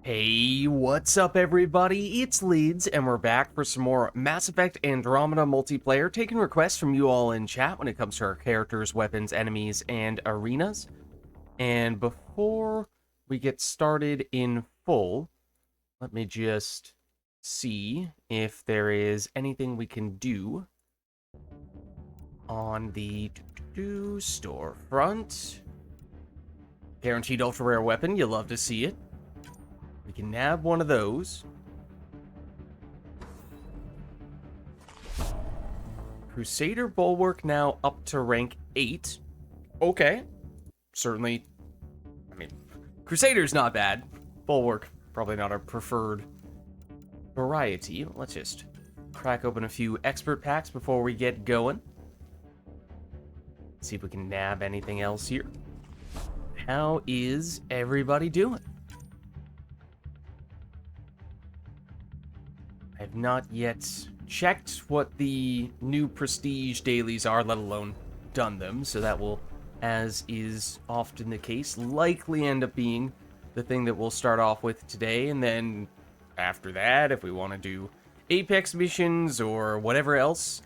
Hey, what's up everybody? It's Leeds, and we're back for some more Mass Effect Andromeda multiplayer, taking requests from you all in chat when it comes to our characters, weapons, enemies, and arenas. And before we get started in full, let me just see if there is anything we can do on the storefront. Guaranteed ultra rare weapon, you love to see it. We can nab one of those. Crusader Bulwark now up to rank 8. Okay. Certainly, I mean, Crusader's not bad. Bulwark, probably not our preferred variety. Let's just crack open a few expert packs before we get going. See if we can nab anything else here. How is everybody doing? I've not yet checked what the new prestige dailies are, let alone done them, so that will, as is often the case, likely end up being the thing that we'll start off with today, and then after that, if we want to do Apex missions or whatever else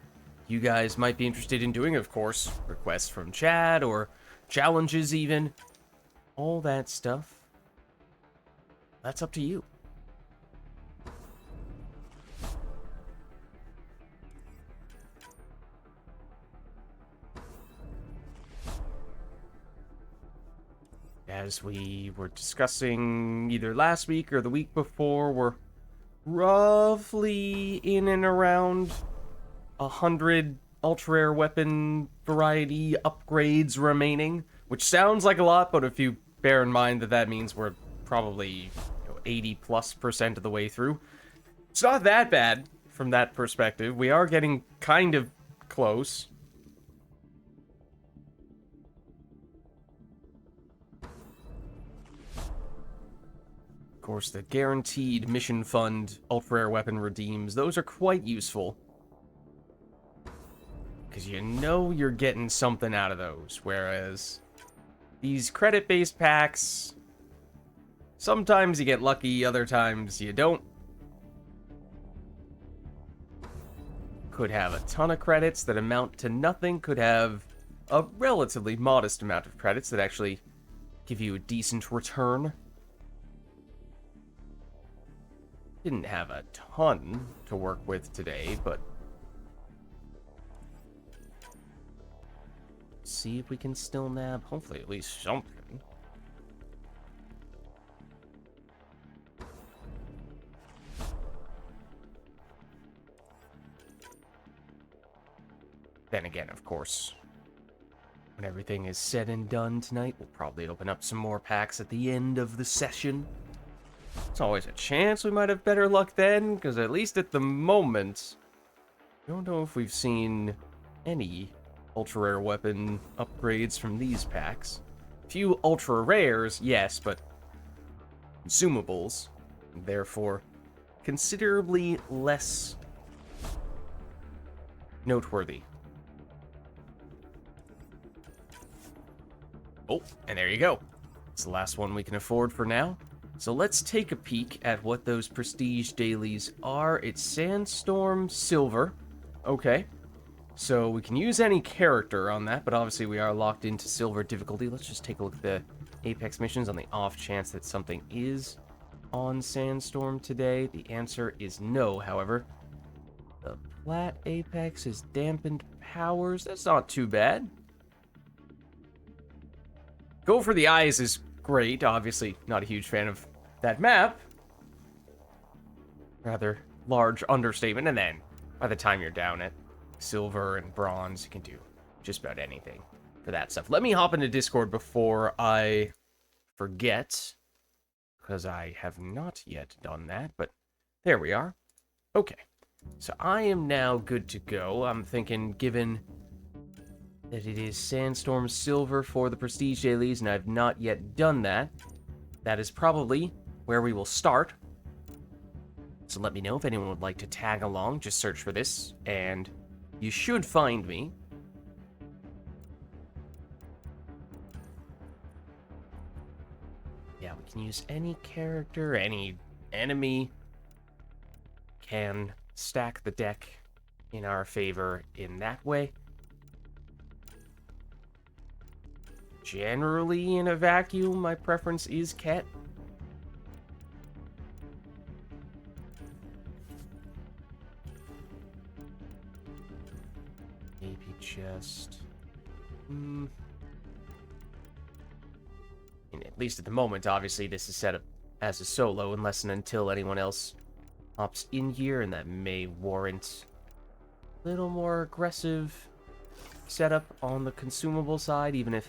you guys might be interested in doing, of course, requests from chat or challenges even, all that stuff, that's up to you. As we were discussing either last week or the week before, we're roughly in and around 100 ultra-rare weapon variety upgrades remaining, which sounds like a lot, but if you bear in mind that that means we're probably 80+% of the way through, it's not that bad from that perspective. We are getting kind of close. Of course, the guaranteed mission fund ultra-rare weapon redeems, those are quite useful. Because you know you're getting something out of those, whereas these credit-based packs, sometimes you get lucky, other times you don't. Could have a ton of credits that amount to nothing, could have a relatively modest amount of credits that actually give you a decent return. Didn't have a ton to work with today, but see if we can still nab, hopefully at least something. Then again, of course, when everything is said and done tonight, we'll probably open up some more packs at the end of the session. It's always a chance we might have better luck then, because at least at the moment, I don't know if we've seen any ultra-rare weapon upgrades from these packs. A few ultra-rares, yes, but consumables, and therefore considerably less noteworthy. Oh, and there you go. It's the last one we can afford for now. So let's take a peek at what those prestige dailies are. It's Sandstorm Silver. Okay. So we can use any character on that, but obviously we are locked into silver difficulty. Let's just take a look at the Apex missions on the off chance that something is on Sandstorm today. The answer is no, however. The Plat Apex is dampened powers. That's not too bad. Go for the Eyes is great. Obviously, not a huge fan of that map. Rather large understatement. And then, by the time you're down at silver and bronze, you can do just about anything for that stuff. Let me hop into Discord before I forget, because I have not yet done that, but there we are. Okay, so I am now good to go. I'm thinking, given that it is Sandstorm Silver for the Prestige dailies, and I've not yet done that, that is probably where we will start. So let me know if anyone would like to tag along. Just search for this, and you should find me. Yeah, we can use any character, any enemy can stack the deck in our favor in that way. Generally, in a vacuum, my preference is Ket. Maybe just... at least at the moment, obviously, this is set up as a solo, unless and until anyone else hops in here, and that may warrant a little more aggressive setup on the consumable side, even if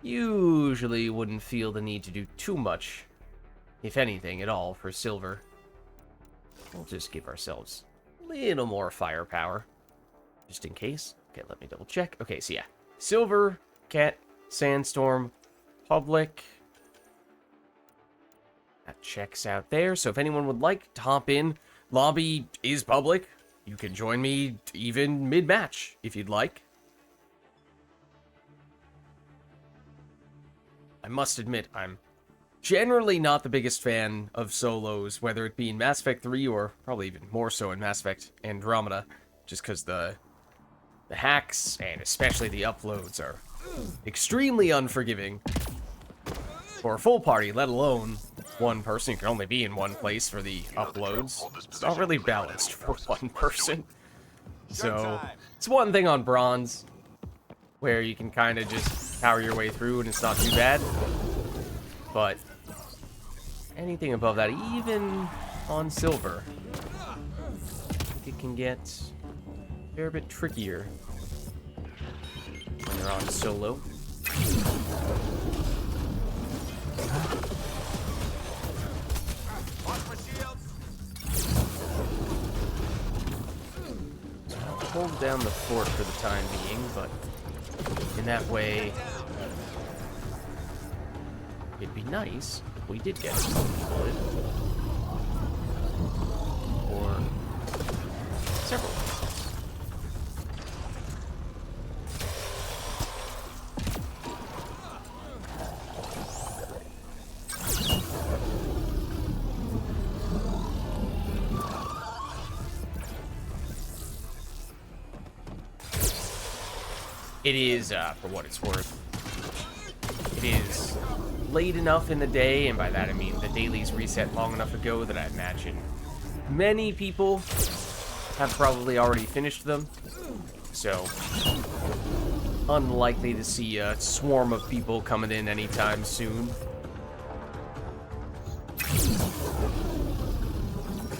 usually wouldn't feel the need to do too much, if anything at all, for silver. We'll just give ourselves a little more firepower, just in case. Okay, let me double check. Okay, so yeah, silver, Ket, sandstorm, public. That checks out there. So if anyone would like to hop in, lobby is public. You can join me even mid-match if you'd like. I must admit, I'm generally not the biggest fan of solos, whether it be in Mass Effect 3 or probably even more so in Mass Effect Andromeda, just because the hacks and especially the uploads are extremely unforgiving for a full party, let alone one person. You can only be in one place for the uploads. It's not really balanced for one person. So, it's one thing on bronze, where you can kind of just power your way through and it's not too bad. But anything above that, even on silver, I think it can get a fair bit trickier when you're on solo. So I'll hold down the fort for the time being, but in that way, it'd be nice if we did get some bullet. Or several. It is, for what it's worth, it is late enough in the day, and by that I mean the dailies reset long enough ago that I imagine many people have probably already finished them, so unlikely to see a swarm of people coming in anytime soon. Do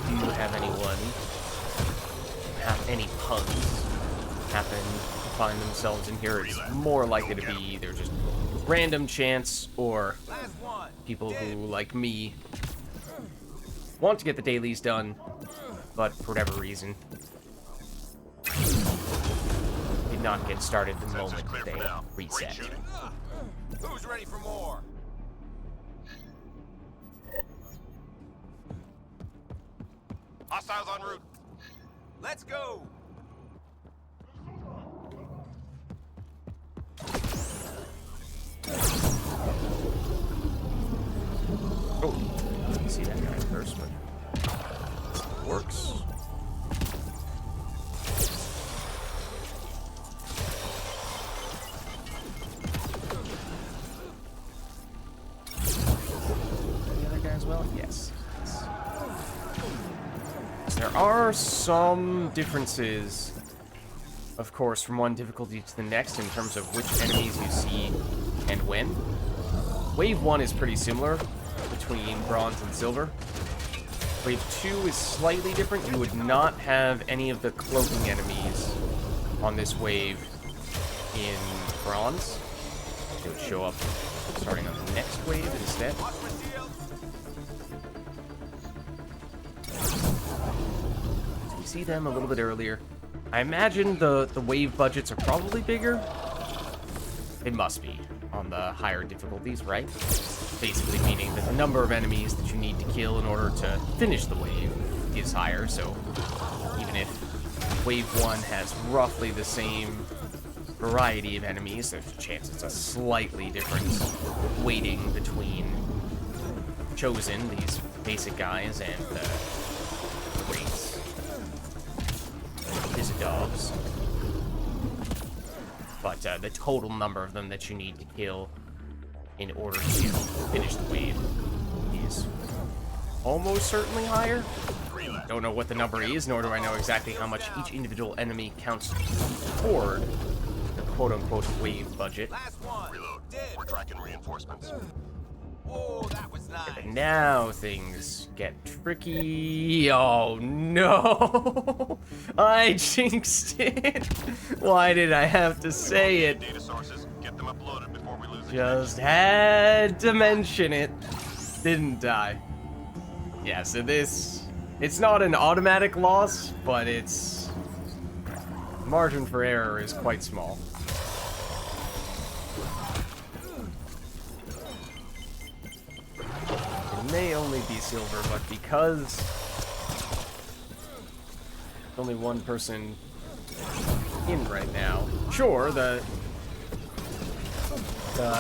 you have anyone, have any puns happen to find themselves in here? It's more likely to be either just random chance or people who, like me, want to get the dailies done, but for whatever reason did not get started the moment that they reset. Who's ready for more? Hostiles en route. Let's go. Oh, you see that guy first, but works. The other guy as well? Yes. There are some differences, of course, from one difficulty to the next in terms of which enemies you see and when. Wave 1 is pretty similar between bronze and silver. Wave 2 is slightly different. You would not have any of the cloaking enemies on this wave in bronze. They would show up starting on the next wave instead. We see them a little bit earlier. I imagine the wave budgets are probably bigger. They must be on the higher difficulties, right? Basically meaning that the number of enemies that you need to kill in order to finish the wave is higher, so even if Wave 1 has roughly the same variety of enemies, there's a chance it's a slightly different weighting between chosen, these basic guys, and the wraiths. These are dogs. But the total number of them that you need to kill in order to finish the wave is almost certainly higher. Don't know what the number is, nor do I know exactly how much each individual enemy counts toward the quote-unquote wave budget. Last one. Reload. We're tracking reinforcements. Oh, that was nice. But now things get tricky. Oh no! I jinxed it. Why did I have to say it? Data sources. Get them uploaded before we lose. Just had to mention it. Didn't I? Yeah, so this... It's not an automatic loss, but its margin for error is quite small. It may only be silver, but because there's only one person in right now, sure, the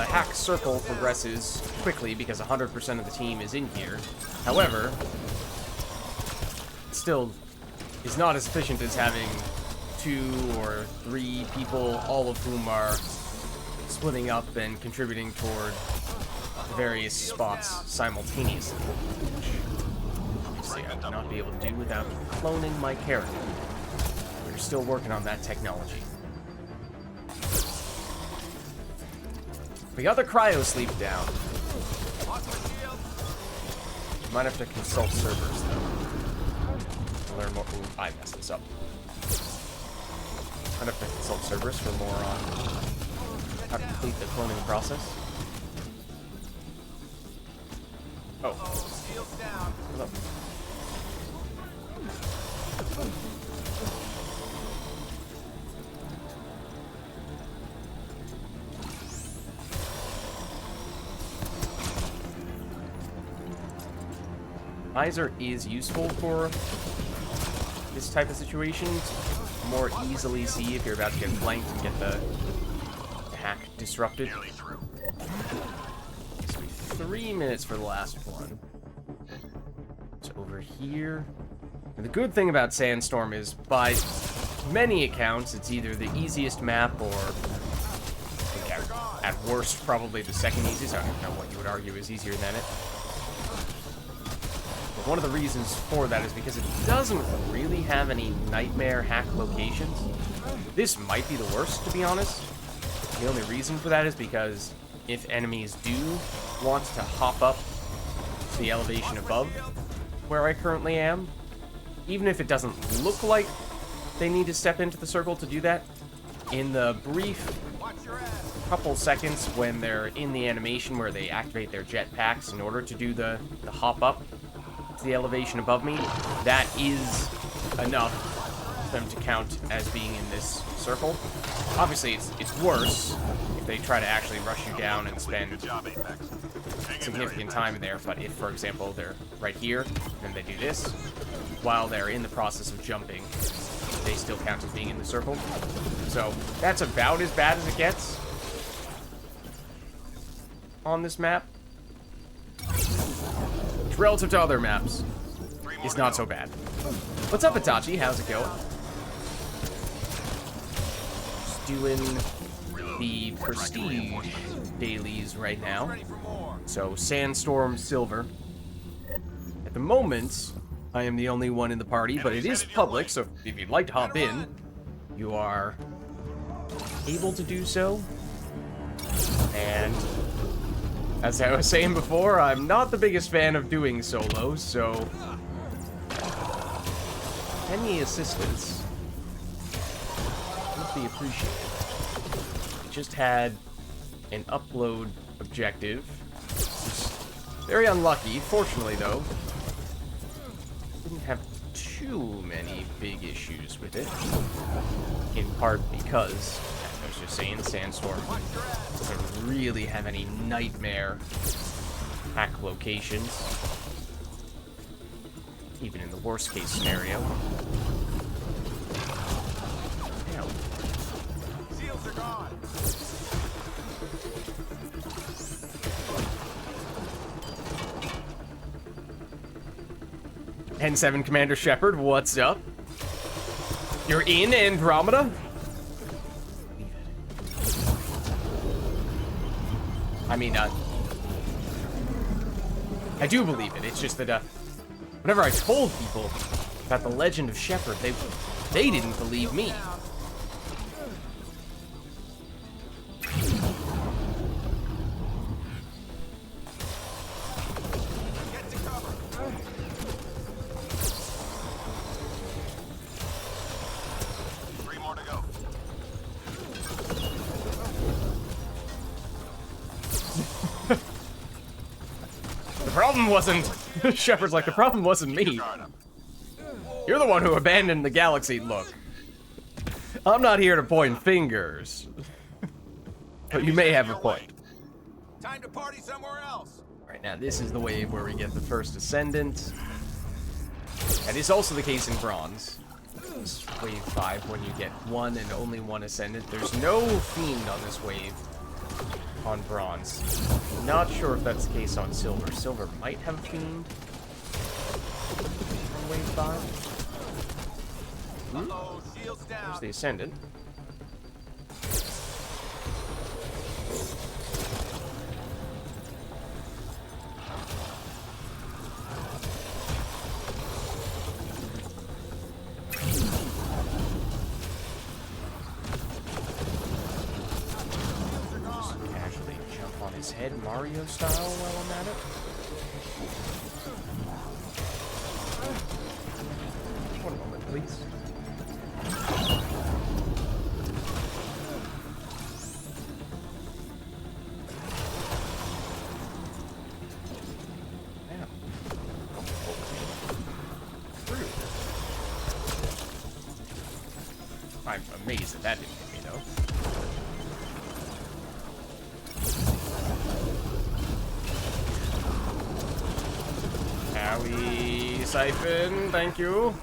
hack circle progresses quickly because 100% of the team is in here. However, it still is not as efficient as having 2 or 3 people, all of whom are splitting up and contributing toward various spots simultaneously. Obviously, I would not be able to do without cloning my character. We're still working on that technology. We got the cryo sleep down. Might have to consult servers, though. Learn more. Ooh, I messed this up. Might have to consult servers for more on how to complete the cloning process. Oh. Hello. Visor is useful for this type of situation to more easily see if you're about to get flanked and get the hack disrupted. So 3 minutes for the last one. So over here. And the good thing about Sandstorm is, by many accounts, it's either the easiest map or, I think at worst, probably the second easiest. I don't know what you would argue is easier than it. But one of the reasons for that is because it doesn't really have any nightmare hack locations. This might be the worst, to be honest. The only reason for that is because if enemies do want to hop up to the elevation above where I currently am, even if it doesn't look like they need to step into the circle to do that, in the brief couple seconds when they're in the animation where they activate their jetpacks in order to do the hop up to the elevation above me, that is enough for them to count as being in this circle. Obviously, it's worse if they try to actually rush you down and spend significant time in there, but if, for example, they're right here, and they do this, while they're in the process of jumping, they still count as being in the circle. So, that's about as bad as it gets on this map. Which, relative to other maps, is not so bad. What's up, Itachi? How's it going? Just doing the prestige dailies right now. So, Sandstorm Silver. At the moment, I am the only one in the party, but it is public, so if you'd like to hop in, you are able to do so. And as I was saying before, I'm not the biggest fan of doing solo, so any assistance would be appreciated. Just had an upload objective. Very unlucky. Fortunately, though, didn't have too many big issues with it. In part because, as I was just saying, Sandstorm doesn't really have any nightmare hack locations. Even in the worst case scenario. Ow. Shields are gone. N7 Commander Shepard, what's up? You're in Andromeda? I mean, I do believe it. It's just that, whenever I told people about the legend of Shepard, they didn't believe me. Get to cover. Three more to go. The problem wasn't... Shepard's like, the problem wasn't me. Guard up. You're the one who abandoned the galaxy. Look, I'm not here to point fingers. But you may have a point. Time to party somewhere else. Right now, this is the wave where we get the first Ascendant. That is also the case in Bronze. It's wave 5 when you get one and only one Ascendant. There's no Fiend on this wave on Bronze. Not sure if that's the case on Silver. Silver might have a Fiend on wave 5. Uh-oh, shields down. There's the Ascendant. Casually jump on his head, Mario style, while I'm at it. One moment, please. Now. Through. I'm amazed that didn't hit me, though. Owie, Siphon, thank you.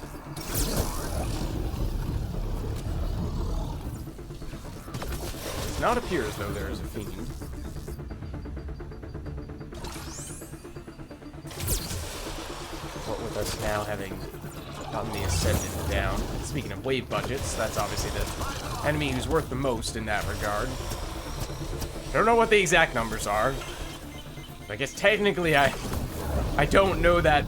Does not appear as though there is a Fiend. What with us now having gotten the Ascendant down. Speaking of wave budgets, that's obviously the enemy who's worth the most in that regard. I don't know what the exact numbers are. I guess technically I don't know that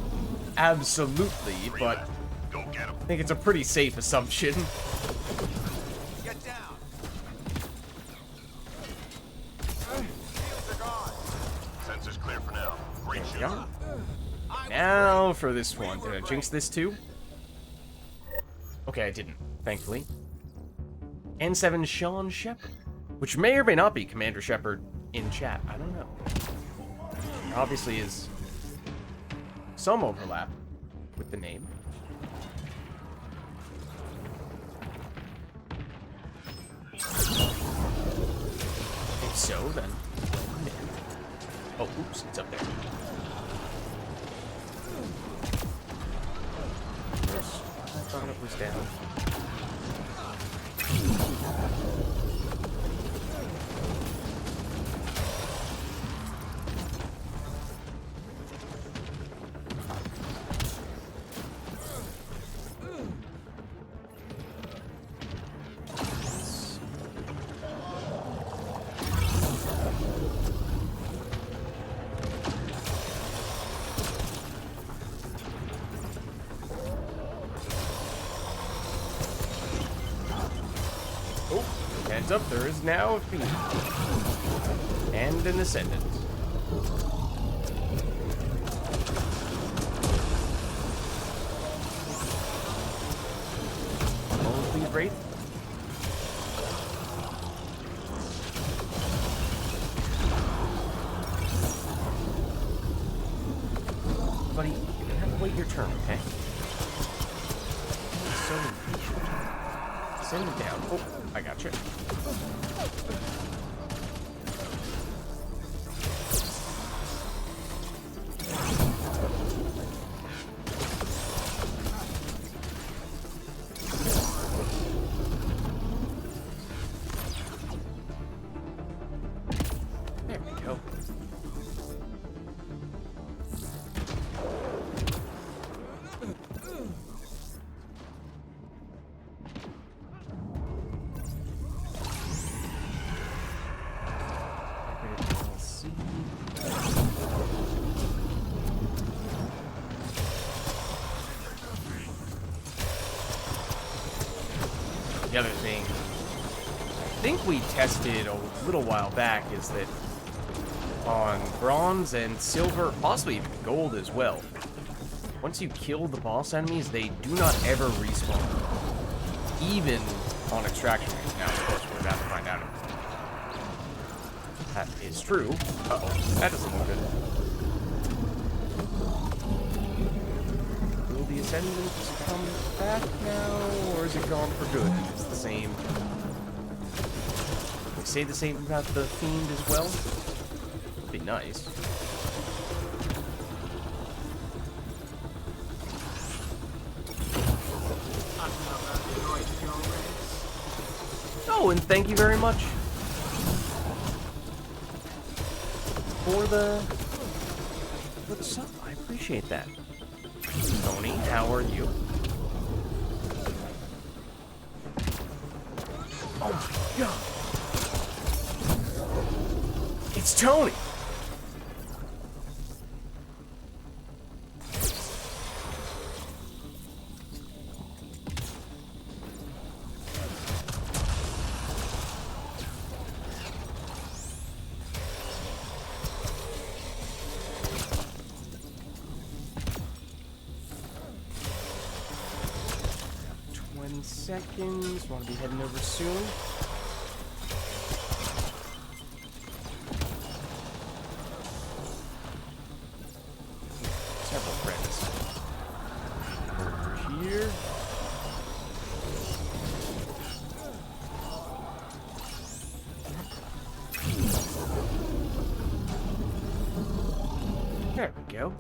absolutely, but Go get him. I think it's a pretty safe assumption. Get down. Shields are gone. Sensors clear for now. Great There we shooting. are. Now for this one. Did I jinx this too? Okay, I didn't, thankfully. N7 Sean Shepard, which may or may not be Commander Shepard in chat. I don't know. There obviously is some overlap with the name. If so, then... Oh, oops, it's up there. First, I thought it was down. Heads up, there is now a Fiend. And an Ascendant. Oh, please, Wraith. Buddy, you're gonna have to wait your turn, okay? So impatient. Send him down. Oh, I got you. There we go. The other thing I think we tested a little while back is that on bronze and silver, possibly even gold as well, once you kill the boss enemies, they do not ever respawn. Even on extraction rings. Now, of course, we're about to find out if that is true. Uh-oh, that doesn't look good. Will the Ascendant come back now, or is it gone for good? It's the same. They say the same about the Fiend as well. Would be nice. Oh, and thank you very much for the sub. I appreciate that. Tony, how are you? Oh my god. It's Tony! Seconds. Want to be heading over soon. Several friends. Over here. There we go.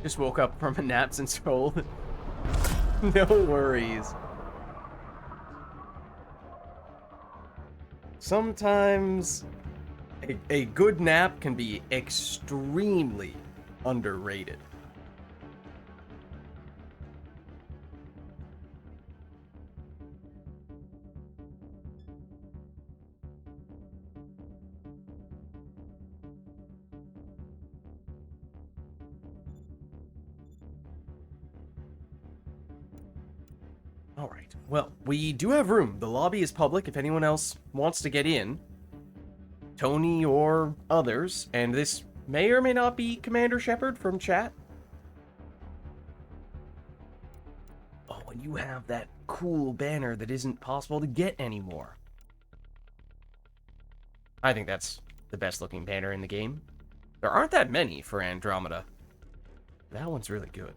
Just woke up from a nap since roll. No worries. Sometimes a good nap can be extremely underrated. Alright, well, we do have room. The lobby is public if anyone else wants to get in. Tony or others, and this may or may not be Commander Shepard from chat. Oh, and you have that cool banner that isn't possible to get anymore. I think that's the best looking banner in the game. There aren't that many for Andromeda. That one's really good.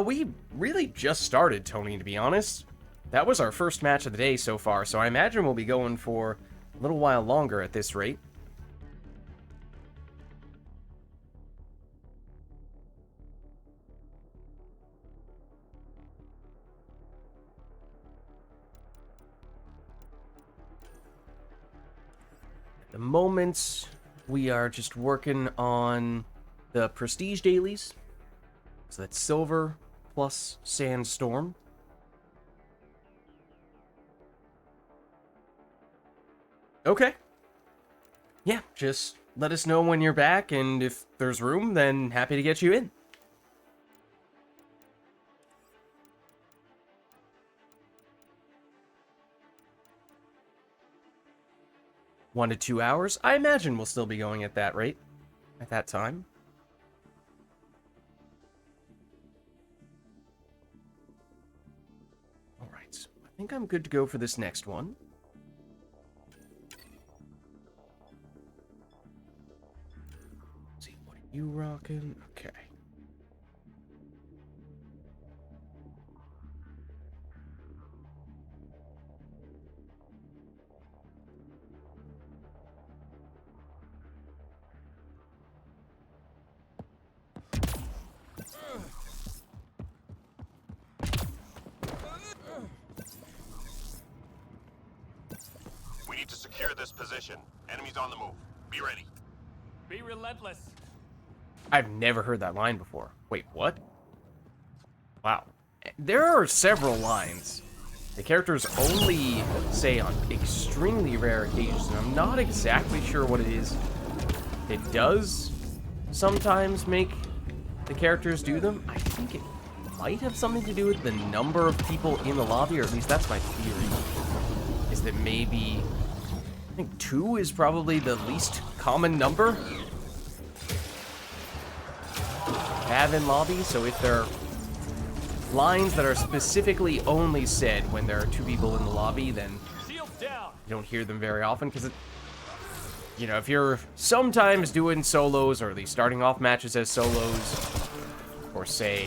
We really just started, Tony, to be honest. That was our first match of the day so far, so I imagine we'll be going for a little while longer at this rate. At the moment, we are just working on the prestige dailies. So that's silver plus sandstorm. Okay. Yeah, just let us know when you're back, and if there's room, then happy to get you in. One to 2 hours. I imagine we'll still be going at that rate at that time. I think I'm good to go for this next one. Let's see, what are you rocking? Okay. We need to secure this position. Enemies on the move. Be ready. Be relentless. I've never heard that line before. Wait, what? Wow. There are several lines the characters only say on extremely rare occasions, and I'm not exactly sure what it is. It does sometimes make the characters do them. I think it might have something to do with the number of people in the lobby, or at least that's my theory. Is that maybe... I think 2 is probably the least common number to have in lobby, so if there are lines that are specifically only said when there are 2 people in the lobby, then you don't hear them very often, because you know, if you're sometimes doing solos, or at least starting off matches as solos, or say,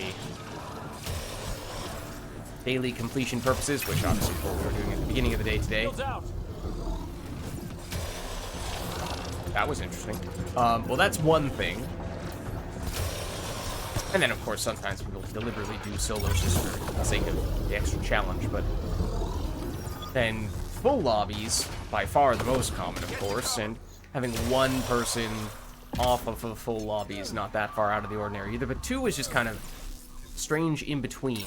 daily completion purposes, which obviously is what we were doing at the beginning of the day today. That was interesting. Well, that's one thing. And then, of course, sometimes people deliberately do solos just for the sake of the extra challenge, but then full lobbies, by far the most common, of course, and having one person off of a full lobby is not that far out of the ordinary either, but 2 is just kind of strange in between.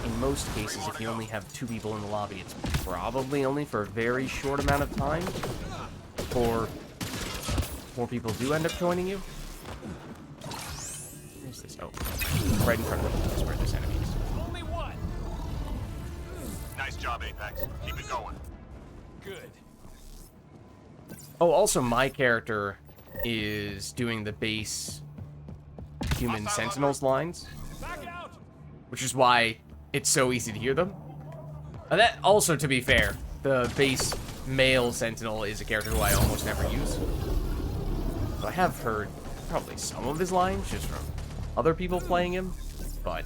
In most cases, if you only have 2 people in the lobby, it's probably only for a very short amount of time, or more people do end up joining you. Where's this? Oh, right in front of them is where this enemy is. Only one. Nice job, Apex. Keep it going. Good. Oh, also, my character is doing the base human sentinels lines, Back out. which is why it's so easy to hear them. And that also, to be fair, the base male sentinel is a character who I almost never use. So I have heard probably some of his lines just from other people playing him, but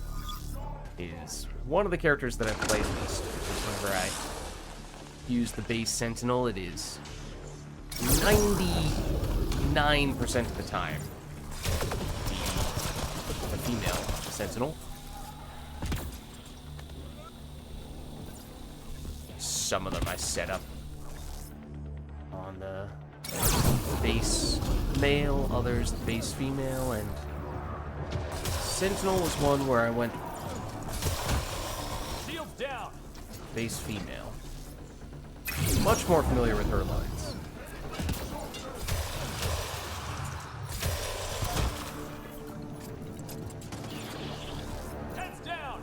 is one of the characters that I've played least. Whenever I use the base sentinel, it is 99% of the time the female sentinel. Some of them I set up on the base male, others the base female, and sentinel was one where I went Shields down. base female. Much more familiar with her lines. Heads down.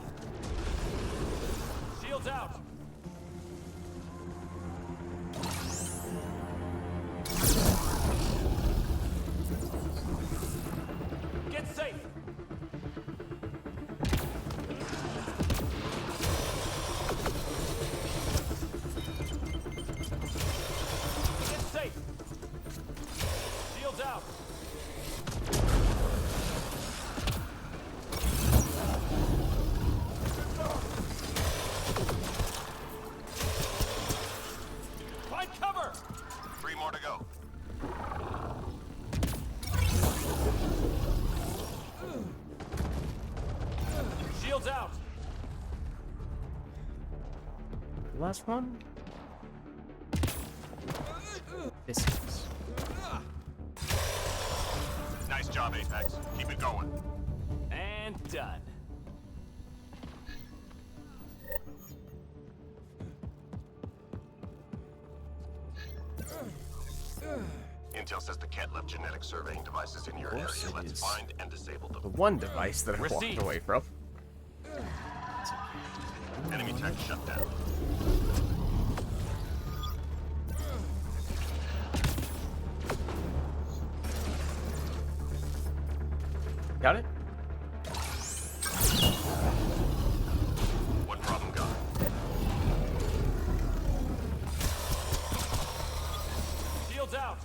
Shields out. Get safe. Get safe. Shields out. Find cover. 3 more to go. Shields out. Last one? This is. Nice job, Apex. Keep it going. And done. Intel says the cat left genetic surveying devices in your area. course it Let's is. find and disable The them. one device that I walked Received. away from. Enemy tech shut down. Got it? One problem gone. Shields out.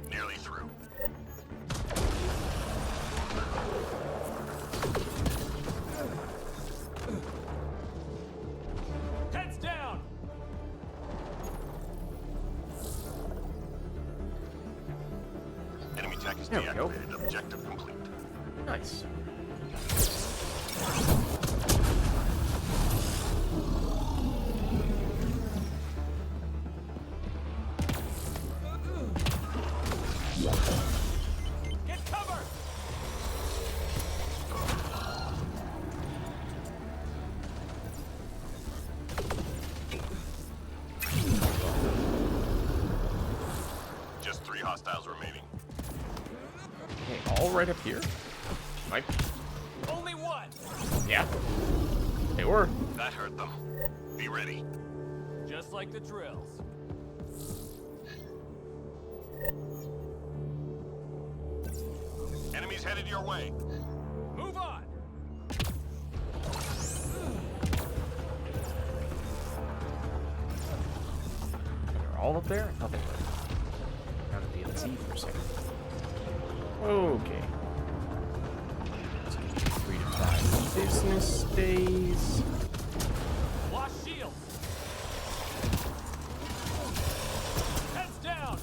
Nearly through. Heads down. Enemy tech is There we go. deactivated. Objective complete. Nice. Get cover. hostiles remaining. Okay, all right up here. Might. Only one. Yeah. They were. That hurt them. Be ready. Just like the drills. Enemies headed your way. Move on. They're all up there? I thought they were. Out of DLC for a second. Okay. Let's get 3 to 5 business days. Lost shield. Heads down.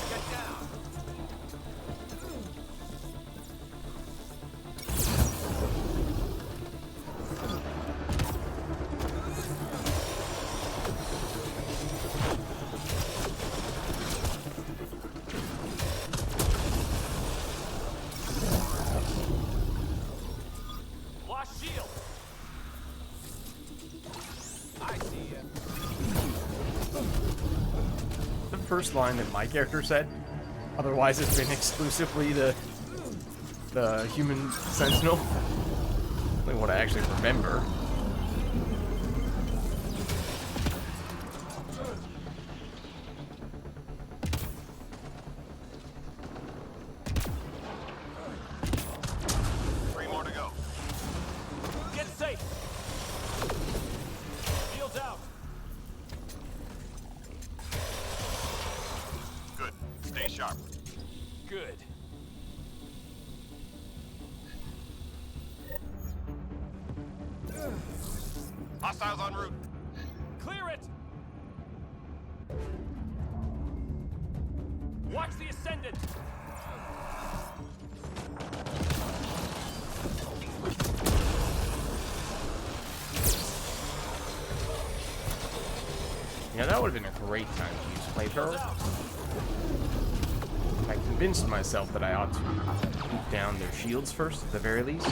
Get down. Lost shield. I see ya. The first line that my character said. Otherwise, it's been exclusively the human sentinel. Only what I actually remember. Three more to go. Get safe. Shields out. Good. Stay sharp. Good. Hostiles en route. Clear it. Watch the ascendant. Yeah, that would have been a great time to use flamethrower. I convinced myself that I ought to shoot down their shields first, at the very least.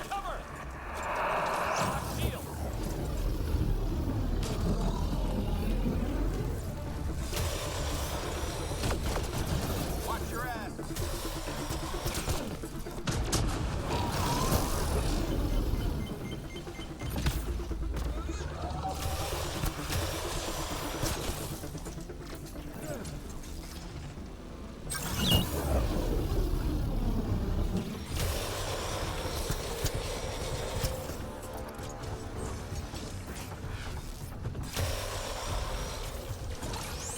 Cover. Lost shield. Watch your ass.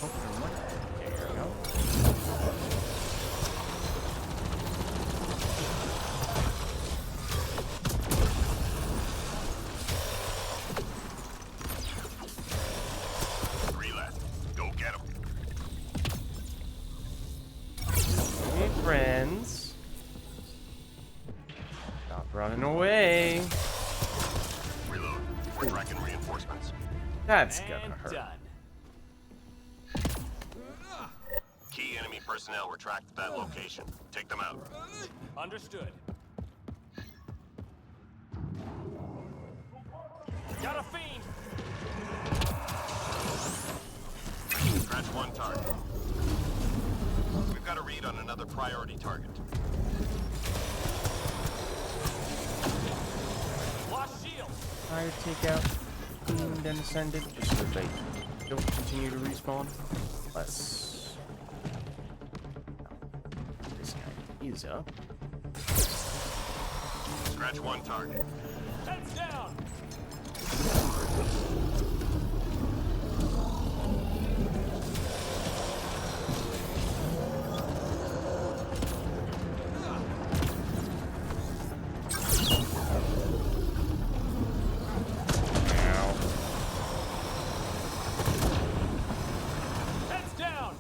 Oh, never mind. There we go. Three left. Go get them. Hey, friends. Stop running away. Reload. We're tracking reinforcements. That's gonna And hurt. done. Key enemy personnel were tracked at that location. Take them out. Understood. Got a fiend. Scratch one target. We've got a read on another priority target. Lost shield. Try to take out Fiend and Ascendant just so they don't continue to respawn. Unless this guy is up. Scratch one target. Heads down. Ow. Heads down.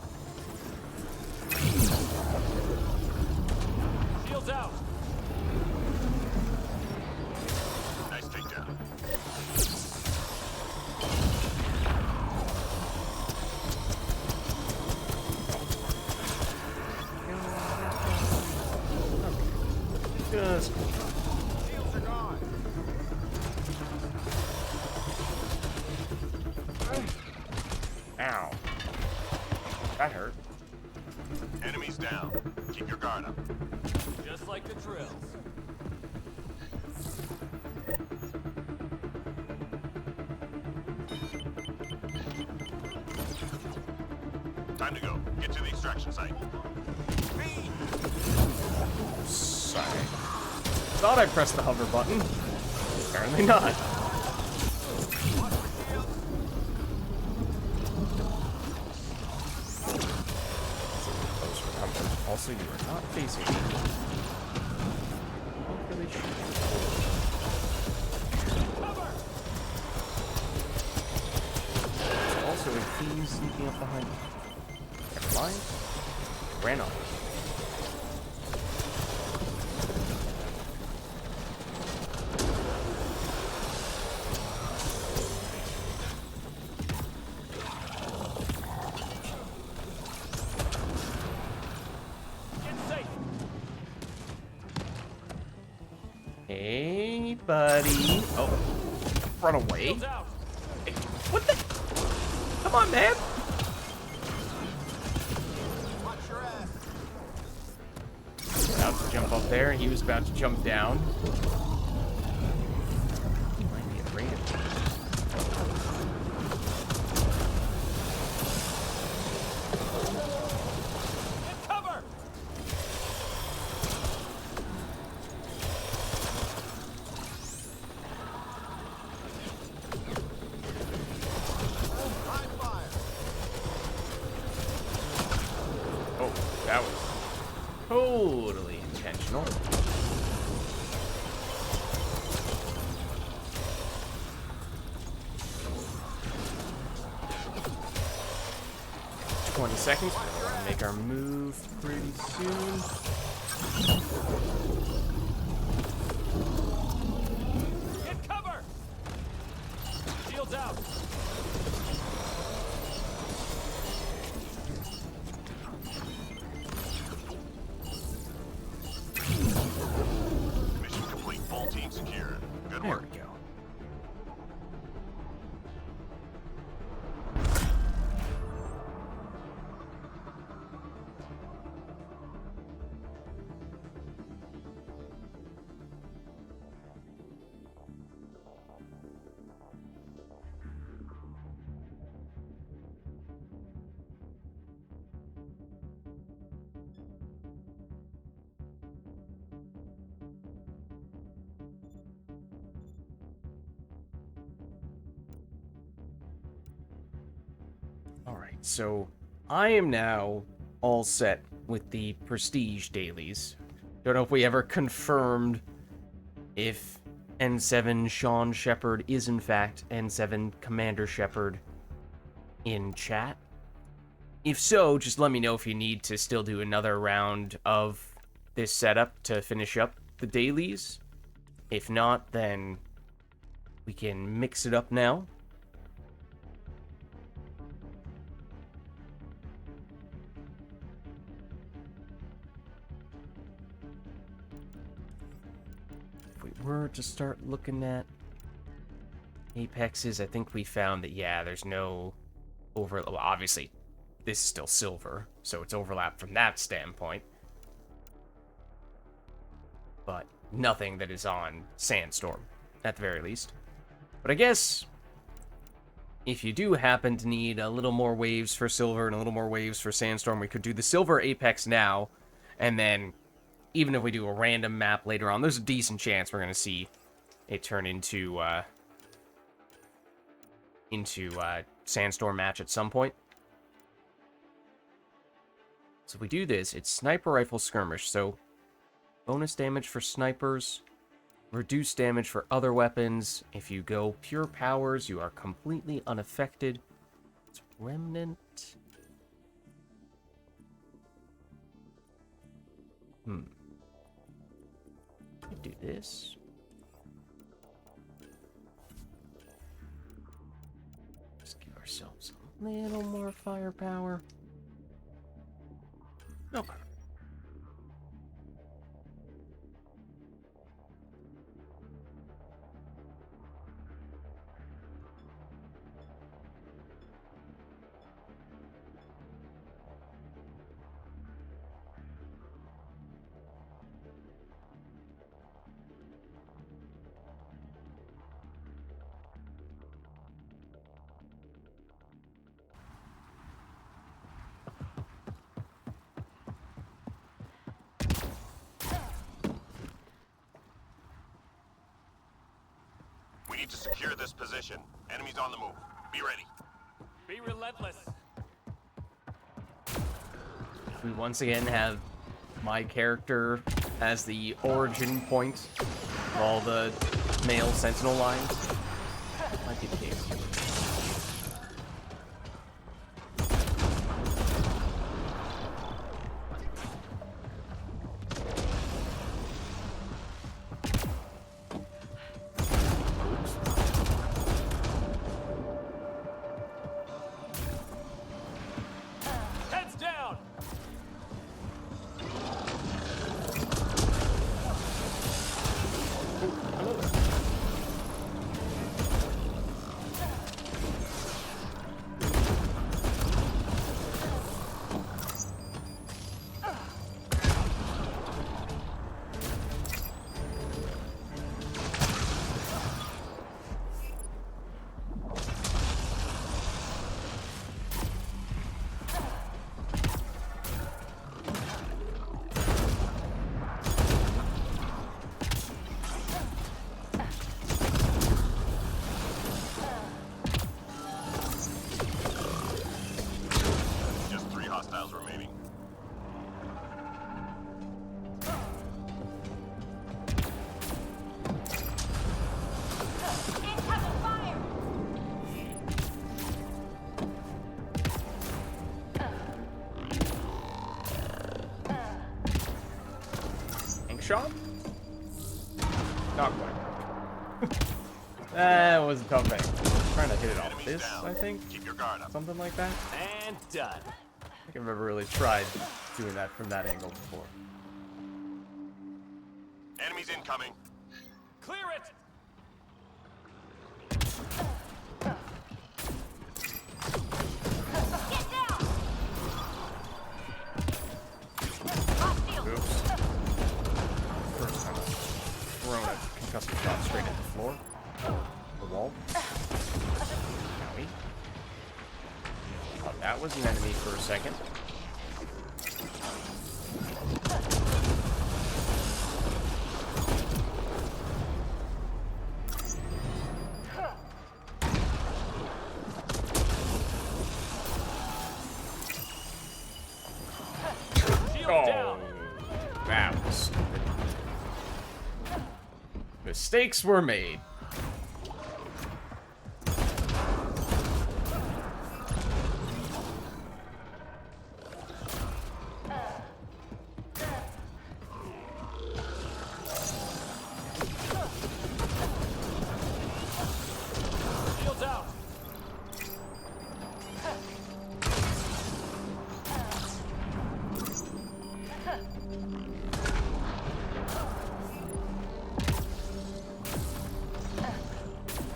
Shields out. Nice takedown. Just... Shields are gone. Ow. That hurt. Enemies down. Keep your guard up. Just like the drills. Time to go. Get to the extraction site. Feed! Sorry. Thought I pressed the hover button. Apparently not. Close for comfort. Also, you are not facing me. Don't really shoot. Cover! There's also a fiend sneaking up behind me. Never mind. Ran off. Get safe! Hey, buddy. Oh, run away. Shields out! Hey, what the? Come on, man. Watch your ass. About to jump up there. He was about to jump down. He might be afraid of me. Get cover! Live fire. Oh, that was totally intentional. Seconds. We're gonna make our move pretty soon. Get cover! Shields out! Mission complete. Full team secure. Good There work. we go. Alright, so I am now all set with the prestige dailies. Don't know if we ever confirmed if N7 Sean Shepard is in fact N7 Commander Shepard in chat. If so, just let me know if you need to still do another round of this setup to finish up the dailies. If not, then we can mix it up now. If we were to start looking at Apexes, I think we found that, yeah, there's no overlap. Well, obviously, this is still silver, so it's overlap from that standpoint. But nothing that is on Sandstorm, at the very least. But I guess if you do happen to need a little more waves for silver and a little more waves for Sandstorm, we could do the silver Apex now, and then even if we do a random map later on, there's a decent chance we're going to see it turn into Sandstorm match at some point. So if we do this, it's sniper rifle skirmish, so bonus damage for snipers, reduced damage for other weapons. If you go pure powers, you are completely unaffected. It's remnant. Could do this. Just give ourselves a little more firepower. Okay. need to secure this position. Enemies on the move. Be ready. Be relentless. We once again have my character as the origin point of all the male sentinel lines. Might be the case. Heads down. Just 3 hostiles remaining. Incoming fire! Ink shot? Not quite. That was a tough thing. Trying to hit it off Enemies this, down. I think. Keep your guard up. Something like that. And done. I think I've never really tried doing that from that angle before. Enemies incoming. Clear it. Get down! Hostile! Oops. First time I've thrown a concussive shot straight at the floor. The wall. Owie. Thought that was an enemy for a second. Shield Oh, down. that was stupid. Mistakes were made. Shields out.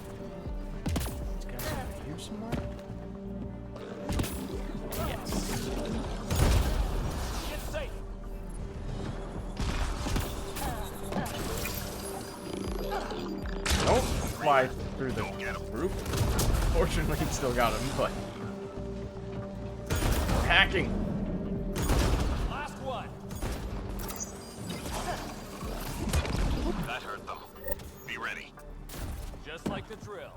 These guys over here somewhere? Yes. Get safe. Don't fly through the roof. Fortunately, still got him, but hacking. Last one. That hurt them. Be ready. Just like the drills.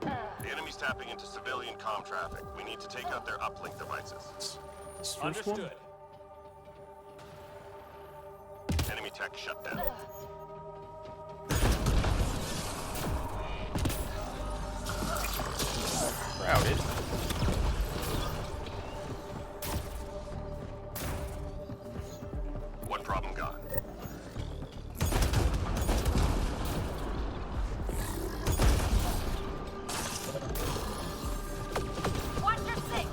The enemy's tapping into civilian comm traffic. We need to take out their uplink devices. This first one? Understood. Enemy tech shut down. Crowded. One problem gone. Watch your six!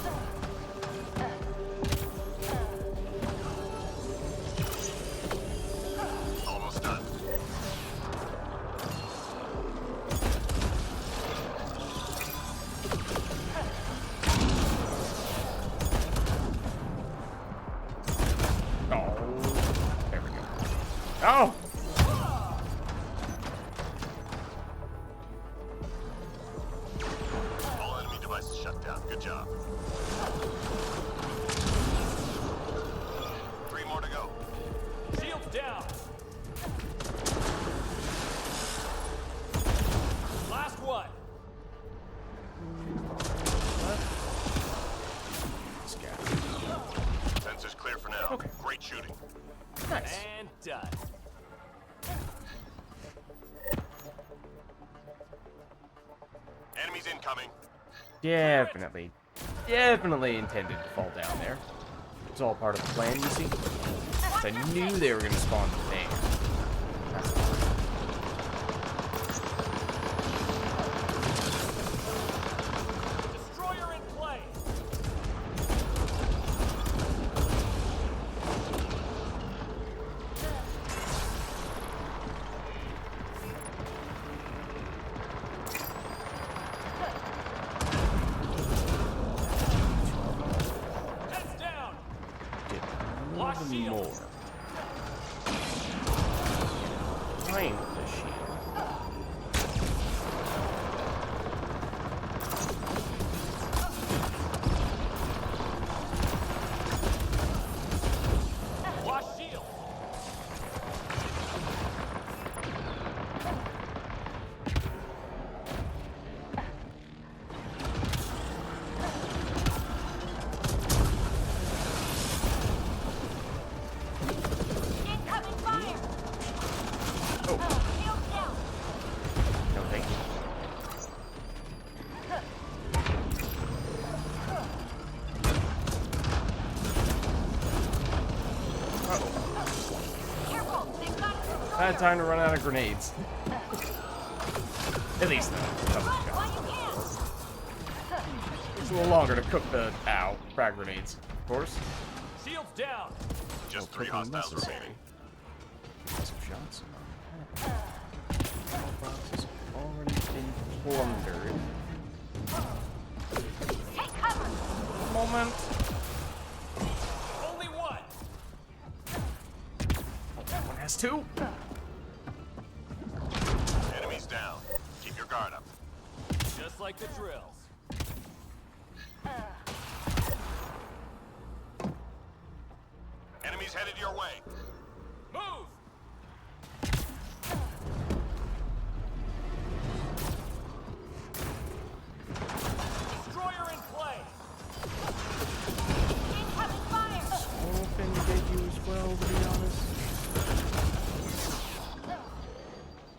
Almost done. Oh, there we go. Oh! All enemy devices shut down. Good job. Definitely intended to fall down there. It's all part of the plan, you see. I knew they were going to spawn there. Destroyer in play. Heads down. Lock One shield. more. Find the shield. Lock shield. Incoming fire! Oh, Shield down! no thank you. Uh-oh. Careful! They've got a I had time to run out of grenades. At least that. Run while you can! It's a little longer to cook the frag grenades, of course. Shields down. Just 3 hostiles remaining. Some shots. Boxes have already been plundered. Take cover! Moment. Only one. Oh, that one has 2. Enemies down. Keep your guard up. Just like the drills. Enemies headed your way. Move. Destroyer in play. Incoming fire! Hoping to get you as well, to be honest.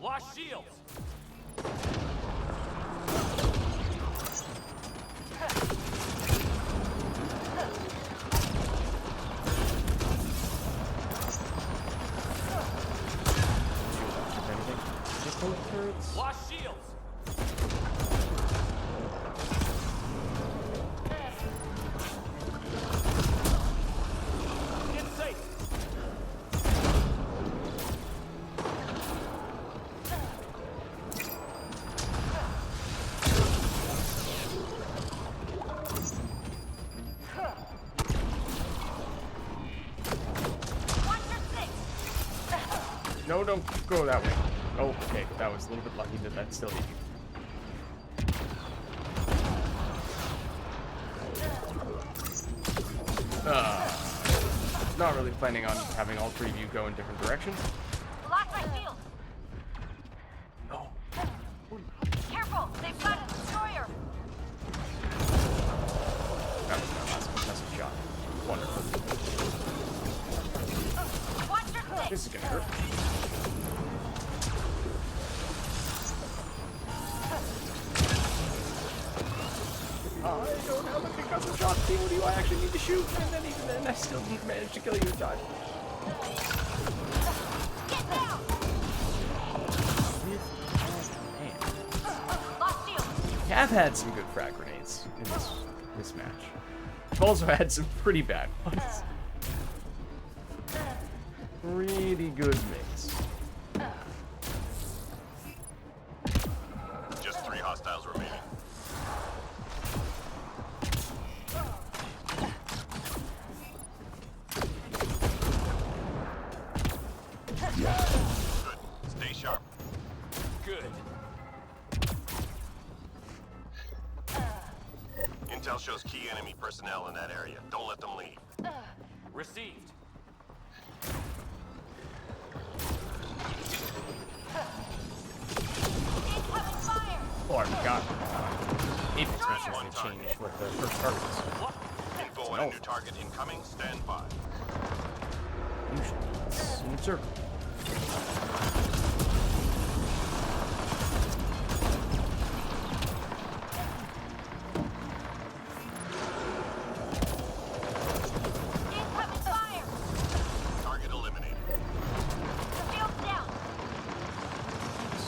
Lock shields. If anything. Just pull it turrets. Lock shields. Get safe. Watch your six! No, don't go that way. Oh, okay. That was a little bit lucky that still hit you. Not really planning on having all 3 of you go in different directions. Lock my shield! Oh, Careful! They've got a destroyer! that's a shot. Wonderful. Watch your six! This is gonna hurt. I don't have a concussive shot. See, what do I actually need to shoot? And then even then, I still didn't manage to kill you in time. Get down! Lock shield! We have had some good frag grenades in this match. We've also had some pretty bad ones. Really good mix. Just 3 hostiles remaining. Good. Stay sharp. Good. Intel shows key enemy personnel in that area. Don't let them leave. Received. Incoming fire! Oh, I forgot. Apex missions can change what the first target is. Info on a new target incoming. Stand by. Usually it's in a circle.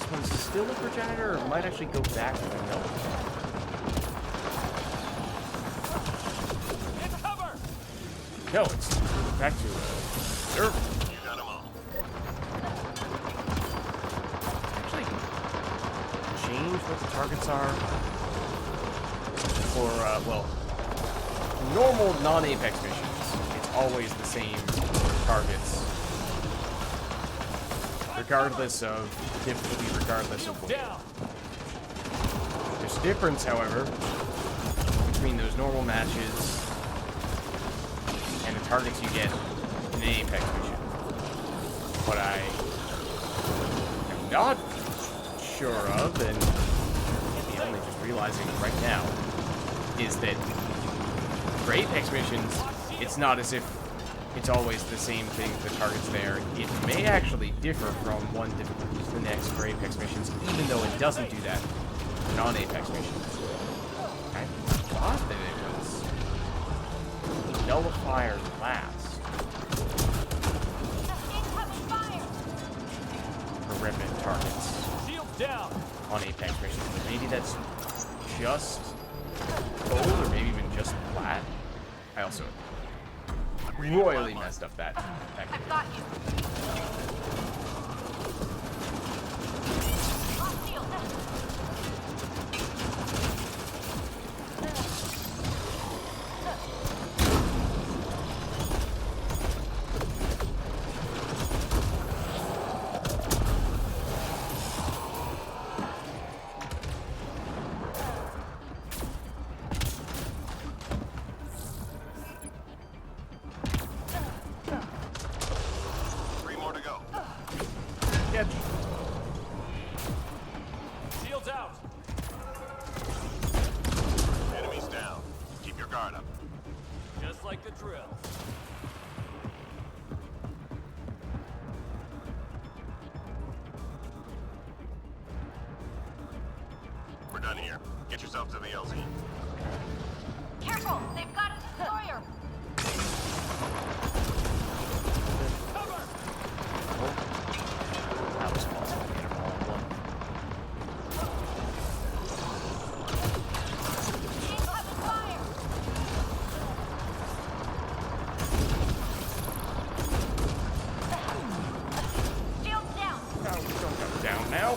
this one's still a progenitor, or it might actually go back to another. In cover! No, it's back to server. You got them all. Actually, change what the targets are. For, well, normal non-Apex missions, it's always the same targets. Regardless of difficulty, regardless of weight. Down! There's a difference, however, between those normal matches and the targets you get in an Apex mission. What I am not sure of, and maybe only just realizing right now, is that for Apex missions, it's not as if it's always the same thing, the target's there. It may actually differ from one difficulty to the next for Apex missions, even though it doesn't do that for non-Apex missions. I thought that it was nullifier last Incoming fire! for remnant targets Shields down! on Apex missions. But maybe that's just gold, or maybe even just flat. I also royally messed up that. I've got you. Lost shield. Three more to go. Catch. Shields out! Enemies down. Keep your guard up. Just like the drill. We're done here. Get yourself to the LZ. Careful! They've got a destroyer! Cover! That was awesome. Hit 'em all in one. Incoming fire! Shields down! No, don't go down now.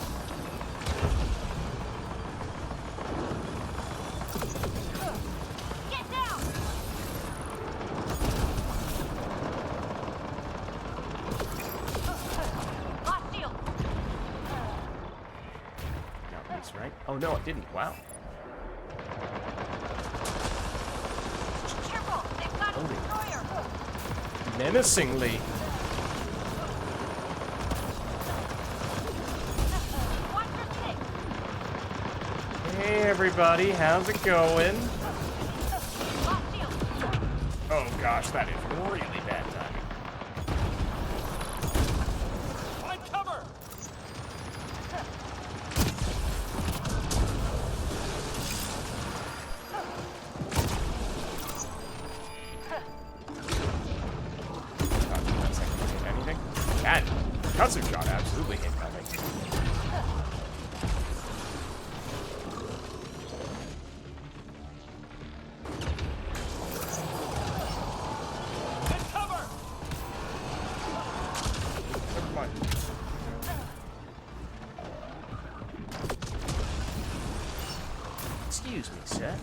Get down! Lost shield! No, that's right. Oh no, it didn't. Wow. Careful! They've got a Holy. destroyer! Menacingly. Watch your six! Hey everybody, how's it going? Lost shield! Oh gosh, that is really bad timing. Find cover! Not that second hit anything. That Katsu shot absolutely hit nothing. Get cover! Never mind. Excuse me, sir.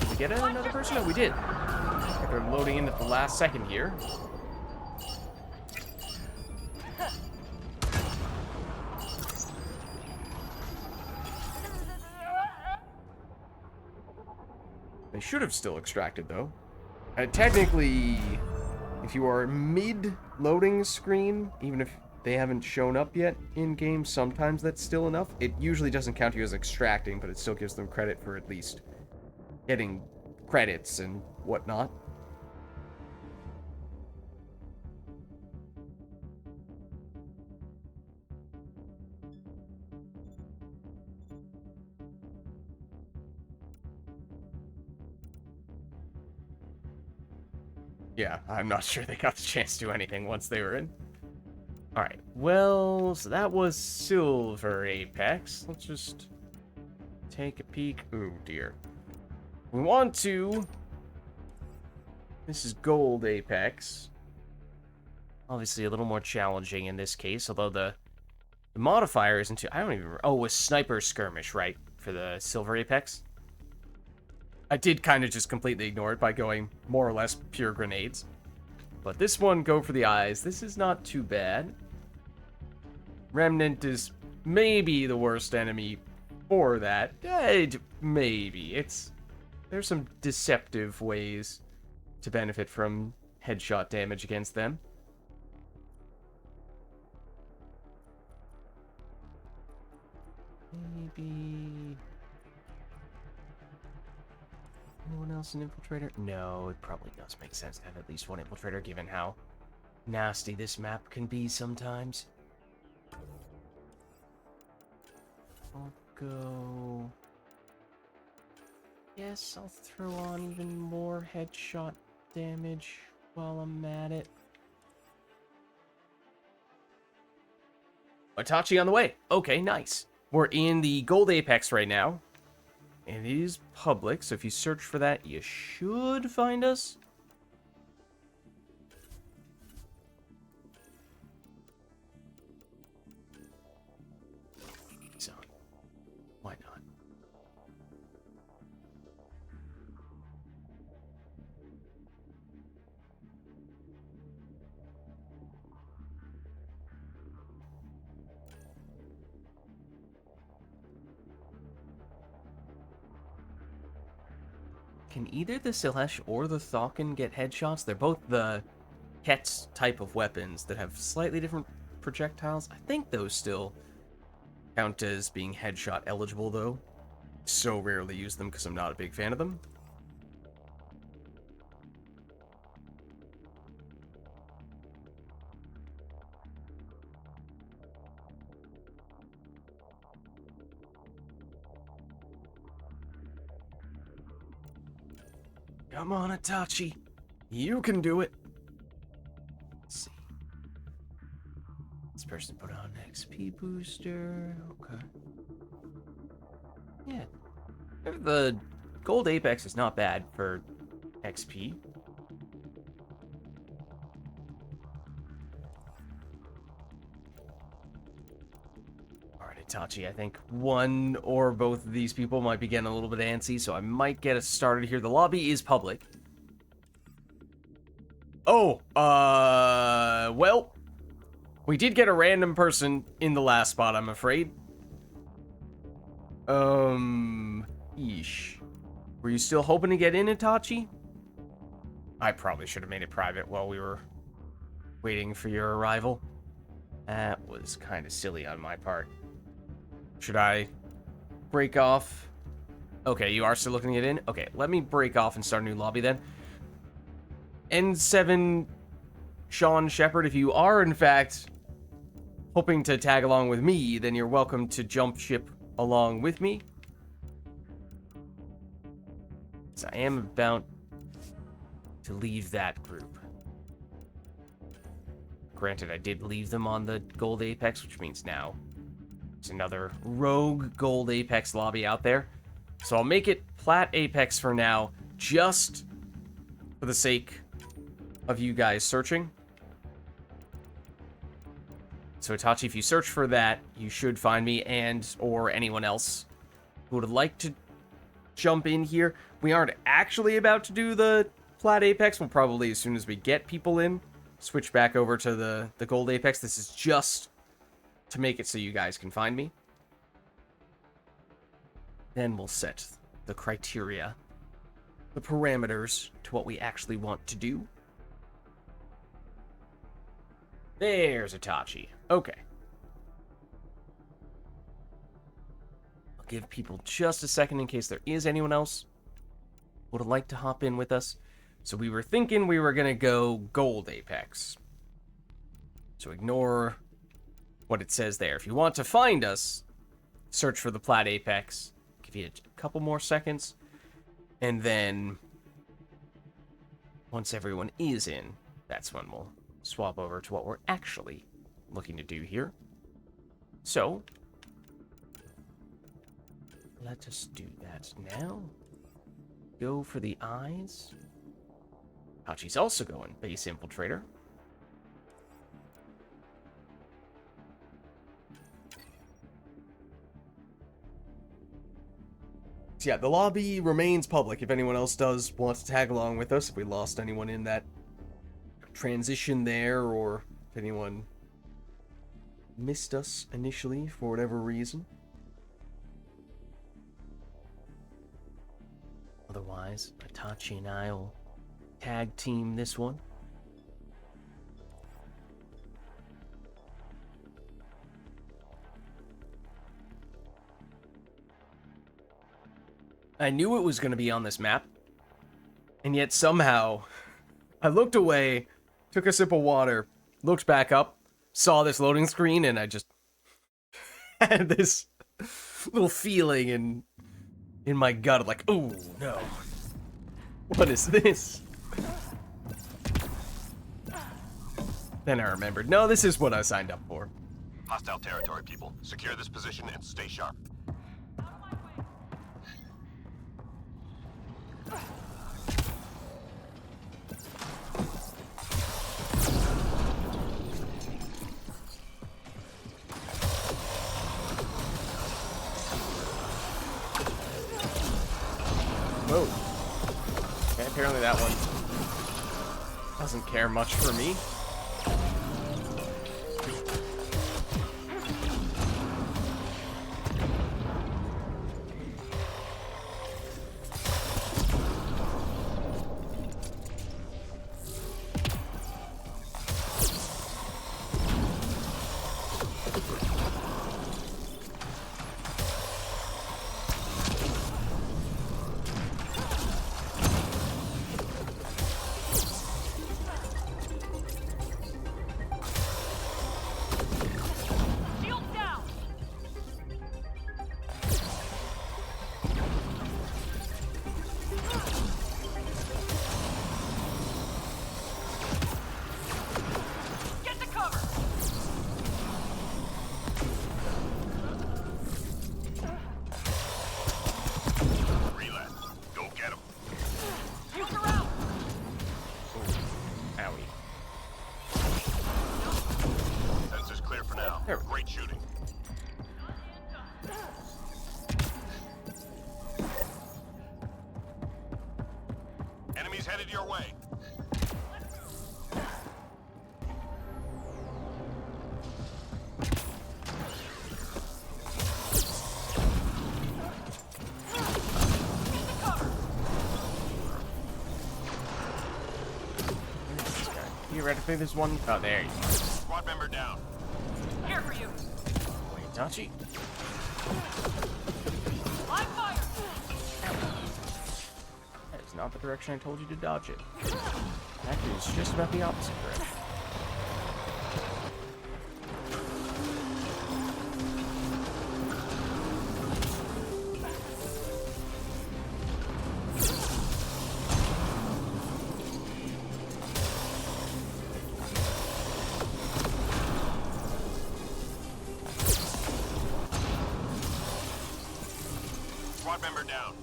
Did we get another person? No, we did. They're loading in at the last second here. They should have still extracted, though. Technically, if you are mid-loading screen, even if they haven't shown up yet in-game, sometimes that's still enough. It usually doesn't count you as extracting, but it still gives them credit for at least getting credits and whatnot. Yeah, I'm not sure they got the chance to do anything once they were in. Alright, well, so that was Silver Apex. Let's just take a peek. Ooh, dear. We want to... This is Gold Apex. Obviously a little more challenging in this case, although the modifier isn't too... I don't even remember. Oh, it was Sniper Skirmish, right? For the Silver Apex. I did kind of just completely ignore it by going more or less pure grenades. But this one, go for the eyes. This is not too bad. Remnant is maybe the worst enemy for that. Maybe. There's some deceptive ways to benefit from headshot damage against them. Maybe... Anyone else an infiltrator? No, it probably does make sense to have at least one infiltrator, given how nasty this map can be sometimes. I'll go... Yes, I'll throw on even more headshot damage while I'm at it. Itachi on the way. Okay, nice. We're in the Gold Apex right now. And it is public, so if you search for that, you should find us. So, why not? Can either the Silesh or the Thalken get headshots? They're both the Ket's type of weapons that have slightly different projectiles. I think those still count as being headshot eligible, though. So rarely use them because I'm not a big fan of them. Come on, Itachi. You can do it. Let's see. This person put on XP booster. Okay. Yeah. The Gold Apex is not bad for XP. Alright, Itachi, I think one or both of these people might be getting a little bit antsy, so I might get us started here. The lobby is public. Oh, well, we did get a random person in the last spot, I'm afraid. Yeesh. Were you still hoping to get in, Itachi? I probably should have made it private while we were waiting for your arrival. That was kind of silly on my part. Should I break off? Okay, you are still looking to get in? Okay, let me break off and start a new lobby then. N7 Sean Shepard, if you are in fact hoping to tag along with me, then you're welcome to jump ship along with me. So I am about to leave that group. Granted, I did leave them on the Gold Apex, which means now there's another rogue Gold Apex lobby out there. So I'll make it Plat Apex for now, just for the sake of you guys searching. So Itachi, if you search for that, you should find me and or anyone else who would like to jump in here. We aren't actually about to do the Plat Apex. We'll probably, as soon as we get people in, switch back over to the Gold Apex. This is just to make it so you guys can find me. Then we'll set the criteria, the parameters to what we actually want to do. There's Itachi. Okay. I'll give people just a second in case there is anyone else who would like to hop in with us. So we were thinking we were going to go Gold Apex. So ignore what it says there. If you want to find us, search for the Plat Apex. Give you a couple more seconds. And then once everyone is in, that's when we'll swap over to what we're actually looking to do here. So, let us do that now. Go for the eyes. Hachi's also going base infiltrator. So yeah, the lobby remains public if anyone else does want to tag along with us, if we lost anyone in that transition there, or if anyone missed us initially for whatever reason. Otherwise, Itachi and I will tag team this one. I knew it was going to be on this map, and yet somehow I looked away, took a sip of water, looked back up, saw this loading screen, and I just had this little feeling in my gut of like, oh no, what is this? Then I remembered, no, this is what I signed up for. Hostile territory, people. Secure this position and stay sharp. Whoa. Okay, apparently that one doesn't care much for me. Shield down. Get to cover. Relapse. Go get him. Shields are out. Owie. Sensors clear for now. There we go. Great shooting. Enemies headed your way. This guy. Theoretically, there's one. Oh, there you are. Squad member down. Here for you. Wait, Itachi. Live fire. That is not the direction I told you to dodge it. Actually, it's just about the opposite direction. Squad member down.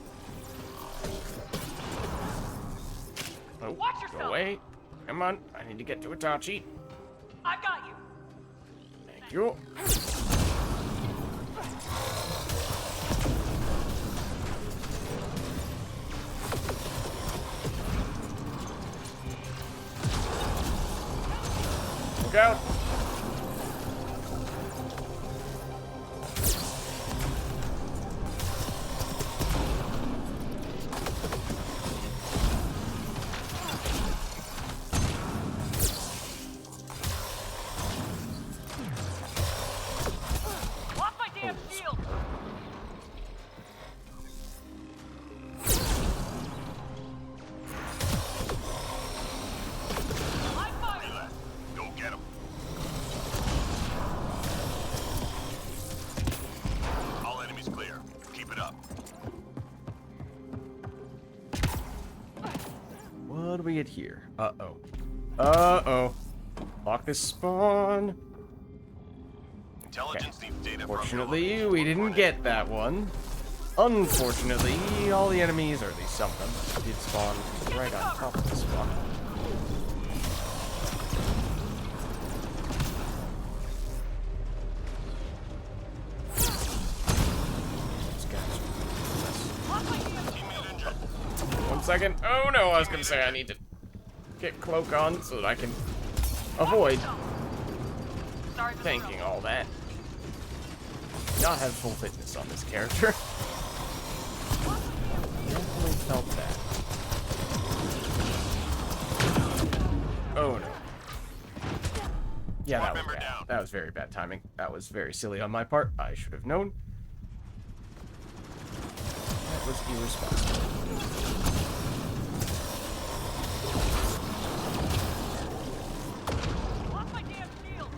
Oh, Watch go yourself. away. Come on, I need to get to Itachi. I've got you. Thank you. Look out. Lost my damn shield. Live fire. Relapse. Go get him. All enemies clear. Keep it up. What do we get here? Uh-oh. Uh-oh. Lock this spawn. Intelligence needs data from your Fortunately, location we to didn't report get that one. Unfortunately, all the enemies, or at least some of them, did spawn right on top of the spawn. These guys it. Teammate injured. 1 second. Oh no, I was gonna say I need to get cloak on so that I can avoid Sorry for the tanking all that. Not have full fitness on this character. Definitely felt that. Oh no. Yeah, that was Member bad. down. That was very bad timing. That was very silly on my part. I should have known. That was irresponsible. Lock my damn shield.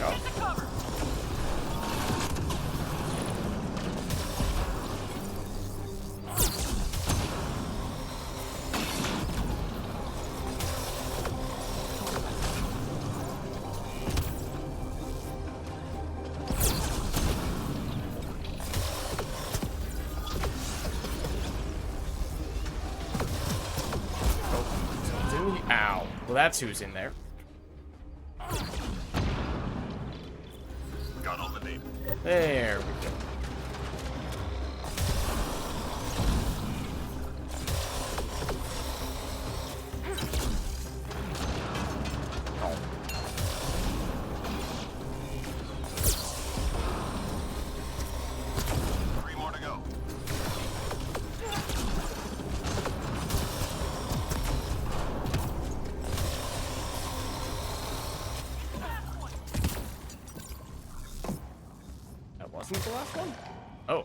No. Get to cover. Ow. Well, that's who's in there. Got all the data. There we go. Oh. 3 more to go. That wasn't the last one? Oh.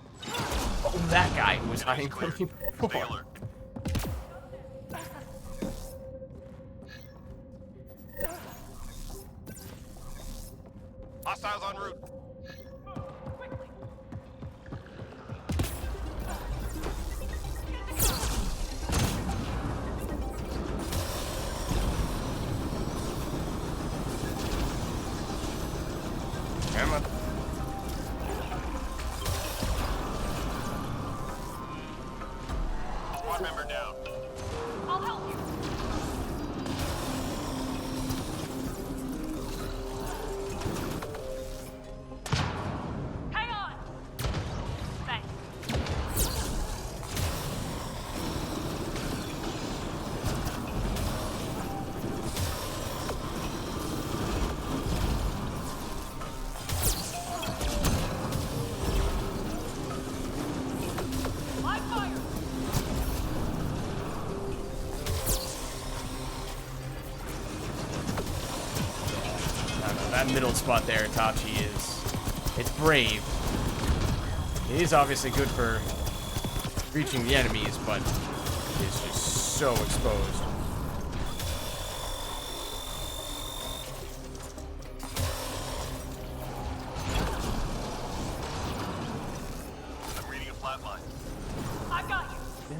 Oh, that guy who was hiding from me Stay before. alert. Hostiles en route. Come on. Squad member down. I'll help you. Hang on. Thanks. Live fire. I don't know, that middle spot there, Itachi, it's brave. It is obviously good for reaching the enemies, but it's just so exposed. I'm reading a flat line. I got you. Down.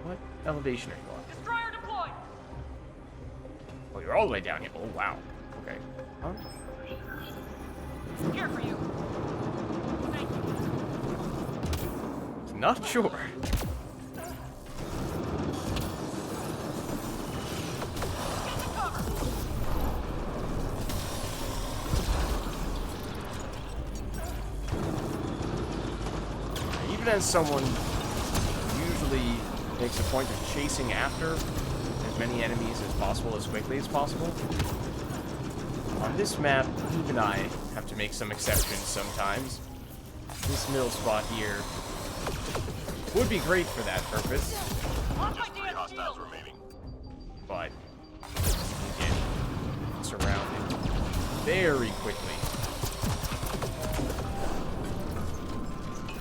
What elevation are you on? Destroyer deployed. Oh, you're all the way down here. Oh, wow. Okay. Huh? Here for you. Thank you. Not sure. Get to cover. Even as someone who usually makes a point of chasing after as many enemies as possible, as quickly as possible, on this map, even I have to make some exceptions sometimes. This middle spot here would be great for that purpose, Lock my Just 3 damn hostiles shield. remaining. but you get surrounded very quickly.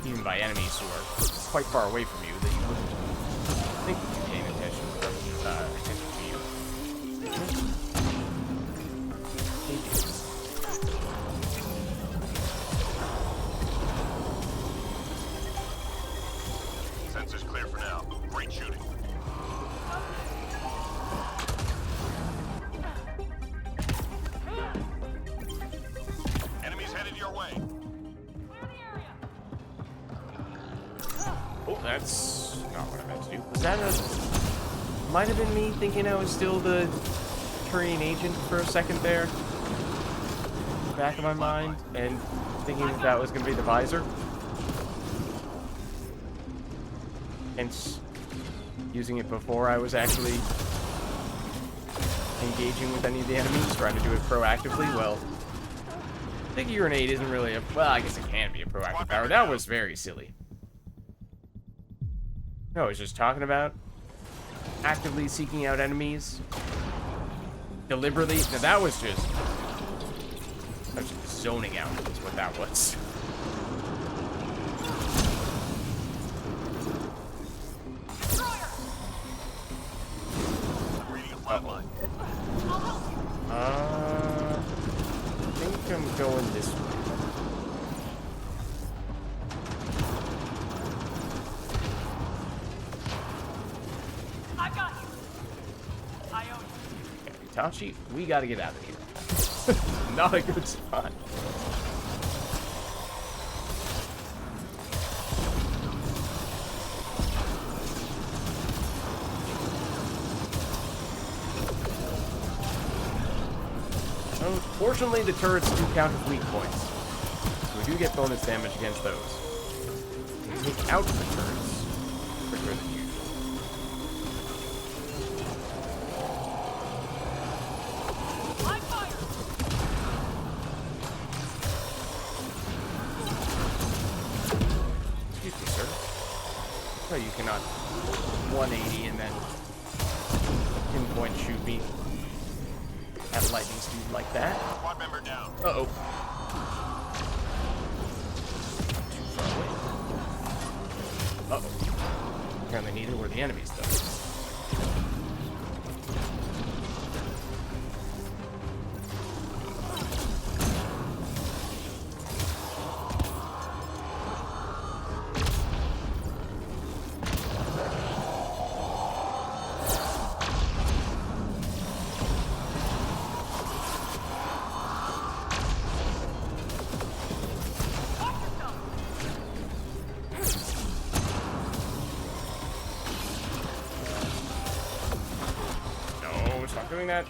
Even by enemies who are quite far away from you that you wouldn't think would be paying attention to you. They do. Coast is clear for now. Great shooting. Enemies headed your way. Clear the area. Oh, that's not what I meant to do. Was that a... Might have been me thinking I was still the Korean agent for a second there. Back of my mind, and thinking that that was going to be the visor. Hence, using it before I was actually engaging with any of the enemies, trying to do it proactively. Well, I think urinate isn't really a... Well, I guess it can be a proactive power. That was very silly. No, I was just talking about actively seeking out enemies. Deliberately. Now, that was just... I was just zoning out is what that was. Reading a flat line. I think I'm going this way. I got you. I own you. Okay, Itachi, we gotta get out of here. Not a good spot. Fortunately, the turrets do count as weak points, so we do get bonus damage against those. We take out the turrets quicker than usual. Live fire. Excuse me, sir. So you cannot 180 and then pinpoint shoot me at lightning speed like that. Squad member down. Uh-oh. Too far away. Uh-oh. Apparently neither were the enemies, though. Stop doing that.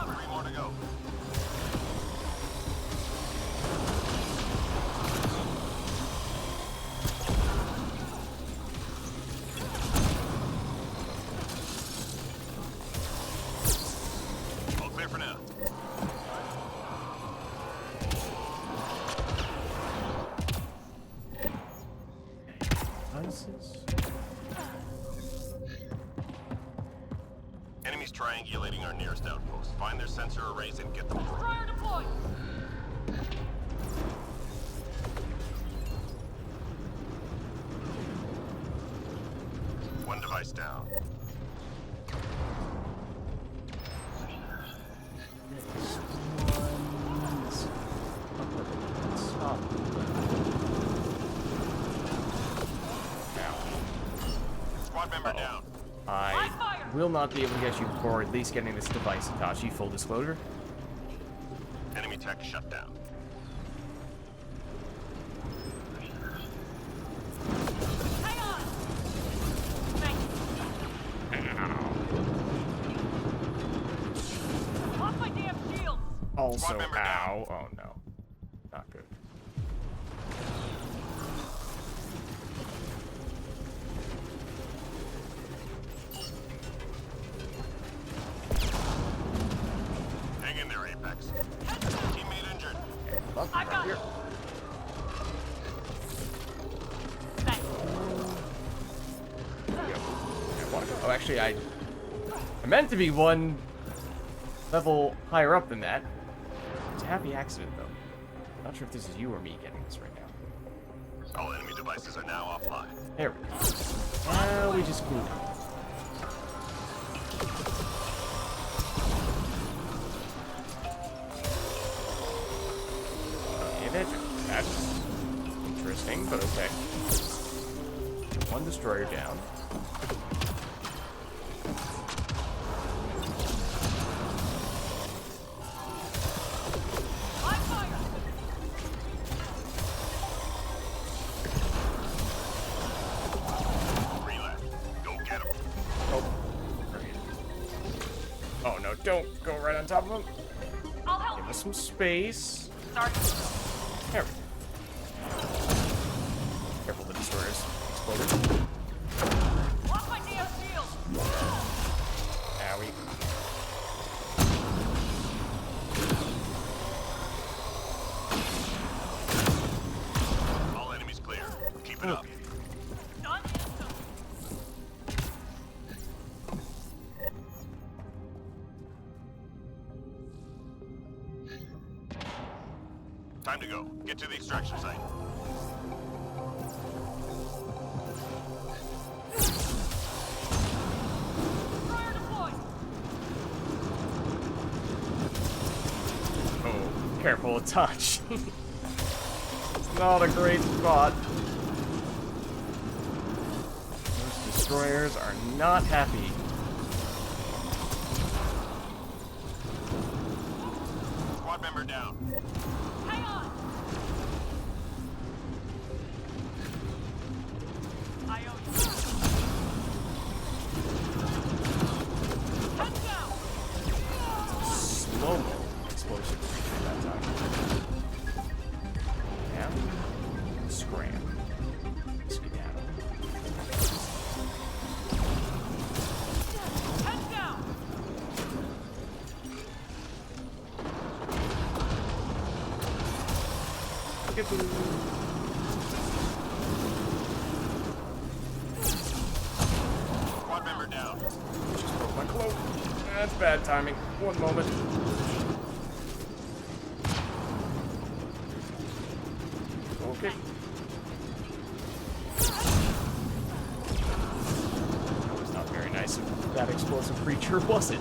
Three more to go. All clear for now. Enemies triangulating our nearest outpost. Find their sensor arrays and get them broken. Destroyer deployed. One device down. Squad member down. I will not be able to get you before at least getting this device, Itachi. Full disclosure. Enemy tech shut down. Hang on. Thank you. Off my damn shields. Also, Squad member down. ow. Oh, no. Not good. Hang in there, Apex. Teammate injured. Up, I got here. it. Thanks. Oh, actually, I meant to be one level higher up than that. It's a happy accident, though. Not sure if this is you or me getting this right now. All enemy devices are now offline. There we go. Now we just clean up. interesting, but okay. One destroyer down. Live fire! Three left. Go get him. Oh. Great. Oh no, don't go right on top of him. I'll help. Give us some space. Sorry. There we go. Careful, the destroyers exploded. Lock my damn shield. Owie. All enemies clear. Keep it up. Done. Time to go. Get to the extraction site. Destroyer deployed. Oh, careful, touch. It's not a great spot. Those destroyers are not happy. Squad member down. Hang on. I owe you. Heads down. Slow-mo explosive at that time. Yeah. Scram. Skedaddle. Heads down. Squad member down. Just broke my cloak. That's bad timing. One moment. Okay. That was not very nice of that explosive creature, was it?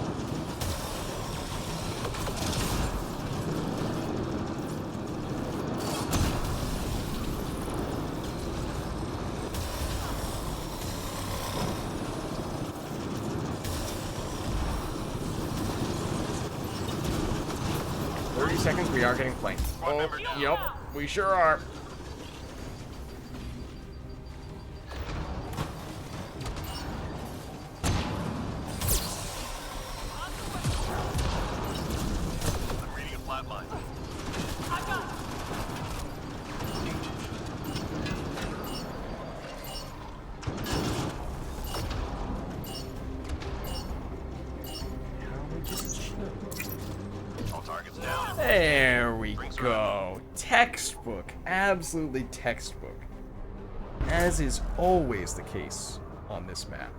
Seconds, we are getting flanked. Squad member down. Yep, we sure are. I'm reading a flat line. I got it. All targets down. There we go. Textbook. Absolutely textbook. As is always the case on this map.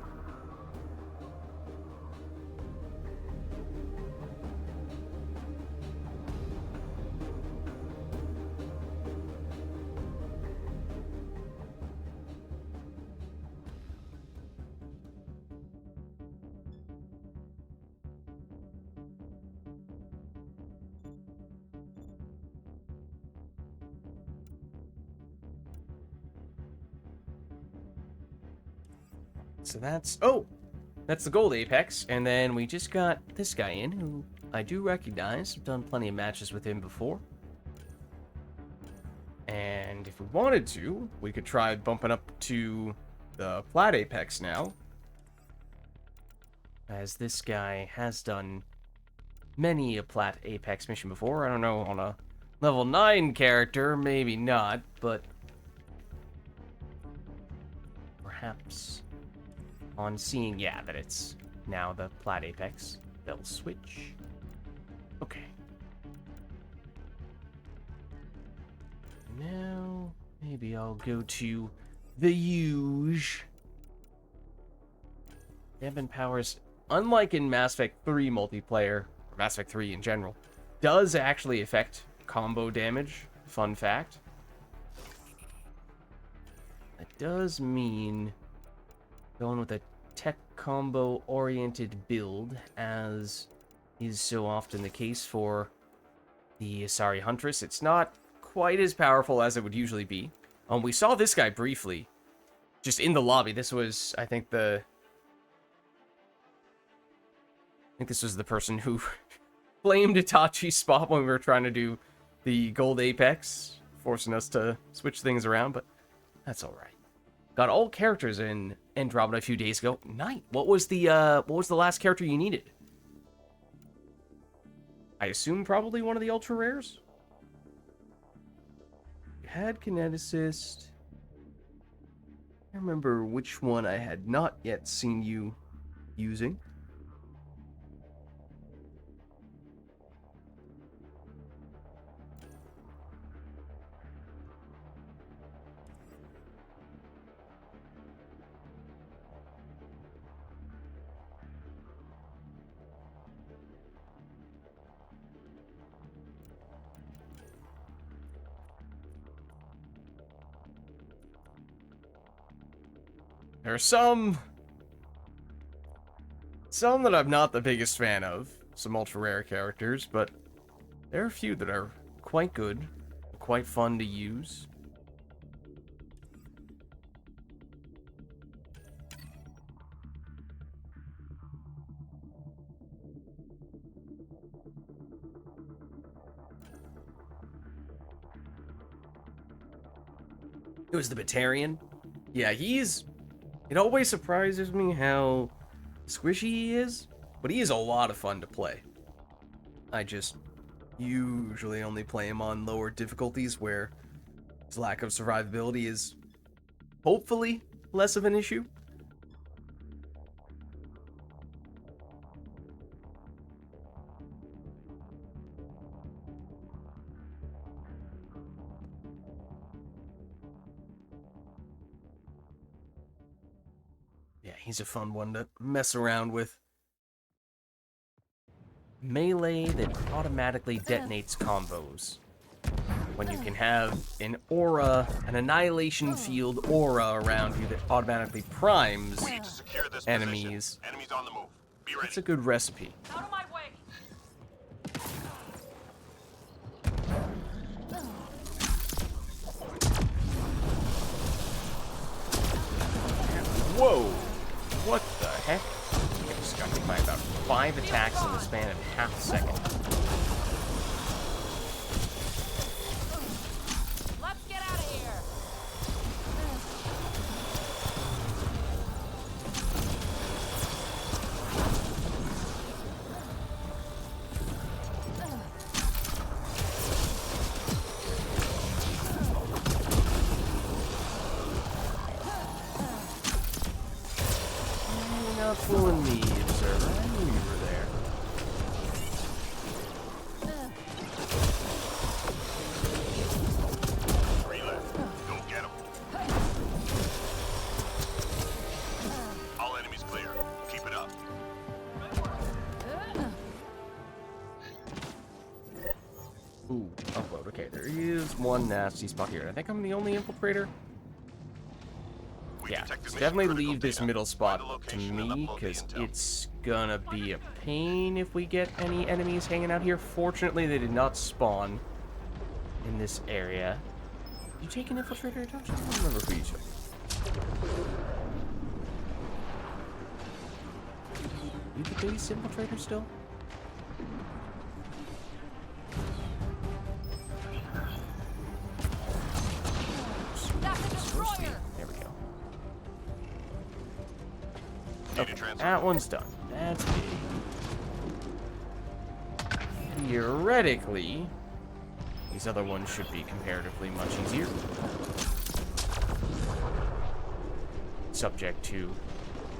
So that's... Oh! That's the gold Apex. And then we just got this guy in, who I do recognize. I've done plenty of matches with him before. And if we wanted to, we could try bumping up to the Plat Apex now. As this guy has done many a Plat Apex mission before. I don't know, on a level 9 character, maybe not, but... perhaps... on seeing, yeah, that it's now the Plat Apex, they'll switch. Okay. Now, maybe I'll go to the Huge. Dampen powers, unlike in Mass Effect 3 multiplayer, or Mass Effect 3 in general, does actually affect combo damage. Fun fact. That does mean going with a tech combo oriented build, as is so often the case for the Asari Huntress. It's not quite as powerful as it would usually be. We saw this guy briefly, just in the lobby. This was, I think this was the person who flamed Itachi's spot when we were trying to do the gold apex, forcing us to switch things around, but that's all right. Got all characters in Andromeda a few days ago. Night. What was the last character you needed? I assume probably one of the ultra rares. You had kineticist. I remember which one I had not yet seen you using. There are some that I'm not the biggest fan of, some ultra rare characters, but there are a few that are quite good, quite fun to use. It was the Batarian. Yeah, it always surprises me how squishy he is, but he is a lot of fun to play. I just usually only play him on lower difficulties where his lack of survivability is hopefully less of an issue. Yeah, he's a fun one to mess around with. Melee that automatically detonates combos. When you can have an aura, an annihilation field aura around you that automatically primes We need to secure this enemies. position. Enemies on the move. Be ready. It's a good recipe. Out of my way! Whoa! What the heck? I just got hit by about 5 attacks in the span of half a second. Let's get out of here! You're not fooling me, observer. I knew you were there. Three left. Go get them. All enemies clear. Keep it up. Ooh, upload. Okay, there is one nasty spot here. I think I'm the only infiltrator. We Yeah, detected so mission definitely critical leave this data. middle Find the spot to location and me, upload the because intel. it's gonna be a pain if we get any enemies hanging out here. Fortunately, they did not spawn in this area. You take an infiltrator, Josh? I don't remember who you took. You the base infiltrator still? That's a destroyer! There we go. Data Okay, transfer. that one's done. That's big. Theoretically, these other ones should be comparatively much easier. Subject to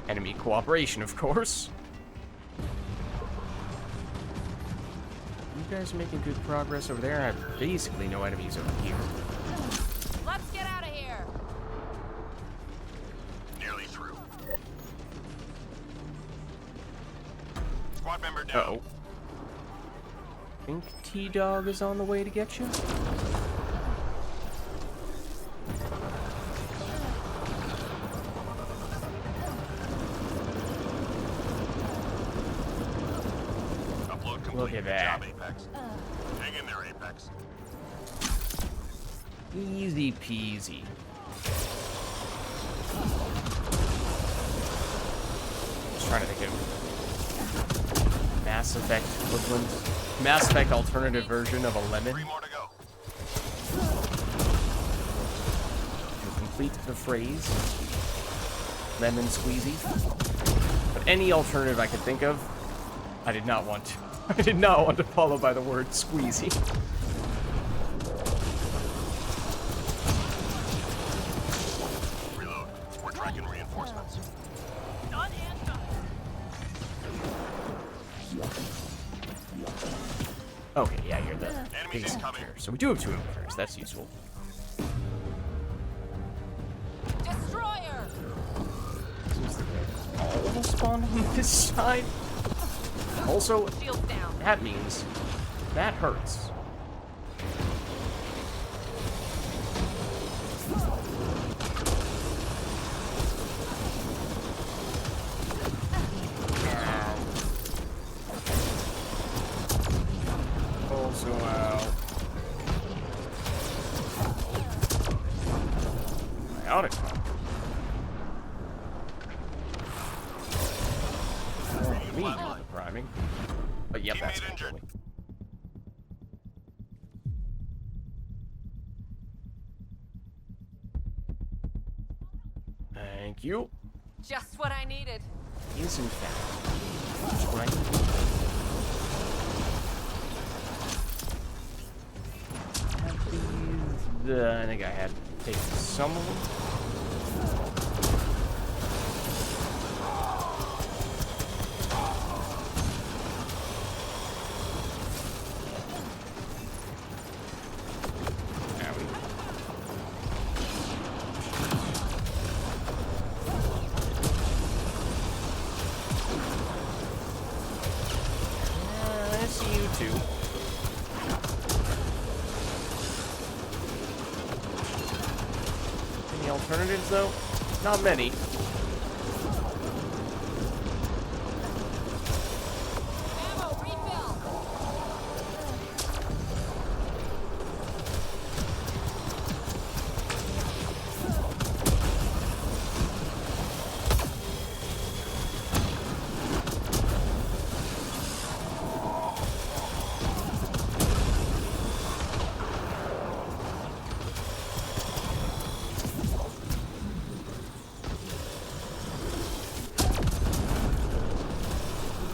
enemy cooperation, of course. You guys are making good progress over there. I have basically no enemies over here. Let's get out of here! Nearly through. Squad member down. Uh-oh. Think T-Dog is on the way to get you? Upload complete. Look at that. Good job, Apex. Hang in there, Apex. Easy peasy. Just trying to think of Mass Effect equivalent. Mass Effect alternative version of a lemon. 3 more to go. To complete the phrase. Lemon squeezy. But any alternative I could think of, I did not want to. I did not want to follow by the word squeezy. Reload. We're tracking reinforcements. Done and done. Okay, yeah, I hear the Enemies base incoming. here. So we do have 2 inhibitors. That's useful. Destroyer! All spawn on this side. Also, Shields down. that means that hurts. Also out. Biotic. Me do the priming. But yep, that's Teammate injured. good. Thank you. Just what I needed. Is in fact just what I need. I think I had taken some of them. I see you too. Any alternatives though? Not many. Ammo refill.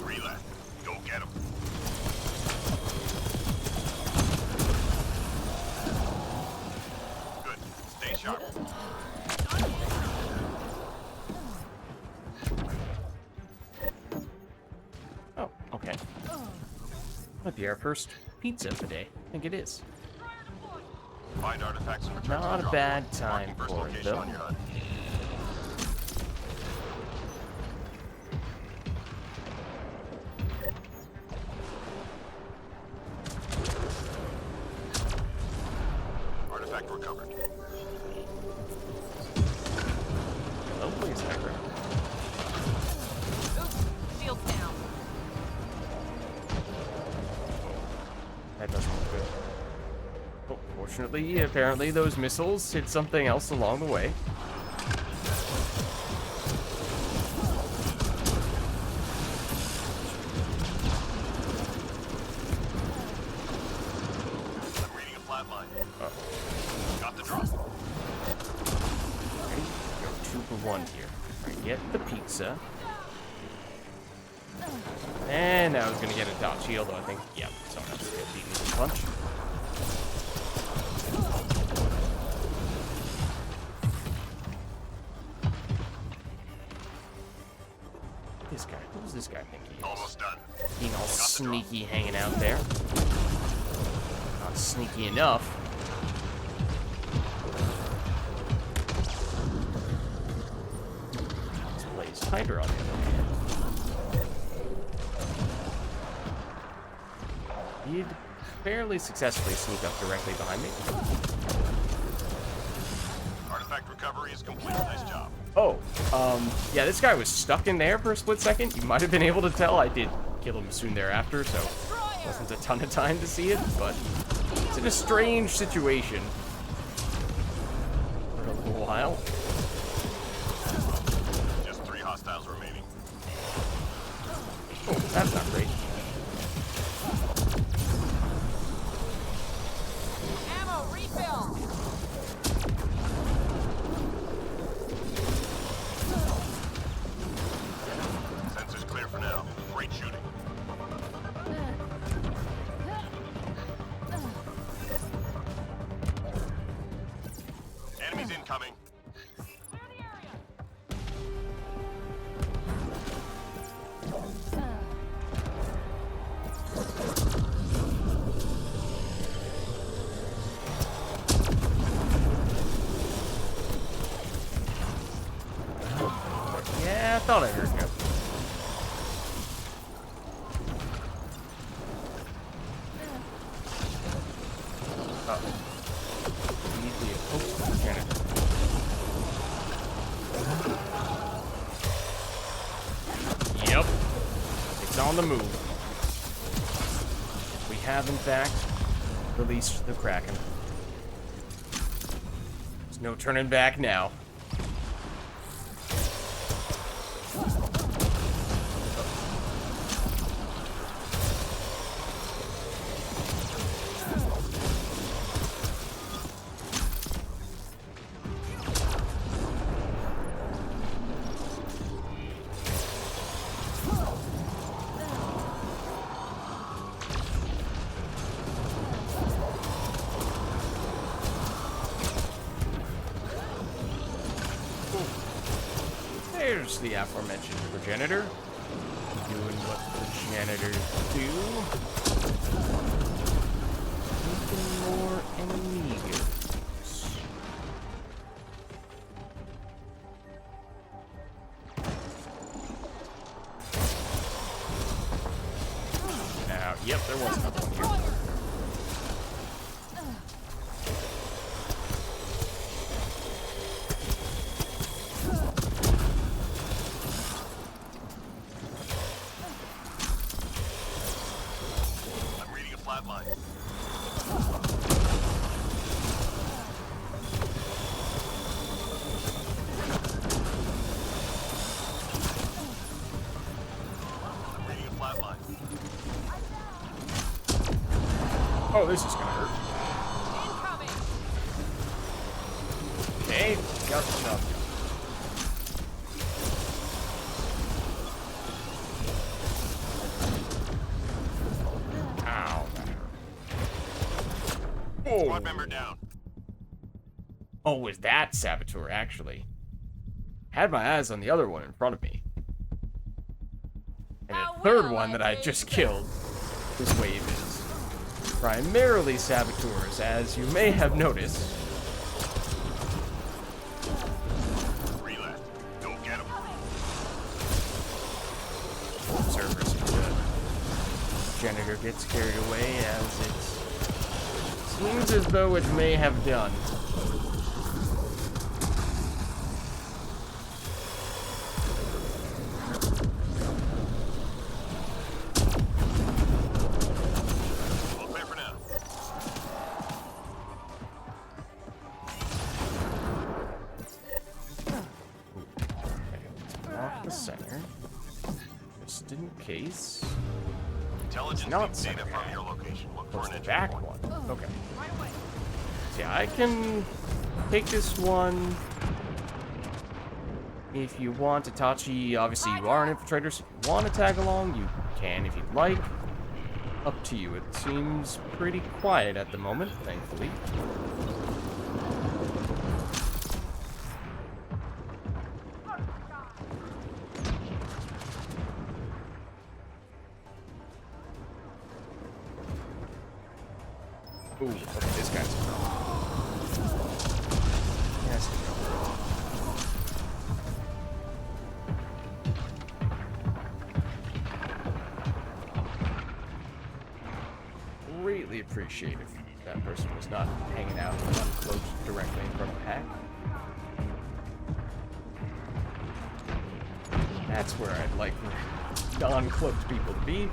Relay. Go get him. Good. Stay sharp. Oh, okay. Might be our first pizza of the day. I think it is. Find artifacts and return to Not the a drop bad point. time Marking first for it, location though. on your HUD. Artifact recovered. Oh, please, Hyper. Oops. Shields down. That doesn't look good. Oh, fortunately, apparently those missiles hit something else along the way. I'm reading a flat line. Got the drop. Ready? Go 2 for 1 here. Alright, get the pizza. And I was gonna get a dot shield, though I think, yep, someone else is gonna beat me with a punch. This guy, who does this guy think he is? Almost done. Being all sneaky hanging out there. Not sneaky enough. Let's blaze Hydra on the other hand. He'd fairly successfully sneak up directly behind me. Artifact recovery is complete. Nice job. Oh, yeah, this guy was stuck in there for a split second. You might have been able to tell. I did kill him soon thereafter, so wasn't a ton of time to see it, but it's in a strange situation. a while. Just 3 hostiles remaining. Oh, that's not great. Ammo refill. Sensors clear for now. Great shooting. Enemies incoming. Yeah, I thought I heard you. Easily a post janitor. Yep. It's on the move. We have, in fact, released the Kraken. There's no turning back now. There's the aforementioned progenitor. Doing what progenitors do. Making more enemigos. Now, yep, there was another one here. I'm reading a flatline. I'm reading a flatline. Oh, this is gonna hurt. Incoming. Okay, got enough. Ow, that hurt. Squad Oh. member down. Oh, was that Saboteur, actually? Had my eyes on the other one in front of me. And Now the third will one I that I take just that? killed, this wave is primarily Saboteurs, as you may have noticed. 3 left. Go get him. Observers of the Janitor gets carried away, as it seems as though it may have done. All clear for now. Off the center. Just in case. Intelligence Not needs data center. from your location. Look for What's an the entry back point. one? Okay. Right away. So yeah, I can take this one. If you want, Itachi, obviously you are an infiltrator, so if you want to tag along, you can if you'd like. Up to you. It seems pretty quiet at the moment, thankfully. Ooh, okay, this guy's a problem. Yes, greatly appreciate if that person was not hanging out uncloaked directly in front of the pack. That's where I'd like non-cloaked people to be.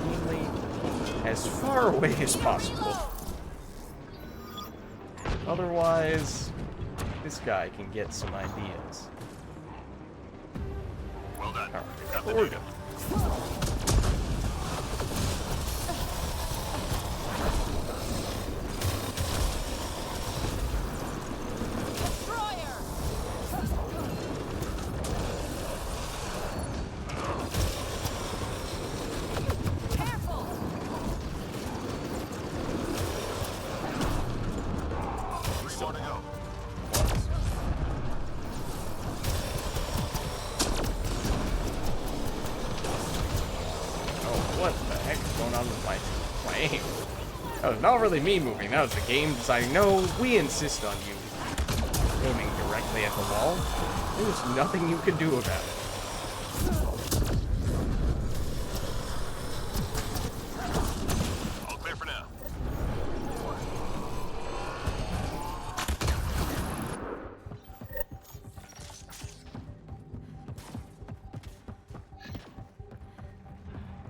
Mainly as far away as possible. Otherwise, this guy can get some ideas. Well done. Alright, Got the we're data. good. Destroyer! Careful! Three more to go. Oh, what the heck is going on with my aim? That was not really me moving, that was the game deciding, no, we insist on you aiming directly at the wall. There's nothing you can do about it. All clear for now.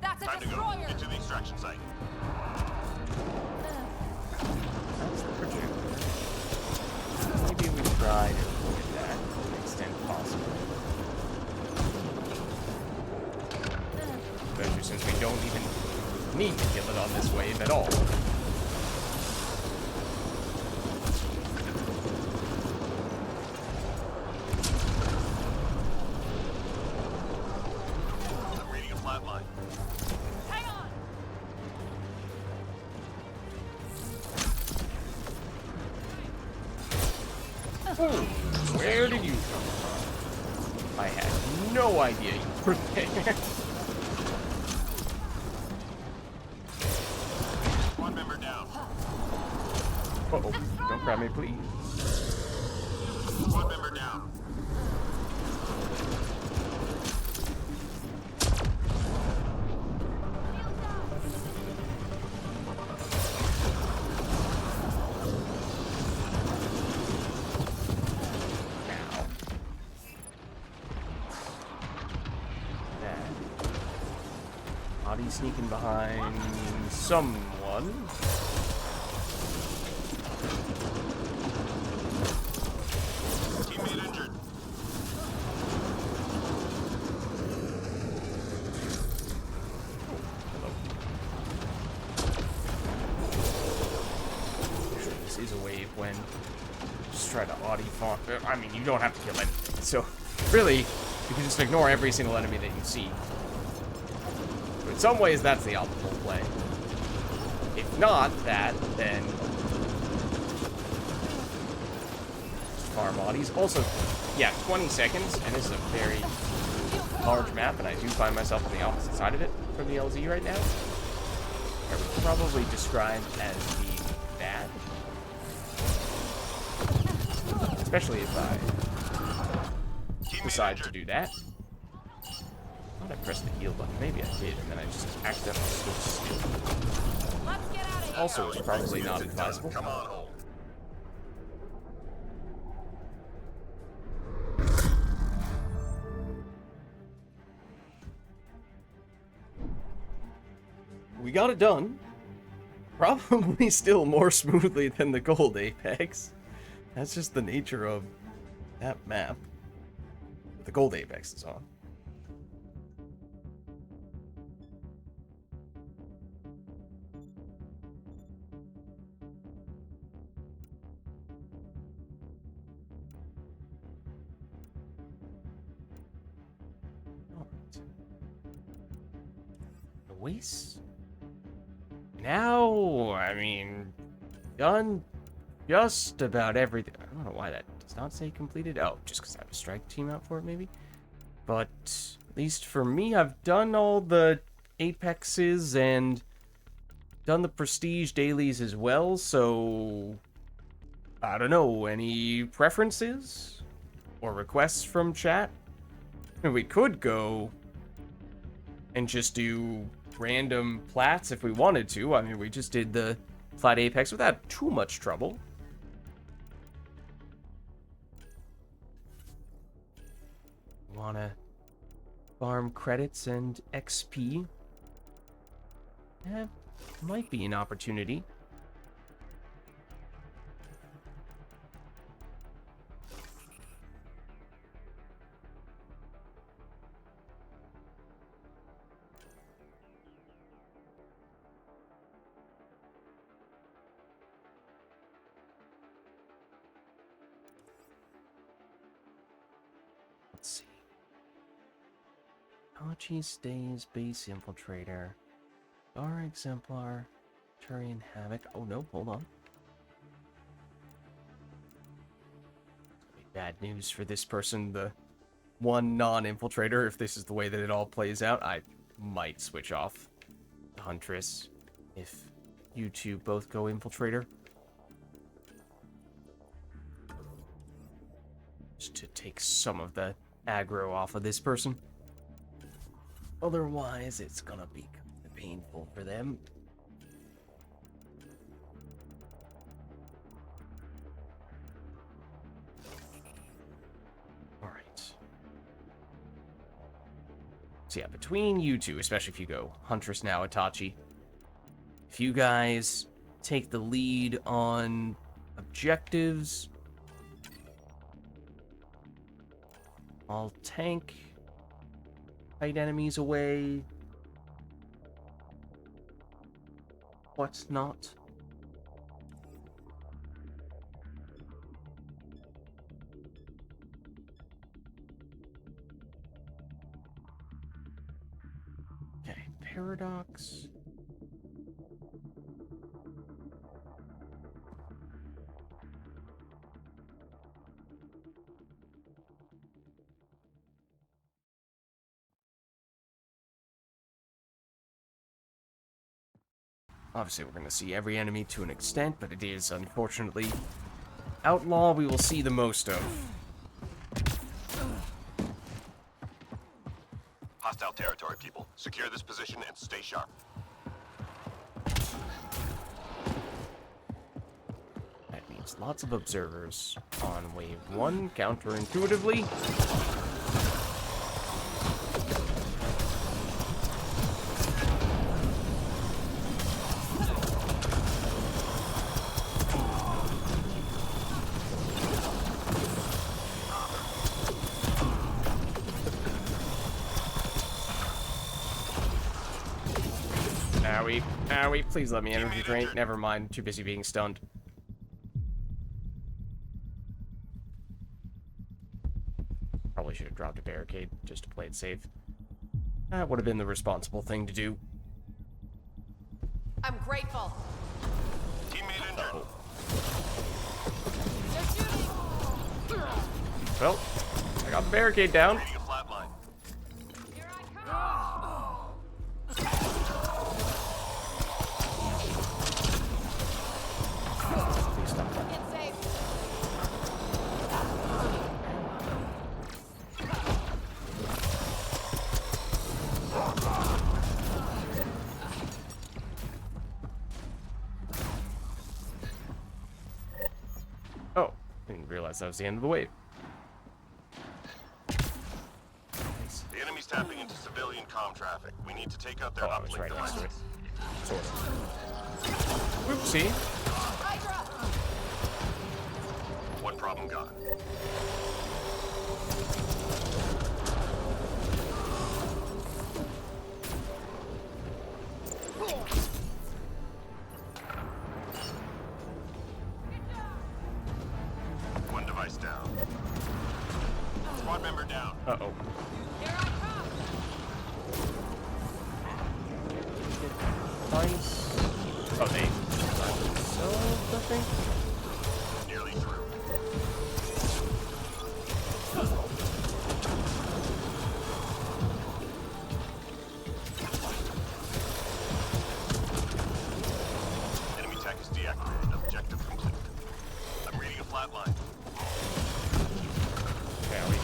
That's a Time to go. destroyer! Get to the extraction site. That's the projector. Maybe we try to avoid that to the extent possible. Especially since we don't even need to kill it on this wave at all. I'm reading a flat line. Hang on! Where did you come from? I had no idea you were there. One member down. Uh-oh, don't grab me, please. One member down. Now. That. Body sneaking behind someone. Teammate injured. Sure, this is a wave when just try to Audi farm. I mean, you don't have to kill anything. So, really, you can just ignore every single enemy that you see. But in some ways, that's the optimal play. If not that, then just farm Audis. Also, yeah, 20 seconds, and this is a very large map, and I do find myself on the opposite side of it from the LZ right now. I would probably describe as being bad. Especially if I Teammate decide to injured. do that. I thought I pressed the heal button. Maybe I did, and then I just accidentally stood still. Let's get out of here! Also, it's probably not Units done. advisable. Come on, hold. We got it done. Probably still more smoothly than the gold apex. That's just the nature of that map. The gold apex is on. Alright. The waste. Now, I mean, done just about everything. I don't know why that does not say completed. Oh, just because I have a strike team out for it, maybe. But at least for me, I've done all the apexes and done the prestige dailies as well. So I don't know, any preferences or requests from chat? We could go and just do random plats if we wanted to. I mean, we just did the flat apex without too much trouble. Wanna farm credits and XP? Might be an opportunity. Itachi stays base infiltrator. Star Exemplar. Turian Havoc. Oh no, hold on. Bad news for this person, the one non-infiltrator. If this is the way that it all plays out, I might switch off the Huntress if you two both go infiltrator. Just to take some of the aggro off of this person. Otherwise, it's gonna be painful for them. Alright. So yeah, between you two, especially if you go Huntress now, Itachi, if you guys take the lead on objectives, I'll tank, fight enemies away, what's not. Okay, Paradox. Obviously, we're going to see every enemy to an extent, but it is, unfortunately, Outlaw we will see the most of. Hostile territory, people. Secure this position and stay sharp. That means lots of observers on wave 1, counterintuitively. Owie, please let me energy drain. Never mind, too busy being stunned. Probably should have dropped a barricade just to play it safe. That would have been the responsible thing to do. I'm grateful. Teammate injured. They're shooting. Well, I got the barricade down. Reading a flat line. Here I come. Please stop that. Get safe. Oh, didn't realize that was the end of the wave. Nice. The enemy's tapping into civilian comm traffic. We need to take out their Oh, I was uplink right next to it. devices. Sort of. Oopsie. Hydra. One problem gone. One device down. Squad member down. Uh-oh. Here I come. Nice. Oh, they themselves, I think? Nearly through. Enemy tech is deactivated. Objective complete. I'm reading a flat line. Yeah, we...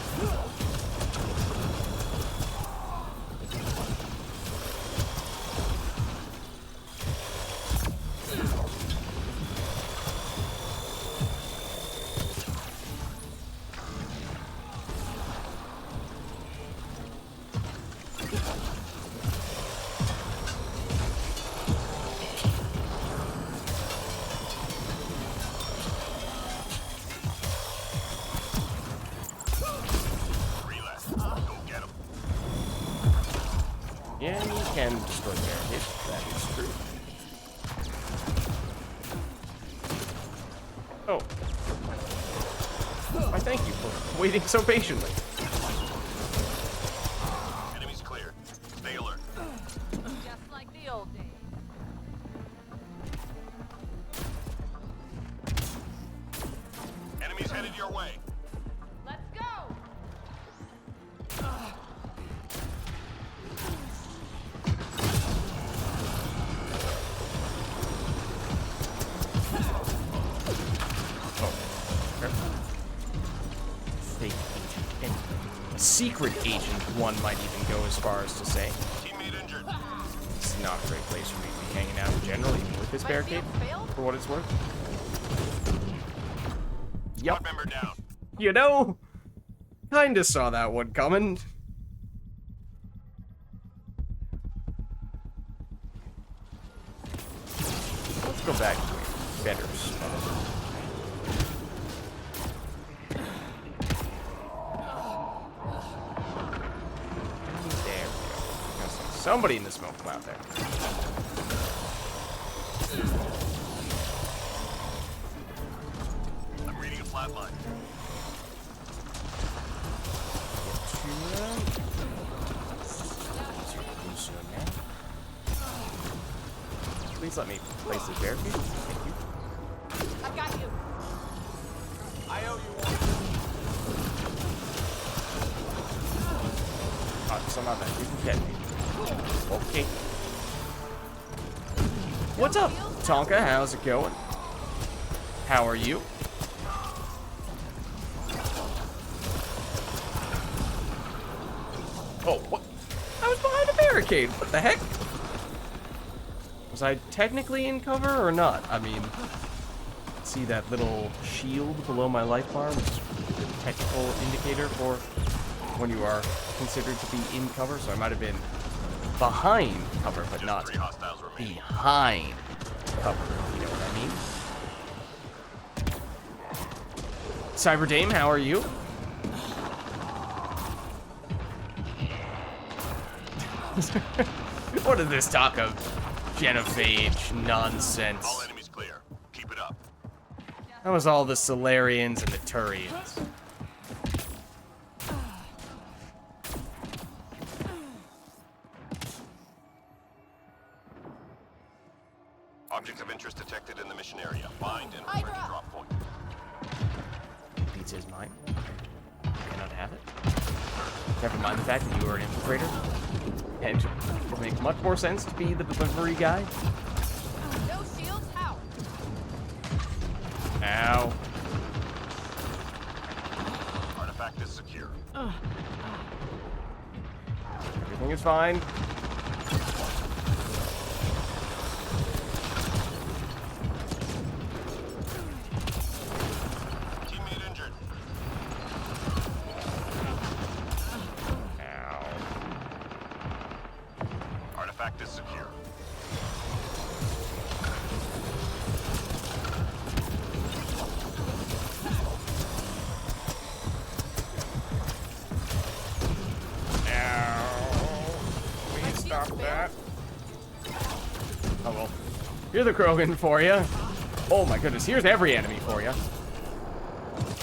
Relay. Go get him. Yeah, you can destroy barricades. That is true. Oh. Why, thank you for waiting so patiently. Enemy's clear. secret agent, one might even go as far as to say. Teammate injured. This is not a great place for me to be hanging out in general, even with this barricade, for what it's worth. Yup. Squad member down. You know, kinda saw that one coming. Let's go back to a better spot. There we go. Somebody in the smoke cloud there. I'm reading a flat line. Please let me place this barricade. Thank you. I've got you. I owe you one. Oh, somehow that didn't get me. Okay. What's up, Tonka? How's it going? How are you? Oh, what? I was behind a barricade. What the heck? Was I technically in cover or not? I mean, see that little shield below my life bar, which is the technical indicator for when you are considered to be in cover. So I might have been behind cover, but not 3 hostiles remaining. behind cover. You know what I mean? Cyberdame, how are you? What is this talk of genophage nonsense? All enemies clear. Keep it up. That was all the Solarians and the Turians. Objects of interest detected in the mission area. Find and return to drop point. Pizza is mine. You cannot have it. Never mind the fact that you are an infiltrator. And it would make much more sense to be the delivery guy. No shields, how? Ow. Artifact is secure. Everything is fine. Teammate injured. Ow. Artifact is secure. Please stop that. Oh well. Here's the Krogan for you. Oh my goodness, here's every enemy for you.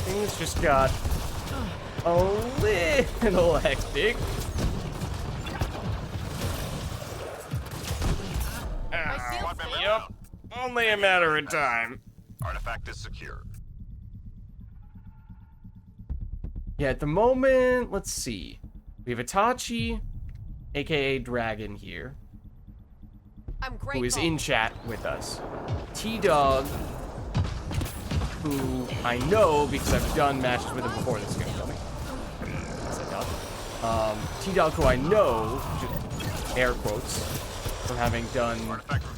Things just got a little hectic. Squad member Yep. down. Only a matter of time. Artifact is secure. Yeah, at the moment, let's see. We have Itachi, aka Dragon here, I'm grateful. who is in chat with us. T-Dog, who I know because I've done matches with him before this game. That's a dog. T-Dog, who I know, just air quotes, from having done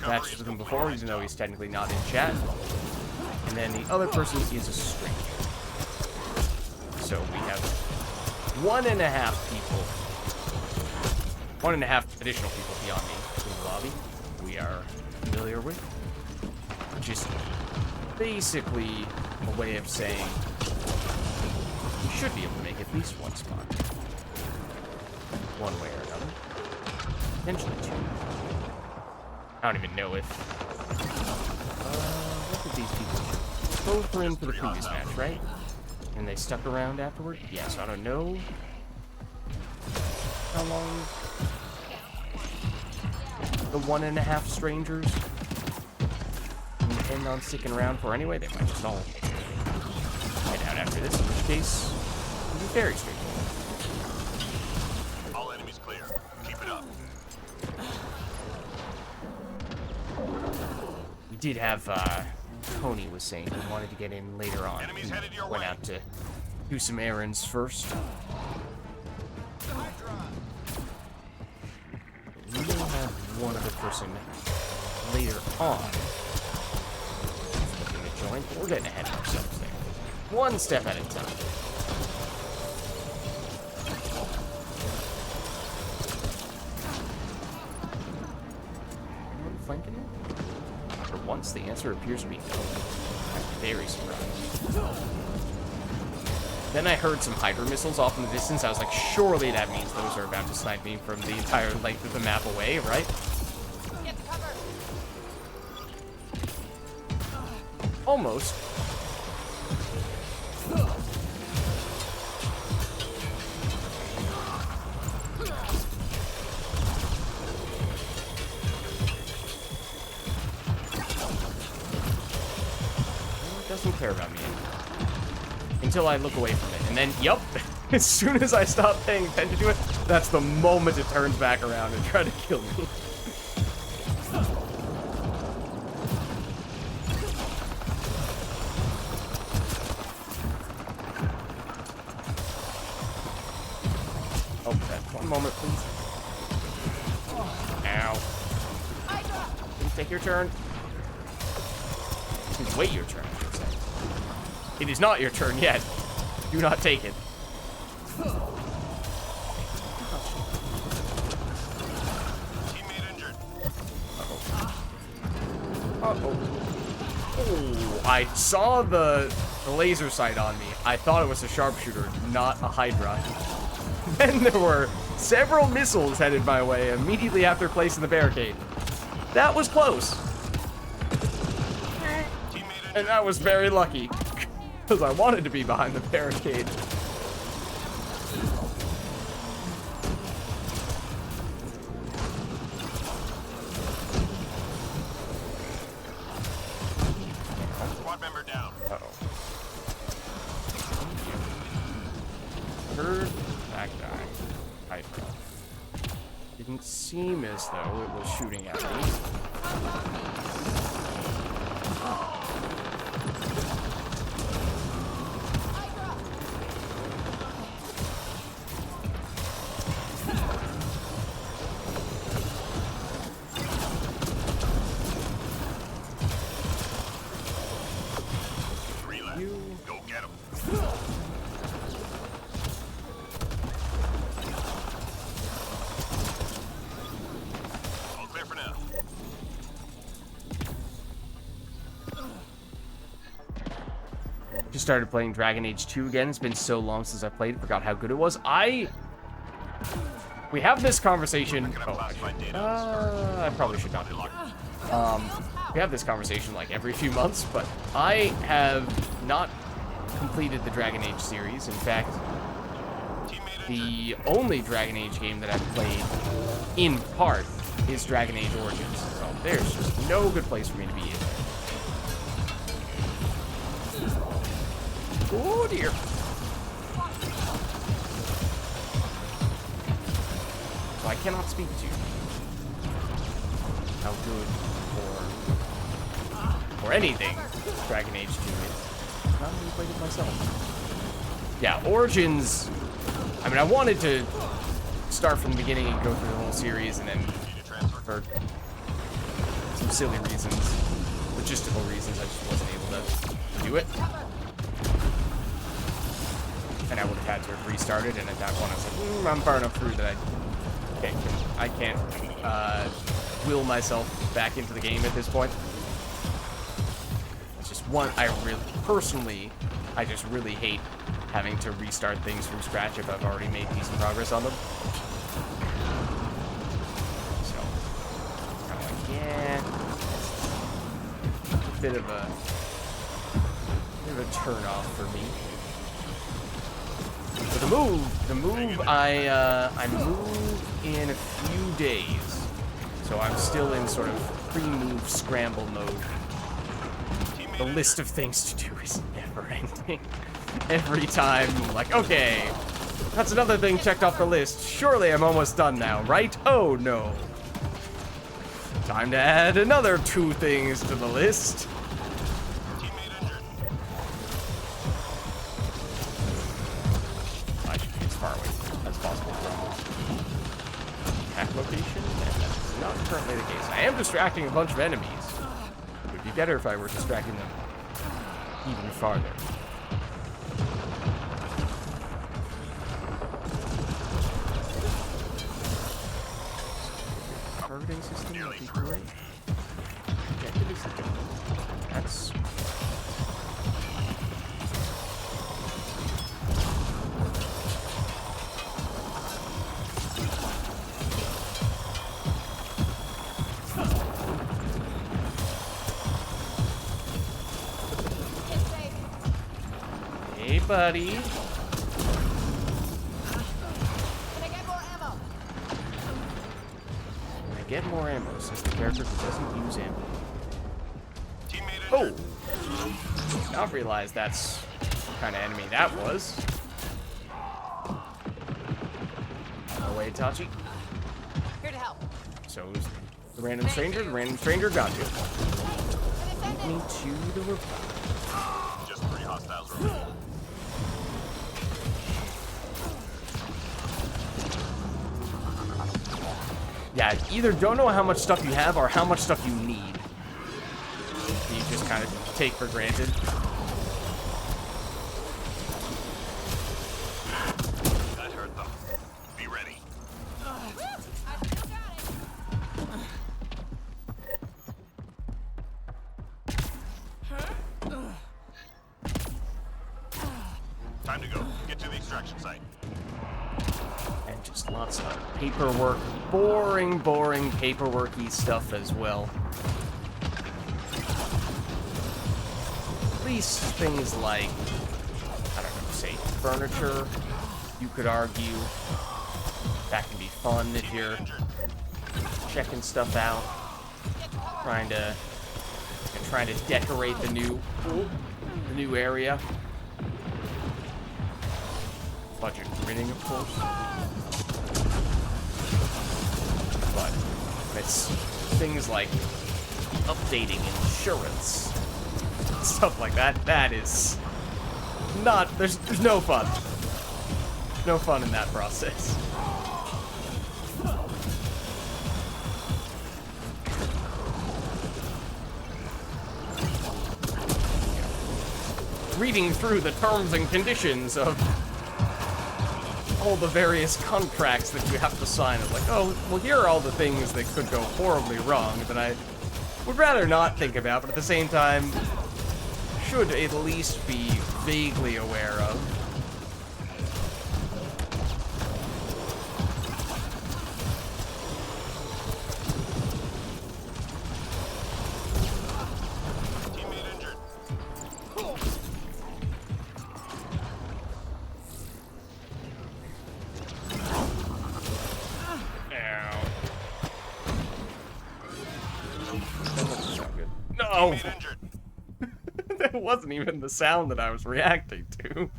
matches with him before, even though he's technically not in chat. And then the other person is a stranger. So we have 1.5 people, 1.5 additional people beyond me in the lobby we are familiar with. Just basically a way of saying you should be able to make at least one spot. One way or another. Potentially two. I don't even know if... what did these people do? Both were in for the previous match, right? And they stuck around afterward? Yeah, so I don't know how long the 1.5 strangers intend on sticking around for anyway. They might just all head out after this, in which case it'll be very straightforward. All enemies clear. Keep it up. We did have, Tony was saying he wanted to get in later on. Enemies He headed your went way. out to do some errands first. one other person later on. Looking to join. We're getting ahead of ourselves there. One step at a time. Anyone flanking him? For once, the answer appears to be no. I'm very surprised. Then I heard some Hydra missiles off in the distance. I was like, surely that means those are about to snipe me from the entire length of the map away, right? Get cover. Almost. It doesn't care about me anymore. Until I look away from it. And then, yup, as soon as I stop paying attention to it, that's the moment it turns back around and tries to kill me. Oh, that one moment, please. Ow. Please take your turn. Please wait your turn, I should say. It is not your turn yet. Do not take it. Teammate injured. Uh-oh. Oh, I saw the laser sight on me. I thought it was a sharpshooter, not a Hydra. Then there were several missiles headed my way immediately after placing the barricade. That was close. And that was very lucky. Because I wanted to be behind the barricade. Squad member down. Uh-oh. Heard that guy. Hydra. Didn't seem as though it was shooting at me. Go get him. All clear for now. Just started playing Dragon Age 2 again. It's been so long since I played it. Forgot how good it was. We have this conversation. I probably should not be here. We have this conversation like every few months, but I have not completed the Dragon Age series. In fact, the only Dragon Age game that I've played in part is Dragon Age Origins. So there's just no good place for me to be in. Oh dear. So I cannot speak to how good or anything Dragon Age 2 is. Not really played it myself. Yeah, Origins. I mean, I wanted to start from the beginning and go through the whole series, and then for some silly reasons, logistical reasons, I just wasn't able to do it. And I would have had to have restarted, and at that point I was like, I'm far enough through that I can't will myself back into the game at this point. It's just one, I just really hate having to restart things from scratch if I've already made decent progress on them. So, kind of like, yeah, a bit of a turn off for me. But the move, I move in a few days, so I'm still in sort of pre-move scramble mode. The list of things to do is never ending. Every time, I'm like, okay, that's another thing checked off the list. Surely I'm almost done now, right? Oh no. Time to add another 2 things to the list. I should be as far away as possible from attack location, and that's not. currently the case. I am distracting a bunch of enemies. It would be better if I were distracting them even farther. Targeting system would be great. Objective is that's... Hey, buddy. Can I get more ammo? I get more ammo since the character doesn't use ammo. Teammate Oh! injured. Now I realize that's what kind of enemy that was. No way, Itachi. Here to help. So is the random stranger. The random stranger got you. Lead me to the roof. Just 3 hostiles remaining. Yeah, either don't know how much stuff you have or how much stuff you need. You just kind of take for granted. That hurt them. Be ready. I still got it. Time to go. Get to the extraction site. And just lots of paperwork. Boring, boring paperworky stuff as well. At least things like, I don't know, say furniture, you could argue. That can be fun if you're checking stuff out. Trying to decorate the new area. Budget permitting, of course. But it's things like updating insurance, stuff like that. That is not. There's no fun. No fun in that process. Reading through the terms and conditions of all the various contracts that you have to sign. It's like, oh, well, here are all the things that could go horribly wrong that I would rather not think about, but at the same time, should at least be vaguely aware of. Teammate injured. No! Teammate injured. That wasn't even the sound that I was reacting to.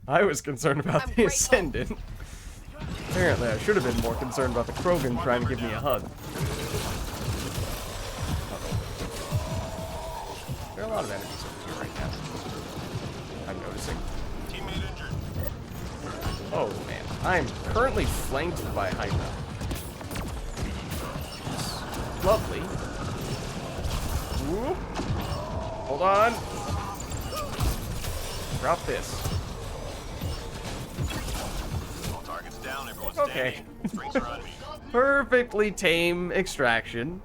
I was concerned about the Ascendant. Apparently, I should have been more concerned about the Krogan trying to give me a hug. There are a lot of enemies over here right now. I'm noticing. Teammate injured. Oh, man. I'm currently flanked by Hydra. Lovely. Whoop. Hold on. Drop this. All targets down. Everyone's Okay. standing. Drinks are on me. Perfectly tame extraction.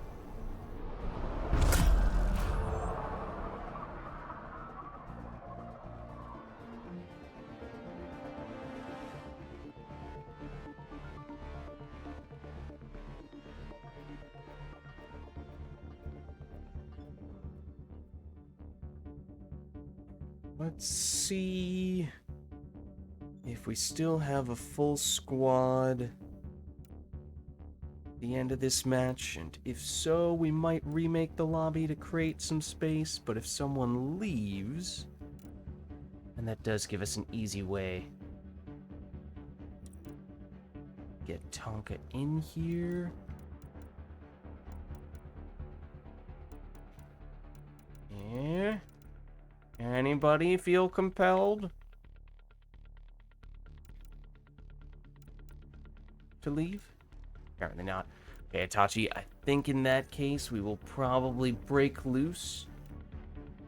Let's see if we still have a full squad at the end of this match, and if so, we might remake the lobby to create some space, but if someone leaves, and that does give us an easy way. Get Tonka in here. Yeah. Anybody feel compelled to leave? Apparently not. Okay, Itachi, I think in that case we will probably break loose.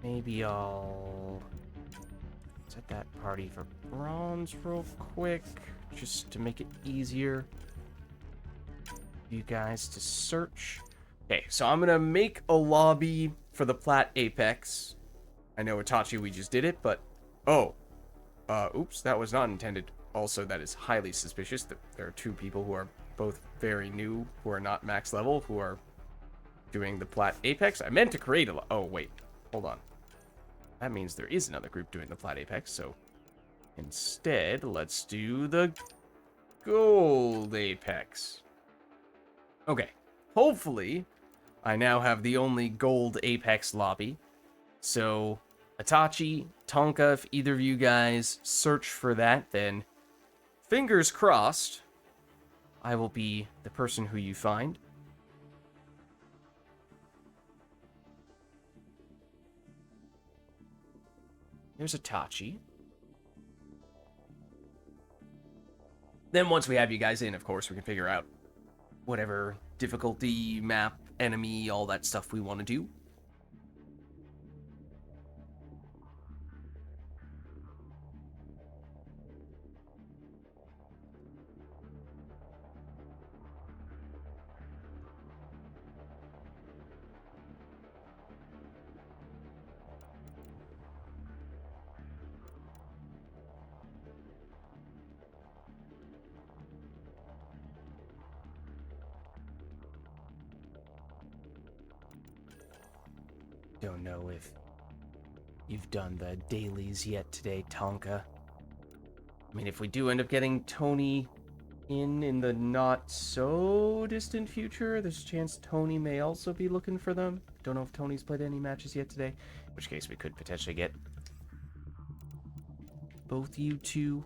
Maybe I'll set that party for bronze real quick, just to make it easier for you guys to search. Okay, so I'm gonna make a lobby for the Plat Apex. I know, Itachi, we just did it, but... Oh. Oops, that was not intended. Also, that is highly suspicious that there are two people who are both very new, who are not max level, who are doing the Plat Apex. I meant to create a... Oh, wait. Hold on. That means there is another group doing the Plat Apex, so... Instead, let's do the Gold Apex. Okay. Hopefully, I now have the only Gold Apex lobby. So, Itachi, Tonka, if either of you guys search for that, then fingers crossed, I will be the person who you find. There's Itachi. Then once we have you guys in, of course, we can figure out whatever difficulty, map, enemy, all that stuff we want to do. Don't know if you've done the dailies yet today, Tonka. I mean, if we do end up getting Tony in the not-so-distant future, there's a chance Tony may also be looking for them. Don't know if Tony's played any matches yet today, in which case we could potentially get both you two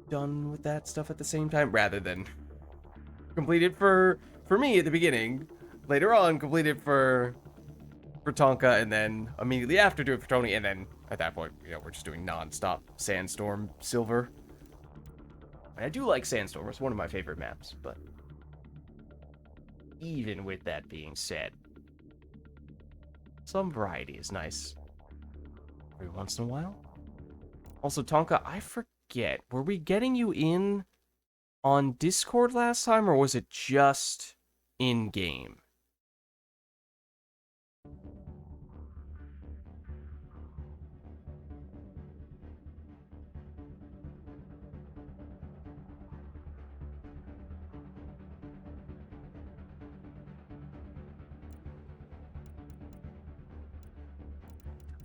done with that stuff at the same time, rather than complete it for me at the beginning, later on complete it for Tonka, and then immediately after do it for Tony, and then at that point, you know, we're just doing non-stop Sandstorm Silver. And I do like Sandstorm, it's one of my favorite maps, but even with that being said, some variety is nice every once in a while. Also, Tonka, I forget, were we getting you in on Discord last time, or was it just in-game?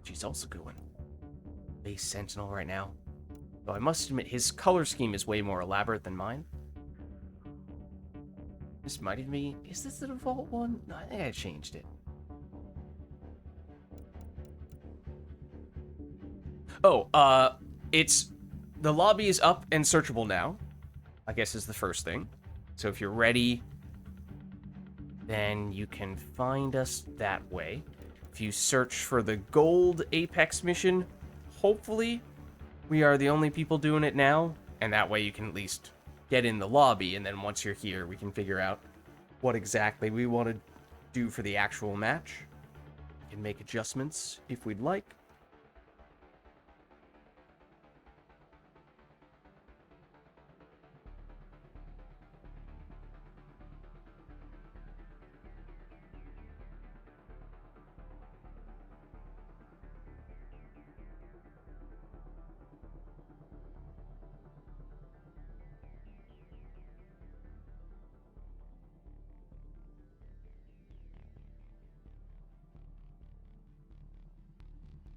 She's also going base Sentinel right now. Though I must admit, his color scheme is way more elaborate than mine. This might even be... Is this the default one? No, I think I changed it. Oh, it's... The lobby is up and searchable now, I guess is the first thing. So if you're ready, then you can find us that way. If you search for the Gold Apex mission, hopefully we are the only people doing it now, and that way you can at least get in the lobby, and then once you're here, we can figure out what exactly we want to do for the actual match. We can make adjustments if we'd like.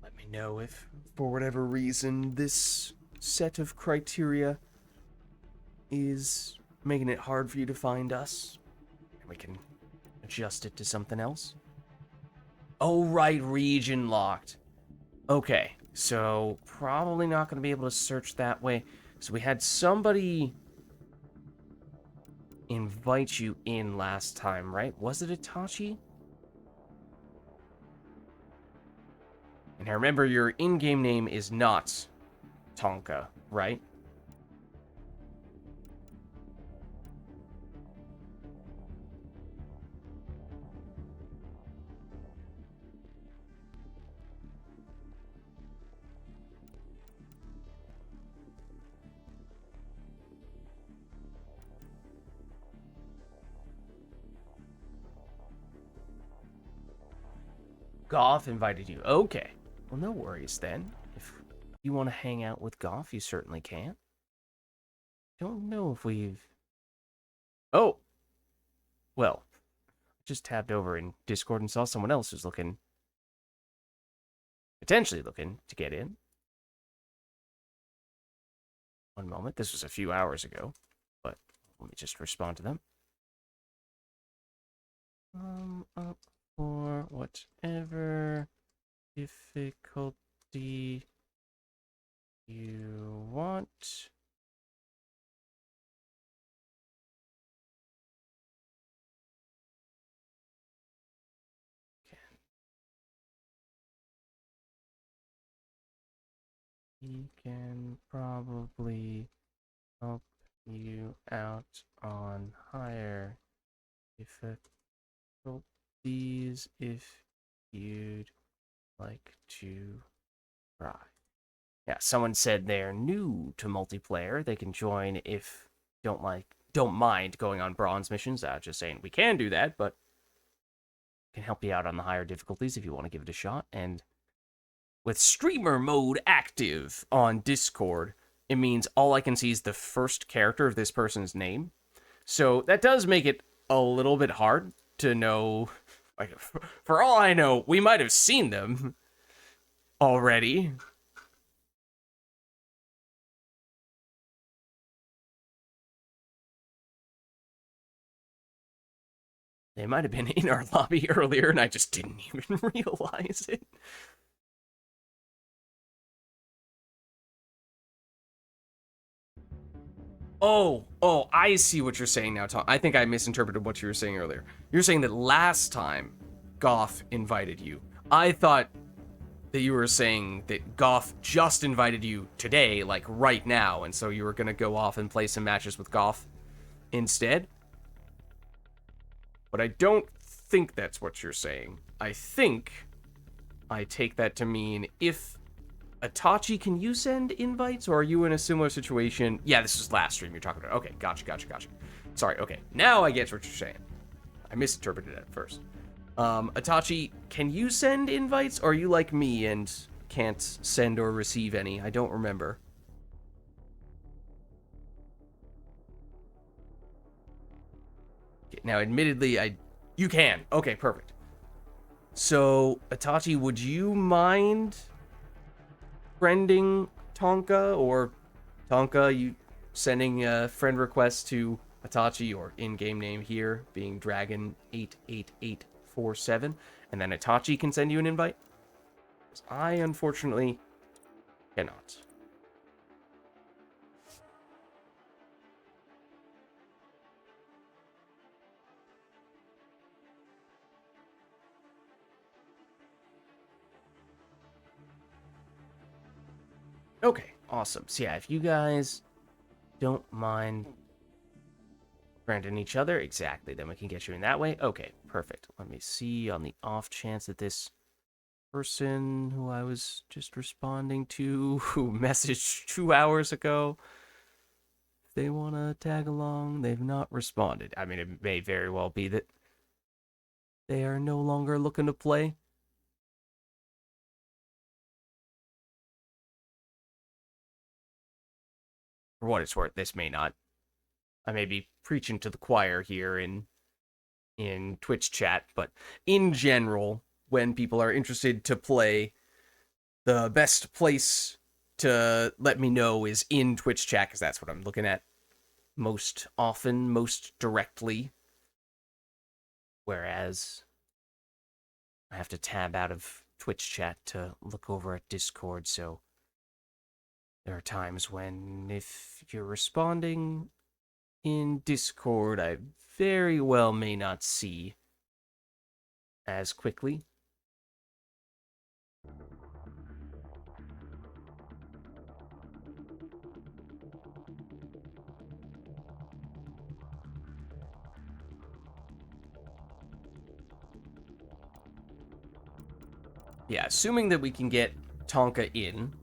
Let me know if, for whatever reason, this set of criteria is making it hard for you to find us. And we can adjust it to something else. Oh, right, region locked. Okay, so probably not going to be able to search that way. So we had somebody invite you in last time, right? Was it Itachi? And I remember your in-game name is not Tonka, right? Goff invited you. Okay. Well, no worries then. If you want to hang out with Goff, you certainly can. Don't know if we've... Oh! Well, just tabbed over in Discord and saw someone else who's looking... potentially looking to get in. One moment. This was a few hours ago, but let me just respond to them. Up for whatever difficulty you want. He can probably help you out on higher difficulties if you'd like to try. Yeah, someone said they're new to multiplayer. They can join if don't mind going on bronze missions. Just saying we can do that, but can help you out on the higher difficulties if you want to give it a shot. And with streamer mode active on Discord, it means all I can see is the first character of this person's name. So that does make it a little bit hard to know. Like, for all I know, we might have seen them already. They might have been in our lobby earlier and I just didn't even realize it. Oh, I see what you're saying now, Tom. I think I misinterpreted what you were saying earlier. You're saying that last time Goff invited you. I thought that you were saying that Goff just invited you today, like right now, and so you were going to go off and play some matches with Goff instead. But I don't think that's what you're saying. I think I take that to mean if Itachi, can you send invites, or are you in a similar situation? Yeah, this is last stream you're talking about. Okay, gotcha. Sorry, okay. Now I get what you're saying. I misinterpreted it at first. Itachi, can you send invites, or are you like me and can't send or receive any? I don't remember. Now, admittedly, you can. Okay, perfect. So, Itachi, would you mind friending Tonka, or Tonka, you sending a friend request to Itachi, or in-game name here being Dragon88847, and then Itachi can send you an invite? I, unfortunately, cannot. Okay, awesome. So yeah, if you guys don't mind friending each other, exactly, then we can get you in that way. Okay, perfect. Let me see, on the off chance that this person who I was just responding to, who messaged 2 hours ago, if they want to tag along, they've not responded. I mean, it may very well be that they are no longer looking to play. For what it's worth, this may not. I may be preaching to the choir here in Twitch chat, but in general, when people are interested to play, the best place to let me know is in Twitch chat, because that's what I'm looking at most often, most directly. Whereas I have to tab out of Twitch chat to look over at Discord, so there are times when, if you're responding in Discord, I very well may not see as quickly. Yeah, assuming that we can get Tonka in,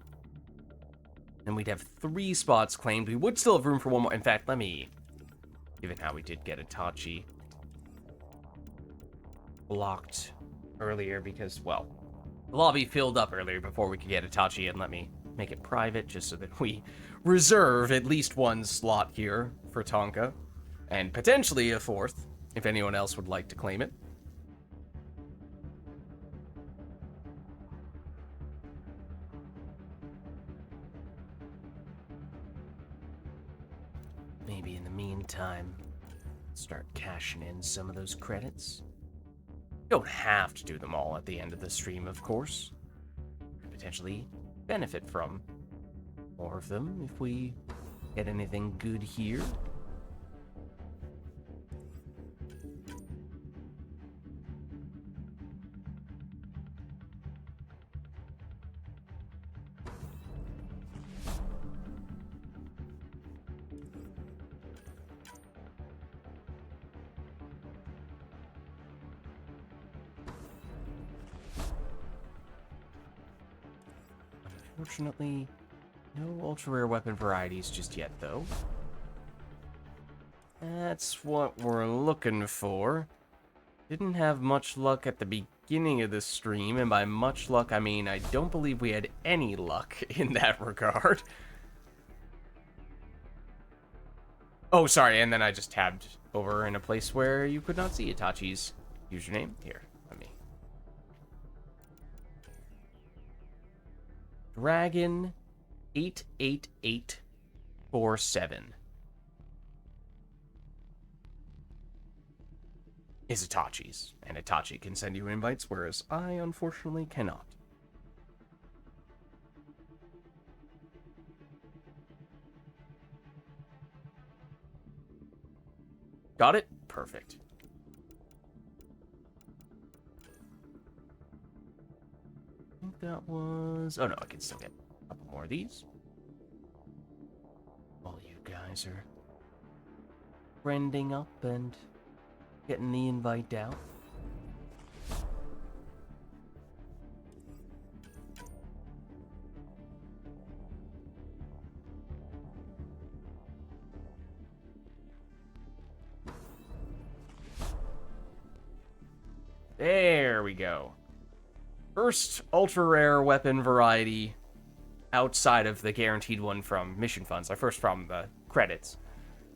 and we'd have 3 spots claimed. We would still have room for one more. In fact, let me, given how we did get Itachi blocked earlier because, well, the lobby filled up earlier before we could get Itachi and let me make it private just so that we reserve at least one slot here for Tonka, and potentially a fourth if anyone else would like to claim it. Maybe in the meantime, start cashing in some of those credits. Don't have to do them all at the end of the stream, of course. Could potentially benefit from more of them if we get anything good here. Unfortunately, no ultra-rare weapon varieties just yet, though. That's what we're looking for. Didn't have much luck at the beginning of the stream, and by much luck, I mean I don't believe we had any luck in that regard. Oh, sorry, and then I just tabbed over in a place where you could not see Itachi's username. Here, let me... Dragon 88847 is Itachi's, and Itachi can send you invites, whereas I unfortunately cannot. Got it? Perfect. I think that was... Oh no, I can still get a couple more of these. While you guys are friending up and getting the invite out. There we go. First ultra-rare weapon variety outside of the guaranteed one from mission funds. Our first from the credits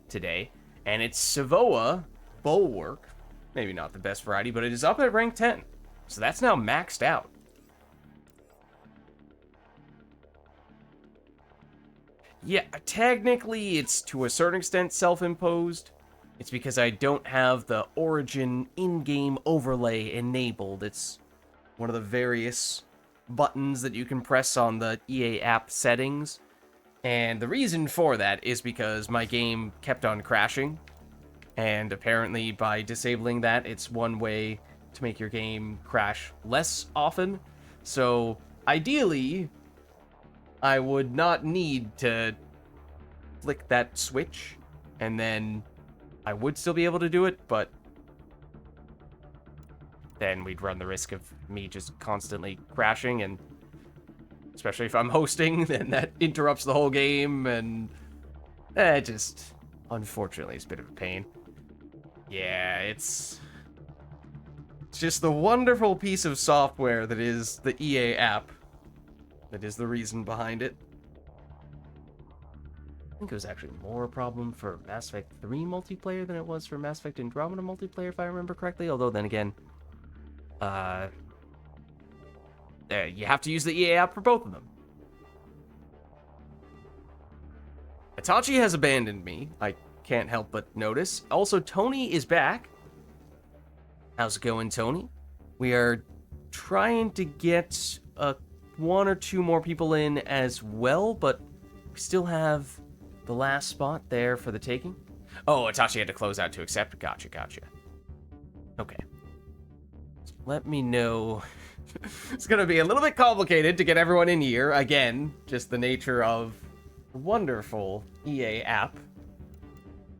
today. And it's Savoa Bulwark. Maybe not the best variety, but it is up at rank 10. So that's now maxed out. Yeah, technically it's to a certain extent self-imposed. It's because I don't have the Origin in-game overlay enabled. It's one of the various buttons that you can press on the EA app settings. And the reason for that is because my game kept on crashing. And apparently by disabling that, it's one way to make your game crash less often. So ideally, I would not need to flick that switch, and then I would still be able to do it, but then we'd run the risk of me just constantly crashing, and especially if I'm hosting, then that interrupts the whole game, and just, unfortunately, it's a bit of a pain. Yeah, it's just the wonderful piece of software that is the EA app that is the reason behind it. I think it was actually more a problem for Mass Effect 3 multiplayer than it was for Mass Effect Andromeda multiplayer, if I remember correctly. Although, then again, you have to use the EA app for both of them. Itachi has abandoned me. I can't help but notice. Also, Tony is back. How's it going, Tony? We are trying to get one or two more people in as well, but we still have the last spot there for the taking. Oh, Itachi had to close out to accept. Gotcha. Okay. Let me know. It's going to be a little bit complicated to get everyone in here. Again, just the nature of the wonderful EA app.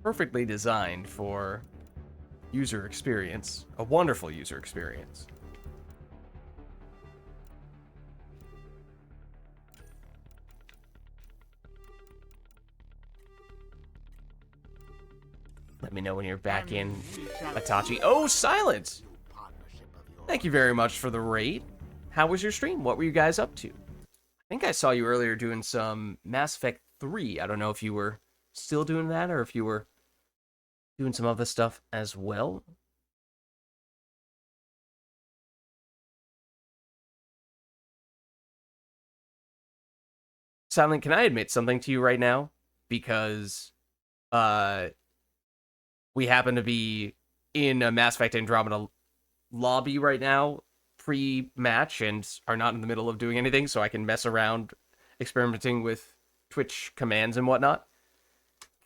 Perfectly designed for user experience. A wonderful user experience. Let me know when you're back in, Itachi. Oh, silence! Thank you very much for the raid. How was your stream? What were you guys up to? I think I saw you earlier doing some Mass Effect 3. I don't know if you were still doing that or if you were doing some other stuff as well. Silent, can I admit something to you right now? Because we happen to be in a Mass Effect Andromeda lobby right now, pre-match, and are not in the middle of doing anything, so I can mess around experimenting with Twitch commands and whatnot.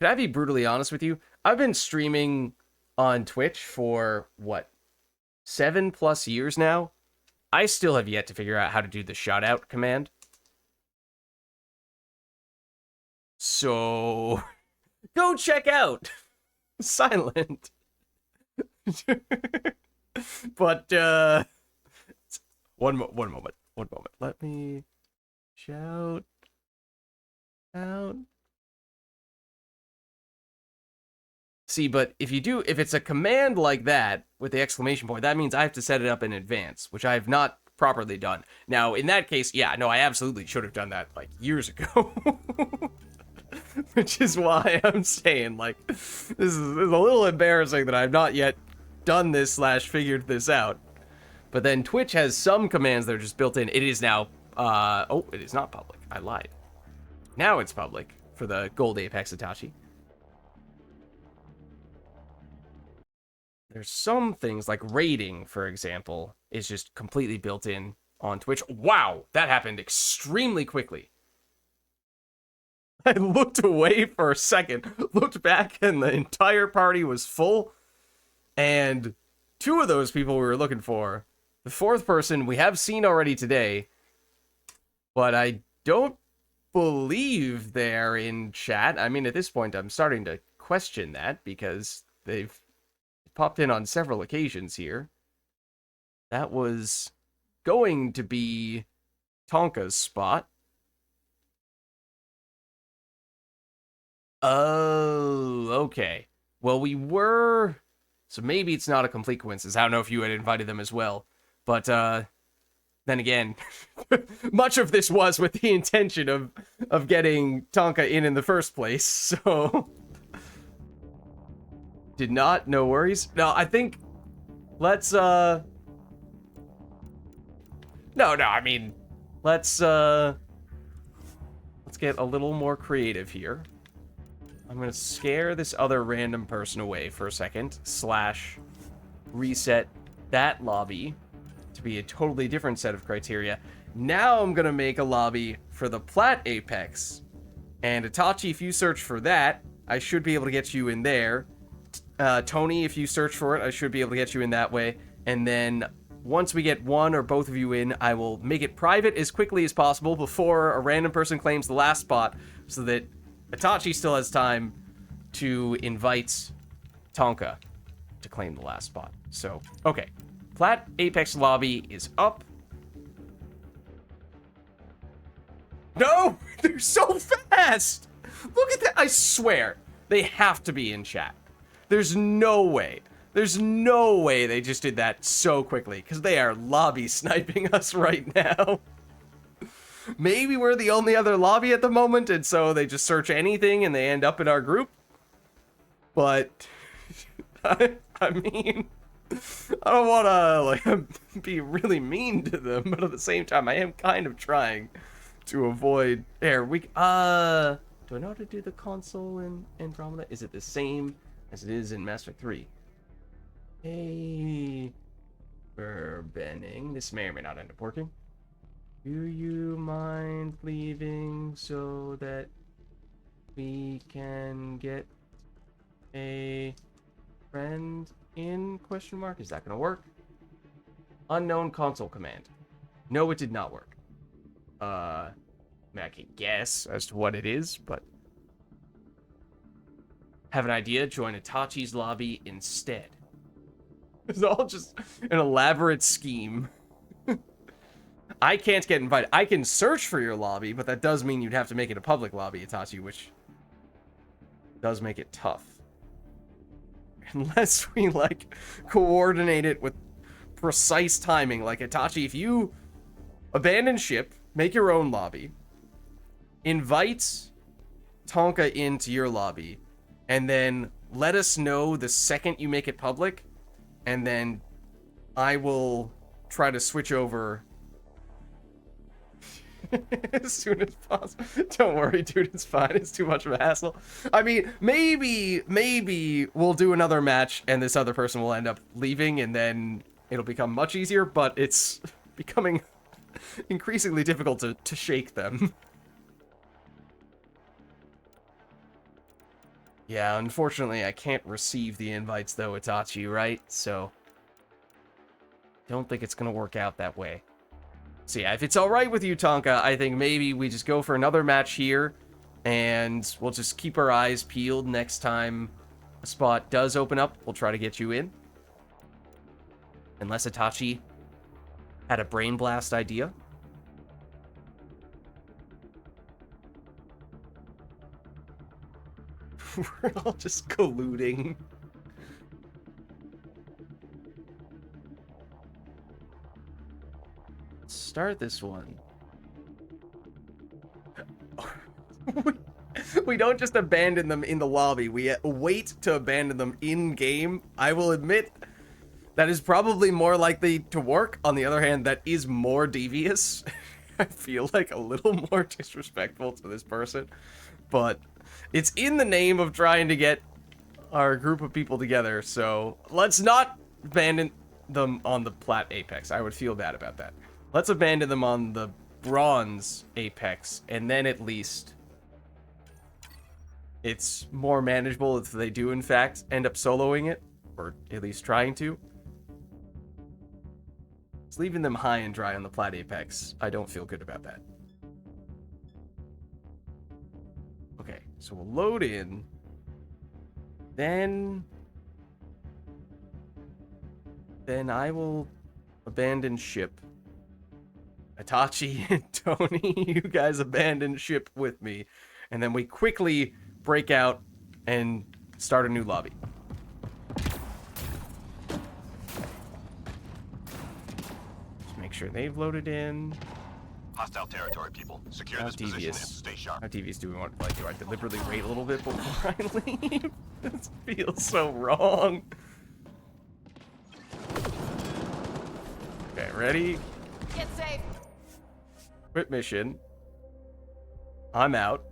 Can I be brutally honest with you? I've been streaming on Twitch for, 7+ years now? I still have yet to figure out how to do the shout-out command. So, go check out Silent. But, one moment. Let me shout out. See, but if it's a command like that with the exclamation point, that means I have to set it up in advance, which I have not properly done. Now, in that case, yeah, no, I absolutely should have done that, years ago. Which is why I'm saying, this is a little embarrassing that I've not yet done this / figured this out. But then Twitch has some commands that are just built in. It is now, it is not public. I lied. Now it's public for the Gold Apex Itachi. There's some things, like raiding, for example, is just completely built in on Twitch. Wow, that happened extremely quickly. I looked away for a second, looked back, and the entire party was full. And 2 of those people we were looking for, the 4th person we have seen already today, but I don't believe they're in chat. I mean, at this point, I'm starting to question that because they've popped in on several occasions here. That was going to be Tonka's spot. Oh, okay. Well, we were... So maybe it's not a complete coincidence. I don't know if you had invited them as well. But, then again, much of this was with the intention of getting Tonka in the first place, so... Did not, no worries. No, I think... Let's, No, I mean... Let's get a little more creative here. I'm gonna scare this other random person away for a second, / reset that lobby to be a totally different set of criteria. Now I'm gonna make a lobby for the Plat Apex. And Itachi, if you search for that, I should be able to get you in there. Tony, if you search for it, I should be able to get you in that way. And then once we get one or both of you in, I will make it private as quickly as possible before a random person claims the last spot, so that Itachi still has time to invite Tonka to claim the last spot. So, okay. Plat Apex lobby is up. No! They're so fast! Look at that! I swear, they have to be in chat. There's no way. There's no way they just did that so quickly, because they are lobby sniping us right now. Maybe we're the only other lobby at the moment, and so they just search anything and they end up in our group. But, I mean, I don't want to, be really mean to them, but at the same time, I am kind of trying to avoid... There, do I know how to do the console in Andromeda? Is it the same as it is in Mass Effect 3? Hey, Burbenning. This may or may not end up working. Do you mind leaving so that we can get a friend in? ? Is that gonna work? Unknown console command. No, it did not work. I mean, I can guess as to what it is, but have an idea. Join Itachi's lobby instead. It's all just an elaborate scheme. I can't get invited. I can search for your lobby, but that does mean you'd have to make it a public lobby, Itachi, which does make it tough. Unless we, coordinate it with precise timing. Like, Itachi, if you abandon ship, make your own lobby, invite Tonka into your lobby, and then let us know the second you make it public, and then I will try to switch over as soon as possible. Don't worry, dude, it's fine. It's too much of a hassle. I mean, maybe we'll do another match and this other person will end up leaving and then it'll become much easier, but it's becoming increasingly difficult to shake them. Yeah, unfortunately, I can't receive the invites, though, Itachi, right? So, don't think it's gonna work out that way. So yeah, if it's alright with you, Tonka, I think maybe we just go for another match here, and we'll just keep our eyes peeled next time a spot does open up. We'll try to get you in. Unless Itachi had a brain blast idea. We're all just colluding. Start this one. We don't just abandon them in the lobby. We wait to abandon them in-game. I will admit that is probably more likely to work. On the other hand, that is more devious. I feel like a little more disrespectful to this person. But it's in the name of trying to get our group of people together. So let's not abandon them on the Plat Apex. I would feel bad about that. Let's abandon them on the Bronze Apex, and then at least it's more manageable if they do, in fact, end up soloing it, or at least trying to. It's leaving them high and dry on the Plat Apex. I don't feel good about that. Okay, so we'll load in. Then I will abandon ship. Itachi and Tony, you guys abandon ship with me. And then we quickly break out and start a new lobby. Just make sure they've loaded in. Hostile territory, people. Secure this position and stay sharp. How devious do we want? Like, do I deliberately wait a little bit before I leave? This feels so wrong. Okay, ready? Get safe. Quit mission. I'm out.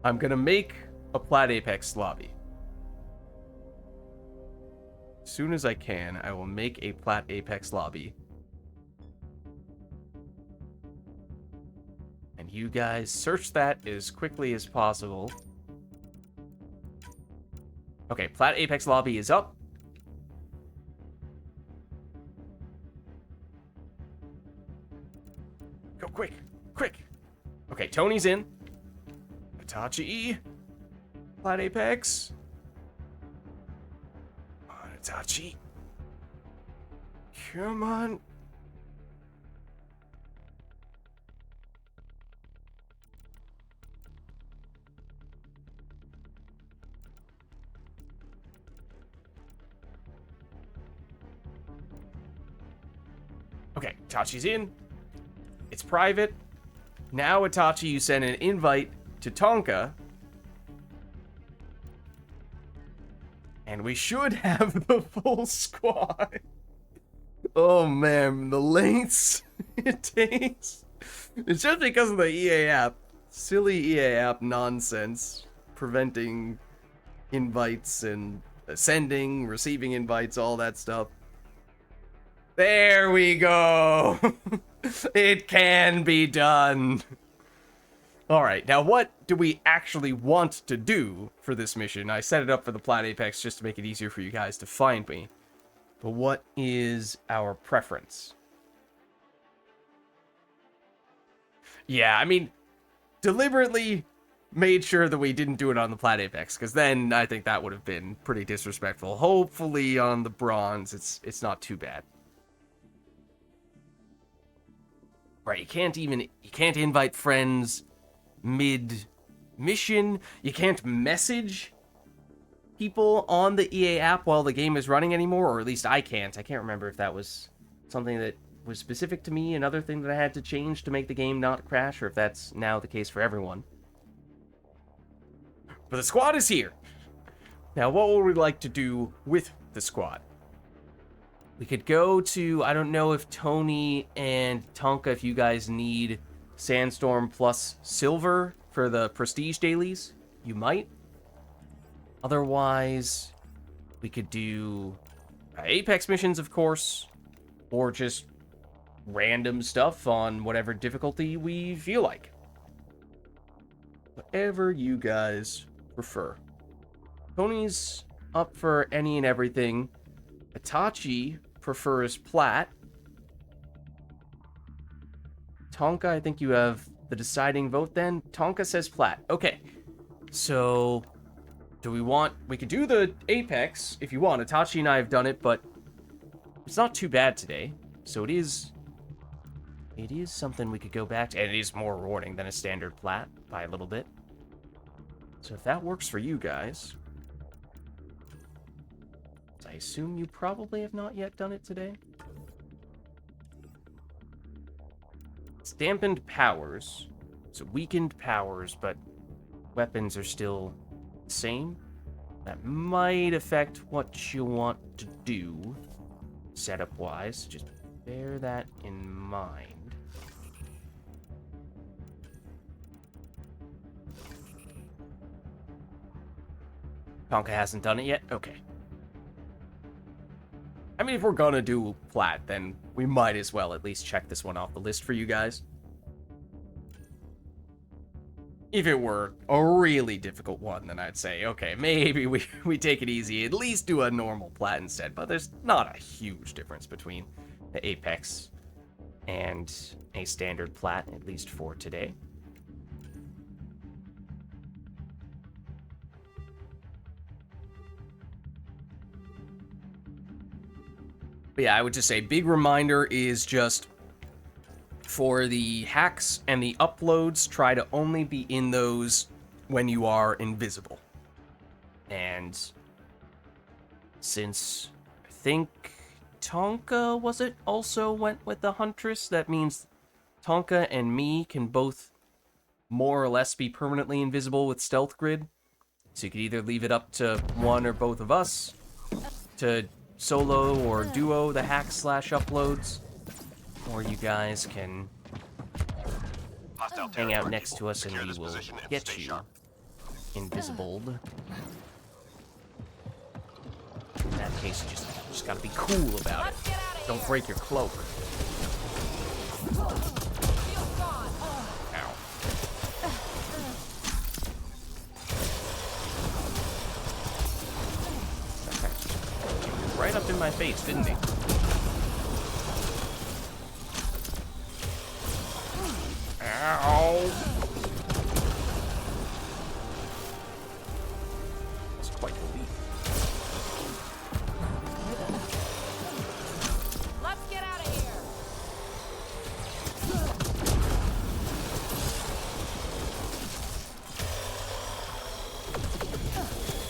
I'm gonna make a Plat Apex lobby. As soon as I can, I will make a Plat Apex lobby. And you guys search that as quickly as possible. Okay, Plat Apex lobby is up. Go quick, quick. Okay, Tony's in. Itachi. Plat Apex. Come on, Itachi. Come on. Okay, Itachi's in. It's private. Now, Itachi, you send an invite to Tonka. And we should have the full squad. Oh, man. The lengths it takes. It's just because of the EA app. Silly EA app nonsense. Preventing invites and sending, receiving invites, all that stuff. There we go. It can be done. Alright, now what do we actually want to do for this mission? I set it up for the Plat Apex just to make it easier for you guys to find me. But what is our preference? Yeah, I mean, deliberately made sure that we didn't do it on the Plat Apex, because then I think that would have been pretty disrespectful. Hopefully on the Bronze, it's not too bad. Right, you can't invite friends mid-mission. You can't message people on the EA app while the game is running anymore, or at least I can't. I can't remember if that was something that was specific to me, another thing that I had to change to make the game not crash, or if that's now the case for everyone. But the squad is here. Now, what would we like to do with the squad? We could go to, I don't know if Tony and Tonka, if you guys need Sandstorm plus Silver for the Prestige dailies, you might. Otherwise, we could do Apex missions, of course, or just random stuff on whatever difficulty we feel like. Whatever you guys prefer. Tony's up for any and everything. Itachi prefers Plat. Tonka, I think you have the deciding vote then. Tonka says Plat. Okay. So, we could do the Apex if you want. Itachi and I have done it, but it's not too bad today. So it is something we could go back to, and it is more rewarding than a standard Plat by a little bit. So if that works for you guys, I assume you probably have not yet done it today. It's dampened powers, so weakened powers, but weapons are still the same. That might affect what you want to do setup-wise. Just bear that in mind. Tonka hasn't done it yet? Okay. I mean, if we're gonna do Plat, then we might as well at least check this one off the list for you guys. If it were a really difficult one, then I'd say, okay, maybe we take it easy, at least do a normal Plat instead, but there's not a huge difference between the Apex and a standard Plat, at least for today. But yeah, I would just say, big reminder is just for the hacks and the uploads, try to only be in those when you are invisible. And since I think Tonka, was it, also went with the Huntress, that means Tonka and me can both more or less be permanently invisible with Stealth Grid. So you could either leave it up to one or both of us to solo or duo the hacks/uploads, or you guys can hang out next to us and we will get you invisibled. In that case, you just gotta be cool about it. Don't break your cloak. Ow. Right up in my face, didn't he? Ow! That's quite the leap. Let's get out of here.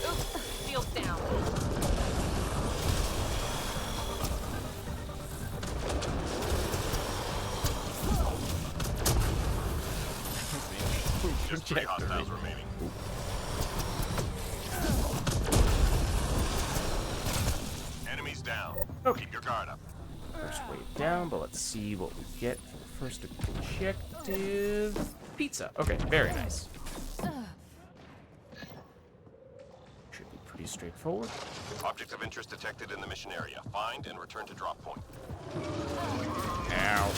Oops, shields down. Just 3 hostiles remaining. Enemies down. Keep your guard up. First wave down, but let's see what we get for the first objective. Pizza. Okay, very nice. Should be pretty straightforward. Objects of interest detected in the mission area. Find and return to drop point. Ow.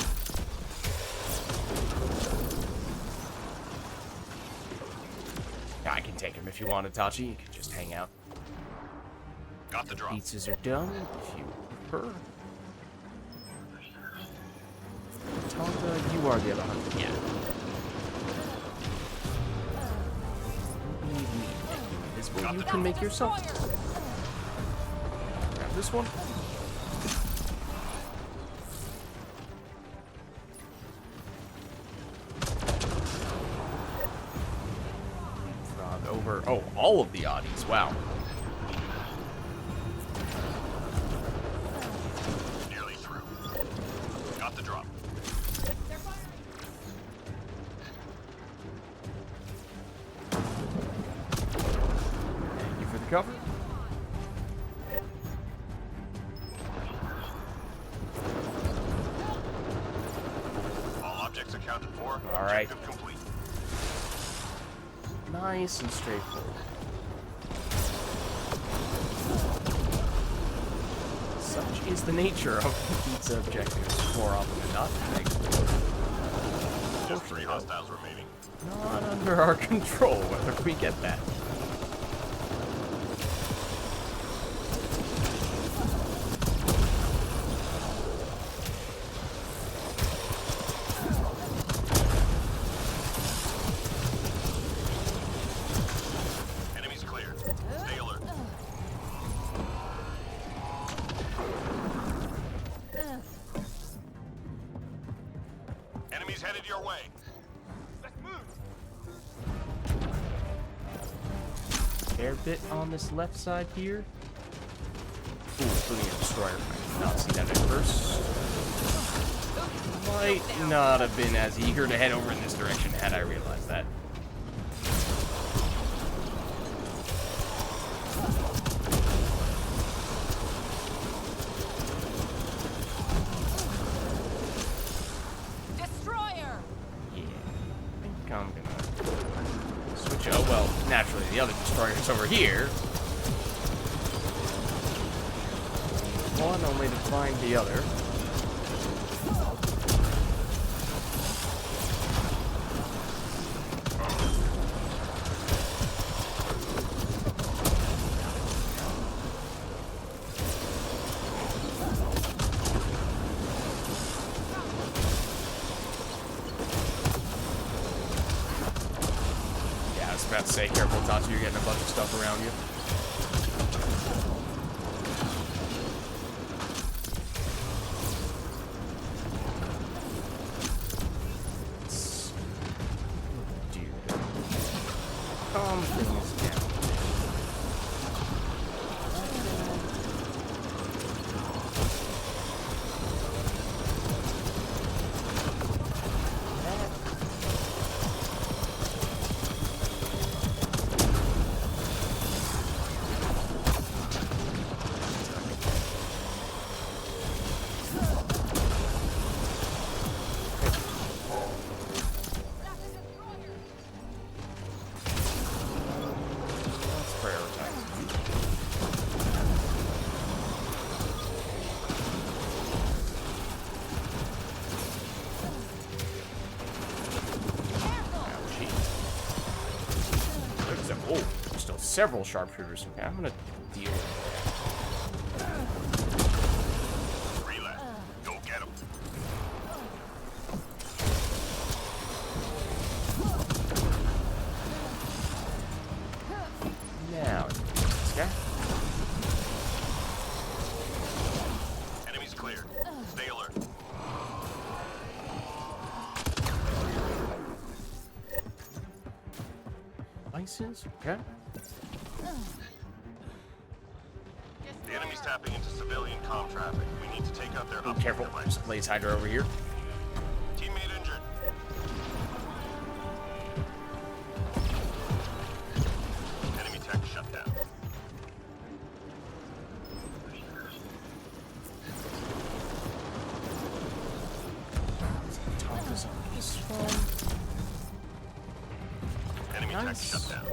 I can take him if you want, Itachi. You can just hang out. Got the drop. Pizzas are done, if you prefer. Tonka, you are the other hunter. Yeah. Need me to make you invisible. You can make yourself. Grab this one. Frog over. Oh, all of the oddies. Wow. 4. All right. Objective complete. Nice and straightforward. Such is the nature of pizza objectives, more often than not. Just 3 hostiles remaining. Not under our control whether we get that. Enemies clear. Stay alert. Enemies headed your way. Let's move. Air bit on this left side here. Ooh, including a destroyer. I did not see that at first. Might not have been as eager to head over in this direction had I realized that. Destroyer! Yeah, I think I'm gonna switch. Oh well, naturally the other destroyer's over here. One only to find the other. Yeah, I was about to say, careful, Tatsu, you're getting a bunch of stuff around you. Let's do calm things down. Let's prioritize. Ouchie. There's there's still several sharpshooters. Okay, I'm gonna deal with Relay. Go get him. that. Now, this guy. Enemies clear. Stay alert. License, okay. The enemy's tapping into civilian comm traffic. We need to take out their uplink Careful, device. there's a Blaze Hydra over here. Teammate injured. Enemy tech shut down. Top is on this one. Enemy Nice. tech shut down.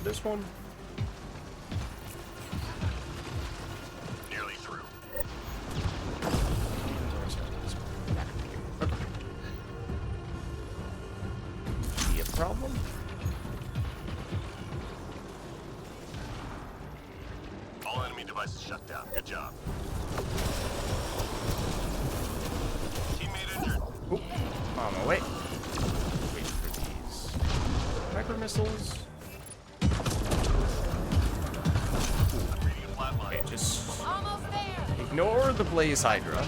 This one. Nearly through. Be a problem? All enemy devices shut down. Good job. Teammate injured. Oop, on my way. Wait for these micro missiles. I'm reading a flat line. Okay, just Almost there! ignore the Blaze Hydra.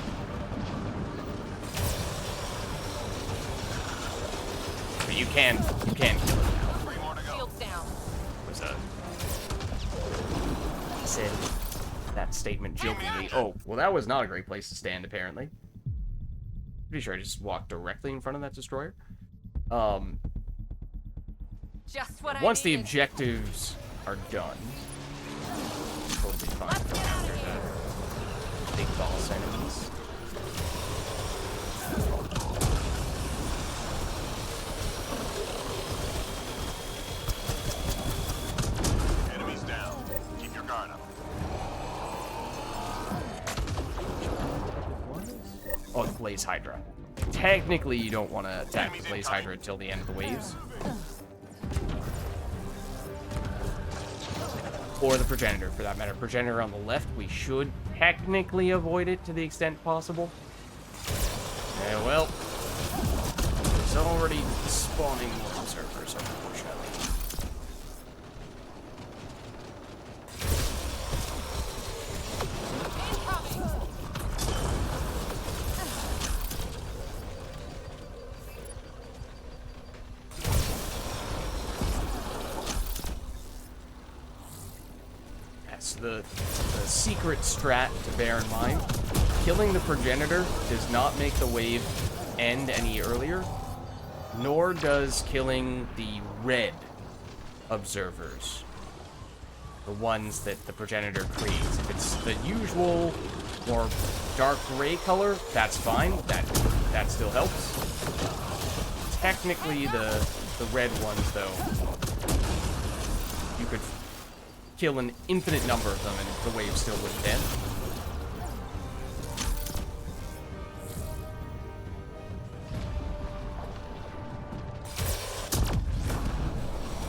But you can kill it now. 3 more to go. Shields down. Was that? He said that statement jokingly. Oh, well, that was not a great place to stand, apparently. Pretty sure I just walked directly in front of that destroyer. Just what I Once the needed. objectives are done, be fine after the big boss enemies. Enemies down. Keep your guard up. Oh, the Blaze Hydra. Technically, you don't want to attack the Blaze Hydra until the end of the waves. Or the Progenitor, for that matter. Progenitor on the left, we should technically avoid it to the extent possible. Yeah, well, it's already spawning more observers, unfortunately. The secret strat to bear in mind, killing the Progenitor does not make the wave end any earlier, nor does killing the red observers, the ones that the Progenitor creates. If it's the usual more dark gray color, that's fine, that still helps. Technically the red ones though, you could kill an infinite number of them and the wave still wouldn't end.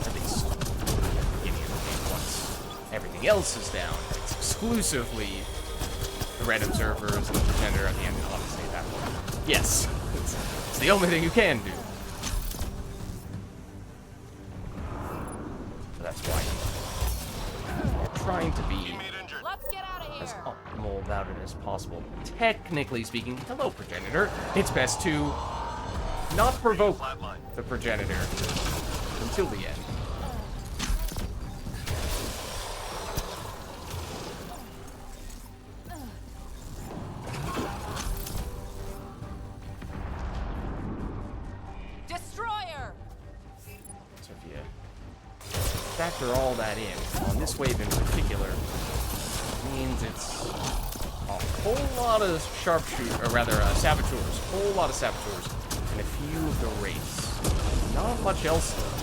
At least, beginning of the game, once everything else is down, it's exclusively the red observers and the Progenitor at the end. I'll have to say that one. Yes, it's the only thing you can do. So that's why trying to be as optimal about it as possible. Technically speaking, hello, Progenitor. It's best to not provoke the Progenitor until the end. Destroyer! So if you factor all that in, on this wave in particular, means it's a whole lot of saboteurs, a whole lot of saboteurs, and a few of the wraiths. Not much else though.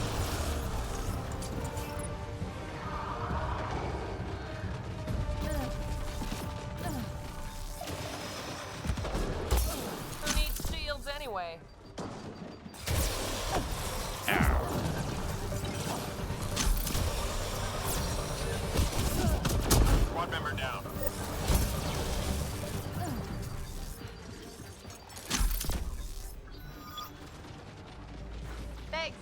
Who needs shields anyway? Squad member down. Thanks.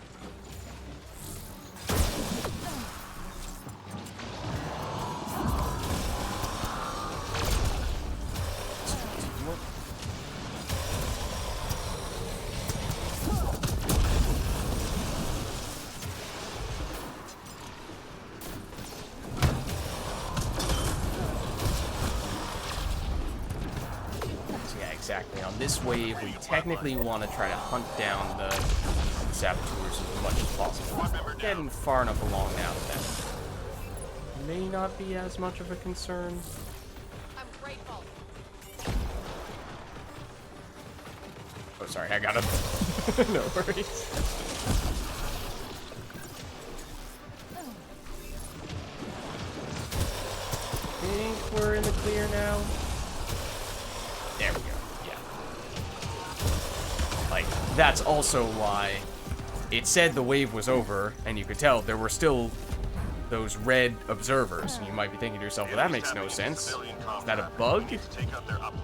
Exactly. On this wave, we technically want to try to hunt down the saboteurs as much as possible. We're getting far enough along now that may not be as much of a concern. I'm grateful. Oh, sorry, I got him. No worries. I think we're in the clear now. There we go. Like, that's also why it said the wave was over, and you could tell there were still those red observers. And you might be thinking to yourself, well, that makes no sense. Is that a bug?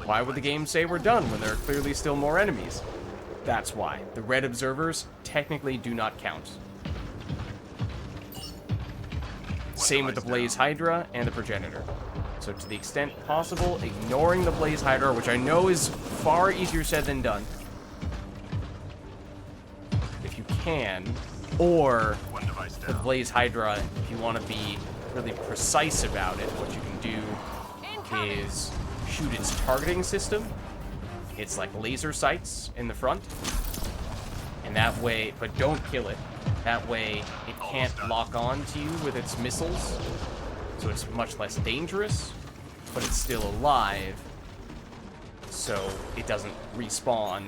Why would the game say we're done when there are clearly still more enemies? That's why. The red observers technically do not count. Same with the Blaze Hydra and the Progenitor. So to the extent possible, ignoring the Blaze Hydra, which I know is far easier said than done, if you can, or the Blaze Hydra, if you want to be really precise about it, what you can do is shoot its targeting system. It's like laser sights in the front, and that way, but don't kill it. That way, it can't lock on to you with its missiles. So it's much less dangerous, but it's still alive, so it doesn't respawn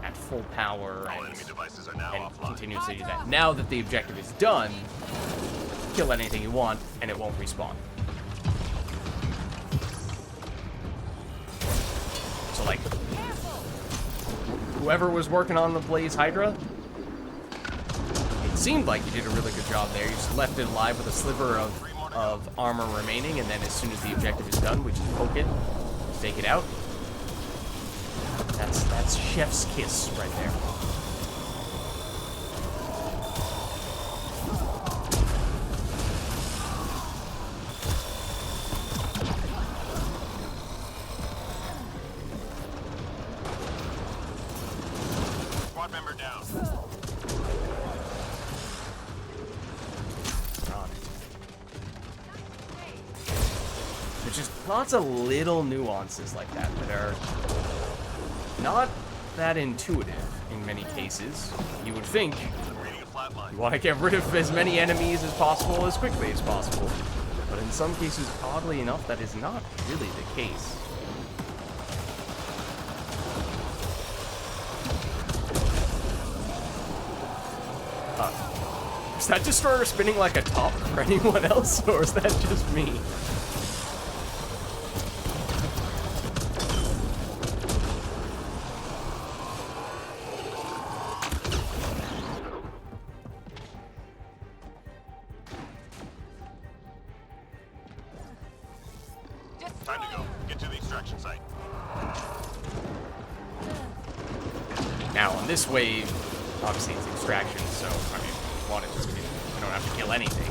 at full power All enemy devices are now and offline. continuously do that. Now that the objective is done, kill anything you want, and it won't respawn. So, like, whoever was working on the Blaze Hydra, it seemed like you did a really good job there. You just left it alive with a sliver of armor remaining, and then as soon as the objective is done, we just poke it, take it out. That's chef's kiss right there. Squad member down. On it. There's just lots of little nuances like that that are not that intuitive in many cases. You would think Reading a flat line. you want to get rid of as many enemies as possible as quickly as possible. But in some cases, oddly enough, that is not really the case. Is that destroyer spinning like a top for anyone else, or is that just me? Time to go. Get to the extraction site. Now, on this wave, obviously it's extraction, so, I mean, if you want to just, you don't have to kill anything.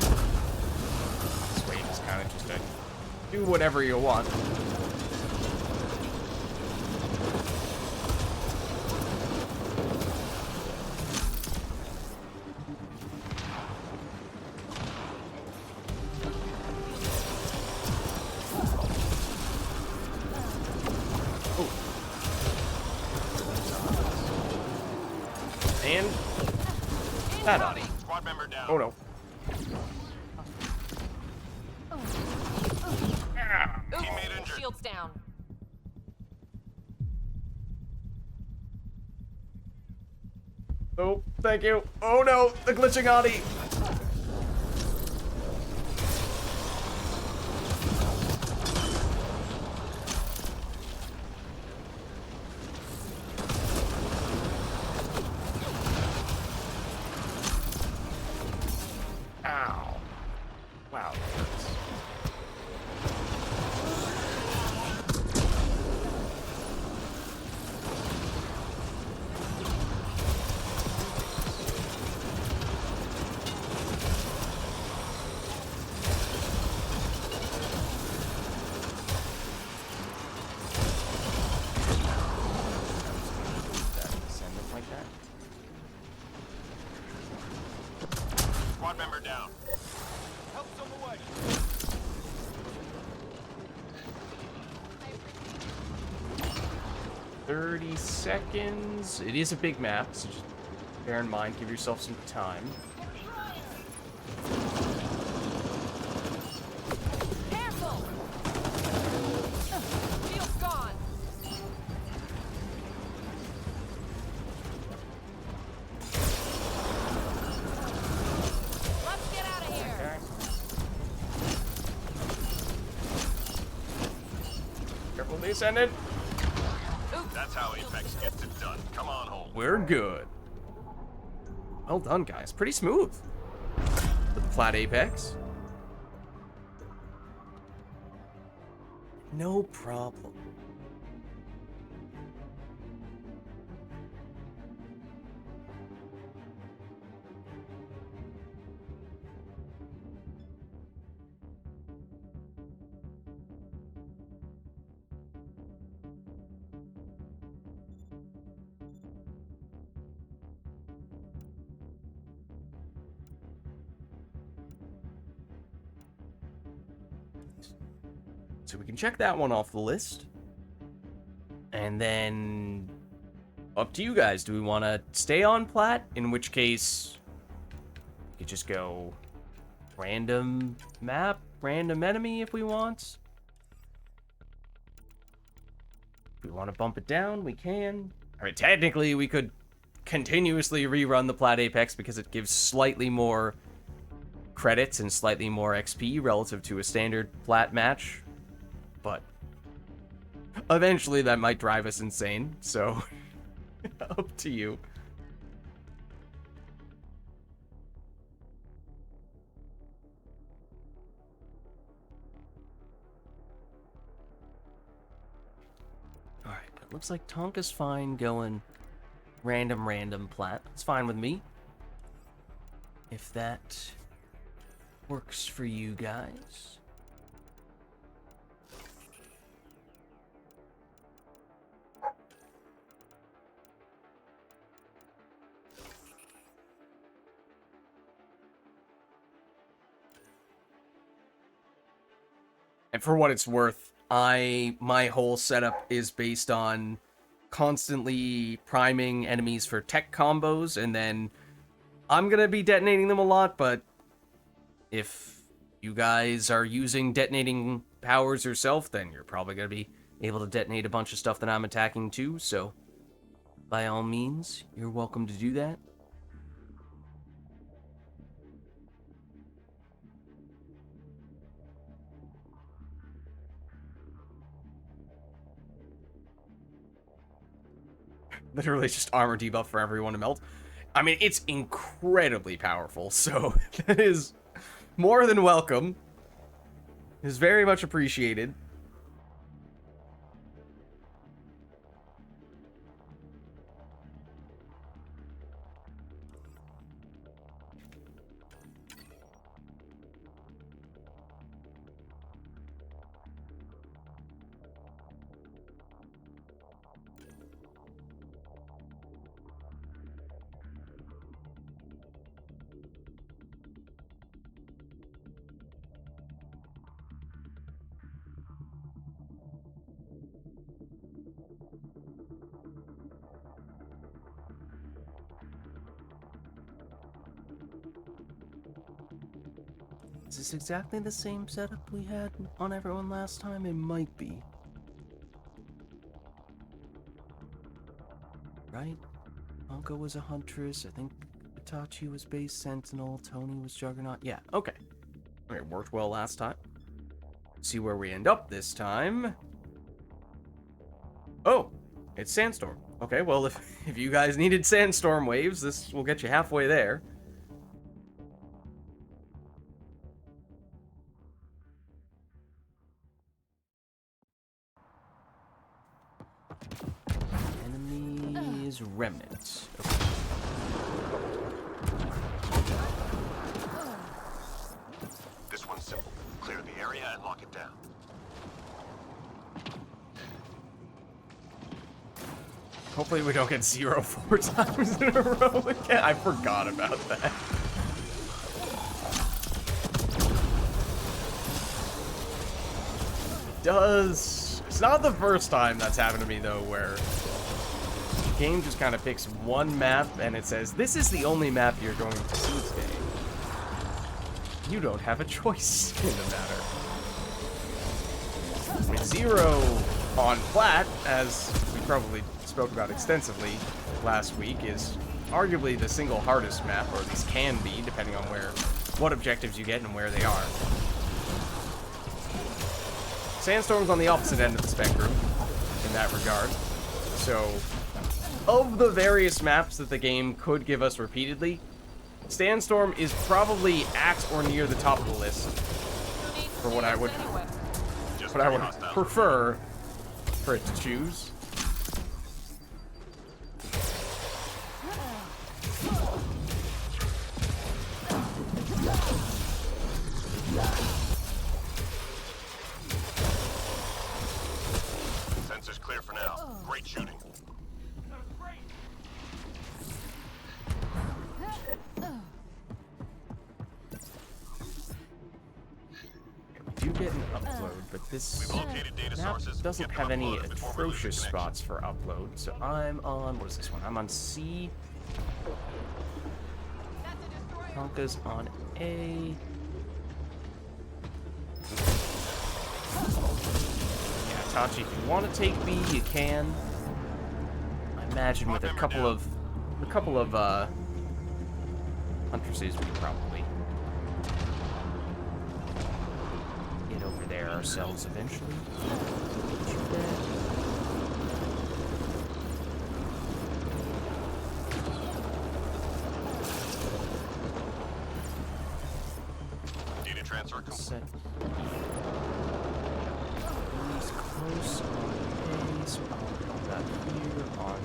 This wave is kind of just a do whatever you want. And that Audi. Squad member down. Oh no. Teammate injured. Shields down. Oh, thank you. Oh no, the glitching Audi. Ow. Wow, that hurts. Send it like that. Squad member down. Help's on the way. 30 seconds. It is a big map, so just bear in mind, give yourself some time. Careful! Shield's gone. Let's get out of here. Okay. Careful, descendant. That's how Apex gets it done. Come on home. We're good. Well done, guys. Pretty smooth. With the flat apex. No problem. So we can check that one off the list. And then up to you guys. Do we want to stay on plat? In which case, you could just go random map, random enemy if we want. If we want to bump it down, we can. I mean, technically, we could continuously rerun the Plat Apex because it gives slightly more credits and slightly more XP relative to a standard Plat match. But eventually that might drive us insane, so up to you. Alright, but it looks like Tonka's fine going random Plat. It's fine with me. If that works for you guys. And for what it's worth, my whole setup is based on constantly priming enemies for tech combos, and then I'm gonna be detonating them a lot, but if you guys are using detonating powers yourself, then you're probably gonna be able to detonate a bunch of stuff that I'm attacking too, so by all means, you're welcome to do that. Literally just armor debuff for everyone to melt. I mean, it's incredibly powerful, so that is more than welcome. It is very much appreciated. Is this exactly the same setup we had on everyone last time? It might be. Right? Anko was a Huntress. I think Itachi was Base Sentinel. Tony was Juggernaut. Yeah, okay. Okay, it worked well last time. See where we end up this time. Oh, it's Sandstorm. Okay, well, if you guys needed Sandstorm waves, this will get you halfway there. Enemy is Remnant. Okay. This one's simple. Clear the area and lock it down. Hopefully we don't get 0 4 times in a row again. I forgot about that. It's not the first time that's happened to me, though, where the game just kind of picks one map and it says, this is the only map you're going to see today. You don't have a choice in the matter. I mean, 0 on Plat, as we probably spoke about extensively last week, is arguably the single hardest map, or at least can be, depending on what objectives you get and where they are. Sandstorm's on the opposite end of the spectrum in that regard. So, of the various maps that the game could give us repeatedly, Sandstorm is probably at or near the top of the list for what I would prefer for it to choose. Sensors clear for now. Great shooting. We do get an upload, but this map doesn't have any atrocious spots for upload. So I'm on, what is this one? I'm on C. Tonka's on A. Tachi, if you want to take B, you can. I imagine with a couple of huntresses, we could probably get over there ourselves eventually. Shoot that. Data transfer complete. Set. He's close on base. I'll put that here on.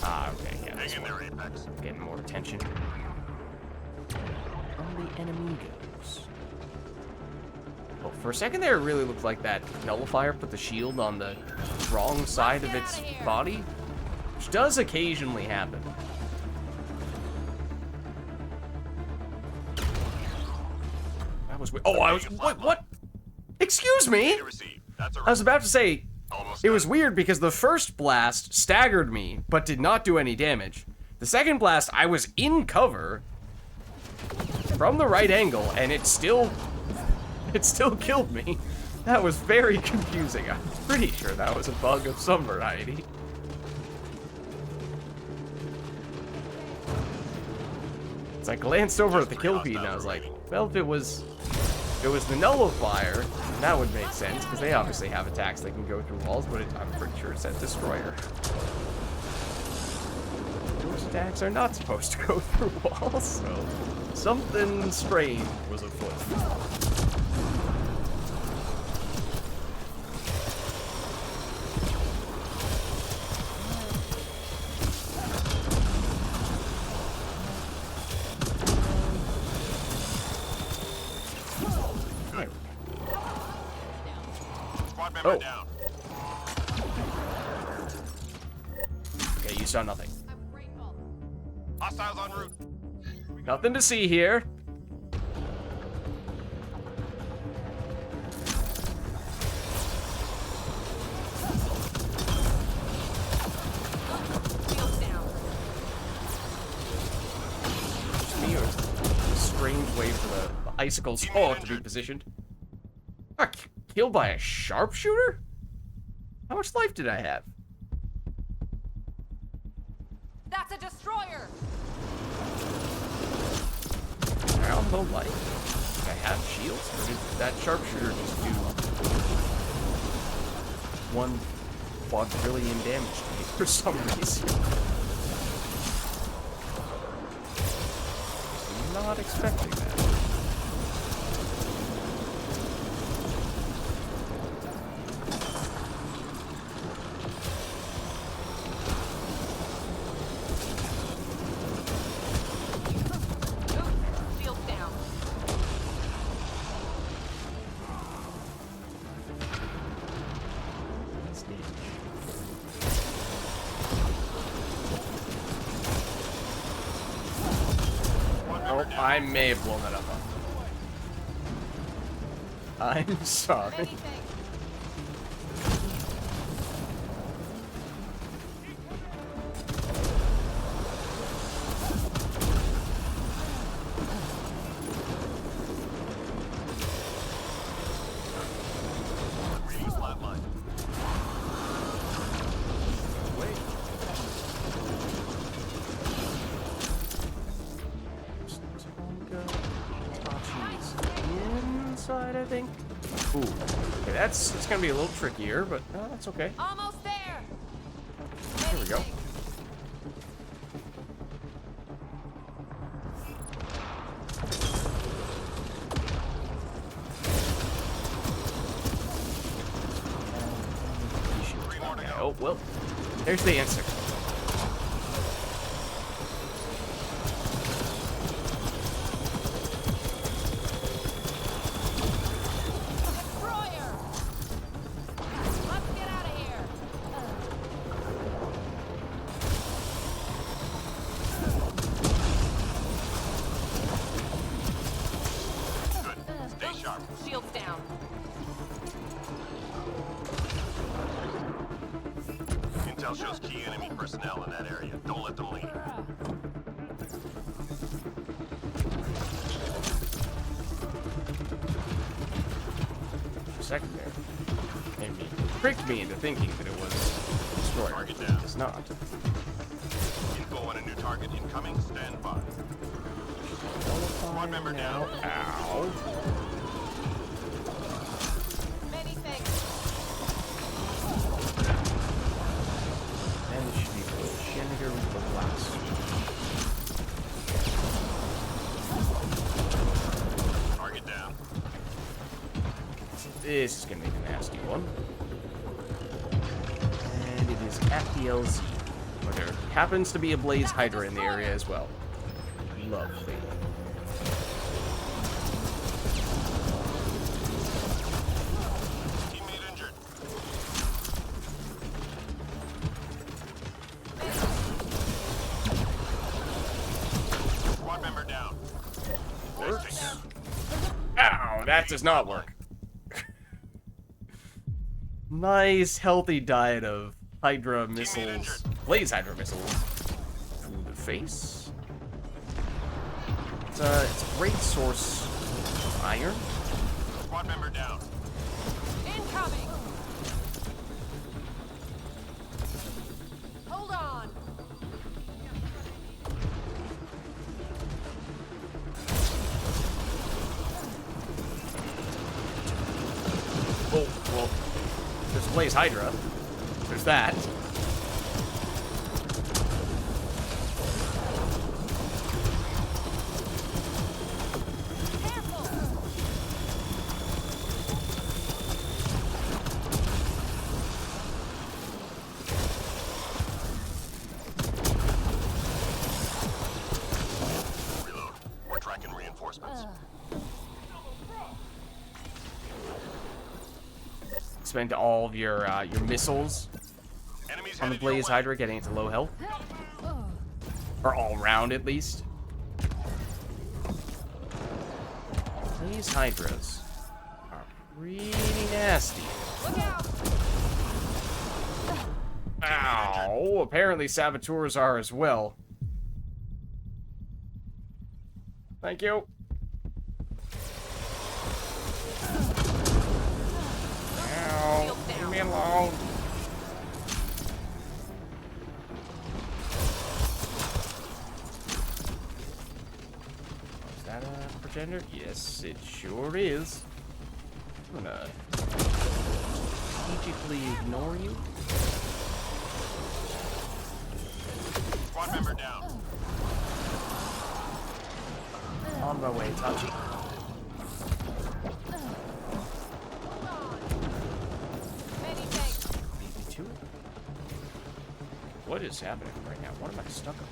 Ah, okay, yeah. Hang in there, Apex. Getting more attention. On the enemy goes. Oh, for a second there, it really looked like that nullifier put the shield on the wrong side of its body, which does occasionally happen. That was weird. Oh, I was. What? Excuse me? Data received. That's a I was about to say, almost it was done. weird because the first blast staggered me, but did not do any damage. The second blast, I was in cover from the right angle, and it still killed me. That was very confusing. I'm pretty sure that was a bug of some variety. So I glanced over at the kill feed, and I was like, well, if it was the nullifier, that would make sense, because they obviously have attacks that can go through walls, but I'm pretty sure it's that destroyer. Those attacks are not supposed to go through walls, so something strange was afoot. Squad member Oh. down. Okay, you saw nothing. Hostiles en route. Nothing to see here. Just me, or a strange way for the icicles to be positioned. Ah, killed by a sharpshooter? How much life did I have? That's a destroyer! Around the light. I have shields, or did that sharpshooter just do 1 quadrillion damage to me for some reason? Was not expecting that. Shields down. Oh, I may have blown that up. I'm sorry. Anything. Reading flatline. Wait. Inside, I think. Ooh. Okay, it's gonna be a little trickier, but that's okay. Almost there! Here we go. Oh, well. There's the answer. Destroyer! Let's get out of here! Good. Stay sharp. Shields down. Intel shows key enemy personnel in that area. Don't let them leave. second there. And he tricked me into thinking that it was a destroyer. Target down. It's not. Info on a new target incoming. Stand by. Squad member down. Ow. Many thanks. And it should be the janitor with the last. Target down. This is gonna be the nasty one. And it is at the LZ, where there happens to be a Blaze Hydra in the area as well. Lovely. Teammate injured. Squad member down. Works. Ow, that does not work. Nice, healthy diet of Hydra missiles, Blaze Hydra missiles through the face. It's a great source of iron. Squad member down. Incoming. Hold on. Oh, well, there's Blaze Hydra. There's that. Careful. Reload. We're tracking reinforcements. Spend all of your missiles Enemies on the headed your Blaze way. Hydra, getting it to low health. Or all round, at least. Blaze Hydras are pretty nasty. Look out. Ow! Apparently saboteurs are as well. Thank you. Ow! Leave me alone. Is that a pretender? Yes, it sure is. I'm gonna strategically ignore you. Squad member down. On my way, Tachi. Many thanks. Beat me to it. What is happening right now? What am I stuck on?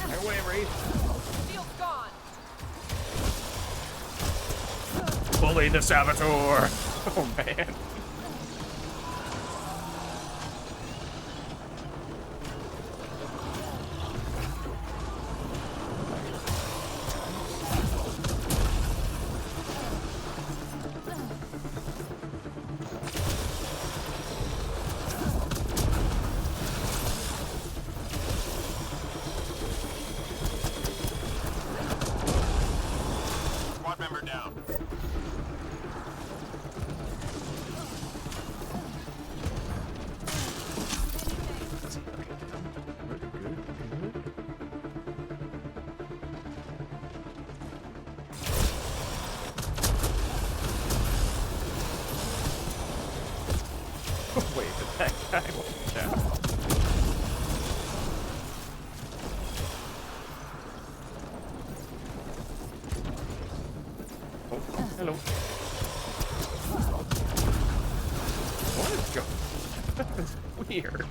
Get away, Wraith. Shield's gone. Bully the saboteur. Oh man. Squad member down. Wait, did that guy went down? Oh, hello. What is going on? That's weird.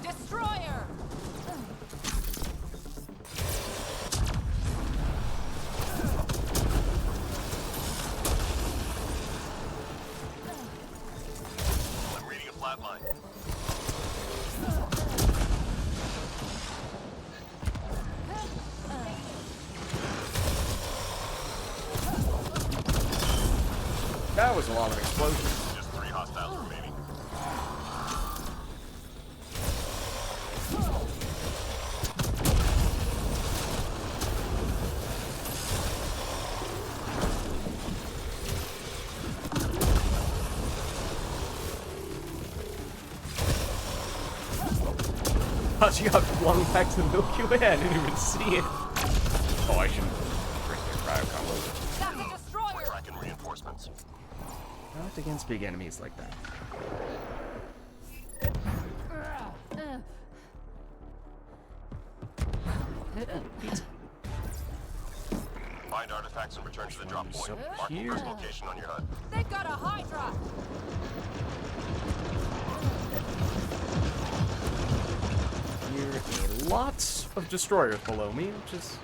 Destroyer. I'm reading a flatline. That was a lot of explosions. Just 3 hostiles remaining. Oh, she got flung back to the Milky Way. I didn't even see it. Oh, I shouldn't bring their cryo combo. That's a destroyer! Tracking reinforcements. Not against big enemies like that. Find artifacts and return to the drop point. So Mark the here. first location on your HUD. They've got a Hydra! Hear lots of destroyers below me, which is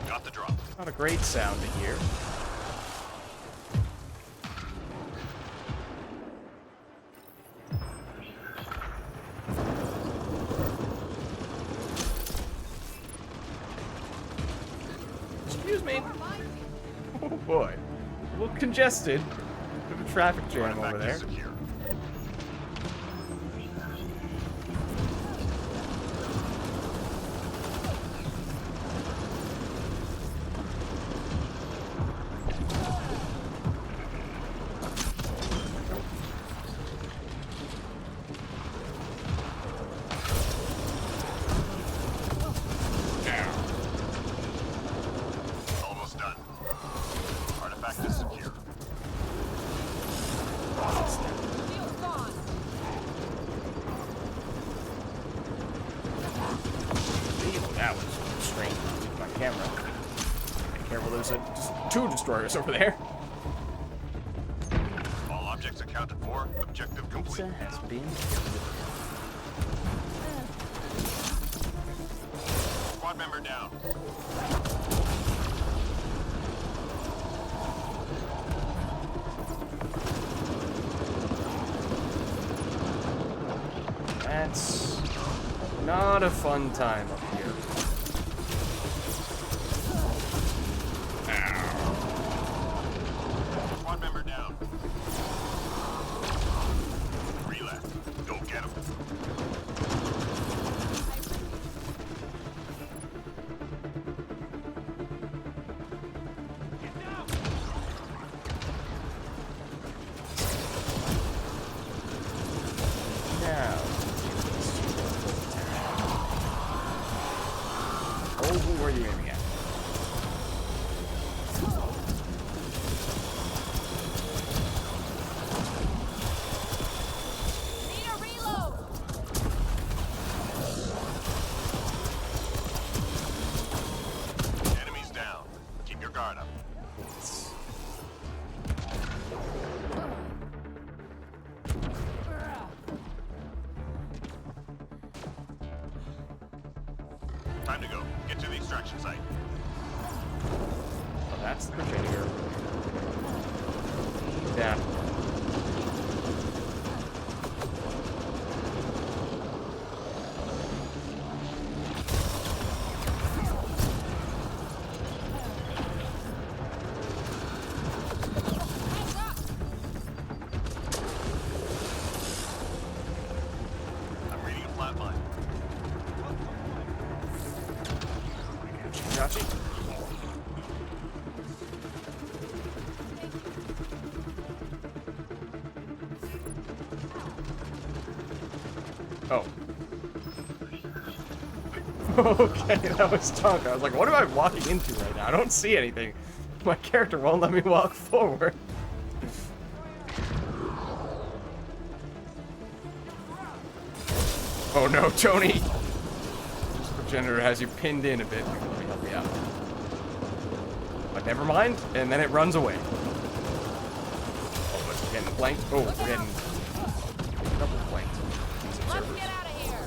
Got the drop. not a great sound to hear. Excuse me. Oh boy. A little congested. Bit of a traffic jam over Artifact there. is secure. Almost done. Artifact is secure. Shield's gone! That was strange with my camera. Be careful, there's just 2 destroyers over there. All objects accounted for. Objective complete. Pizza has been Squad member down. That's not a fun time up here. Squad member down. 3 left. Go get him. Now. Oh, who are you aiming at? Need a reload! Enemies down. Keep your guard up. Time to go. Get to the extraction site. Oh, that's the traitor. Yeah. Heads up! I'm reading a flat line. Gotcha. Oh. Okay, that was tunk. I was like, what am I walking into right now? I don't see anything. My character won't let me walk forward. Oh no, Tony! Progenitor has you pinned in a bit. Let me help you out. But never mind, and then it runs away. Oh, it's getting flanked. Oh, we're getting double flanked. These Let's observers. get out of here!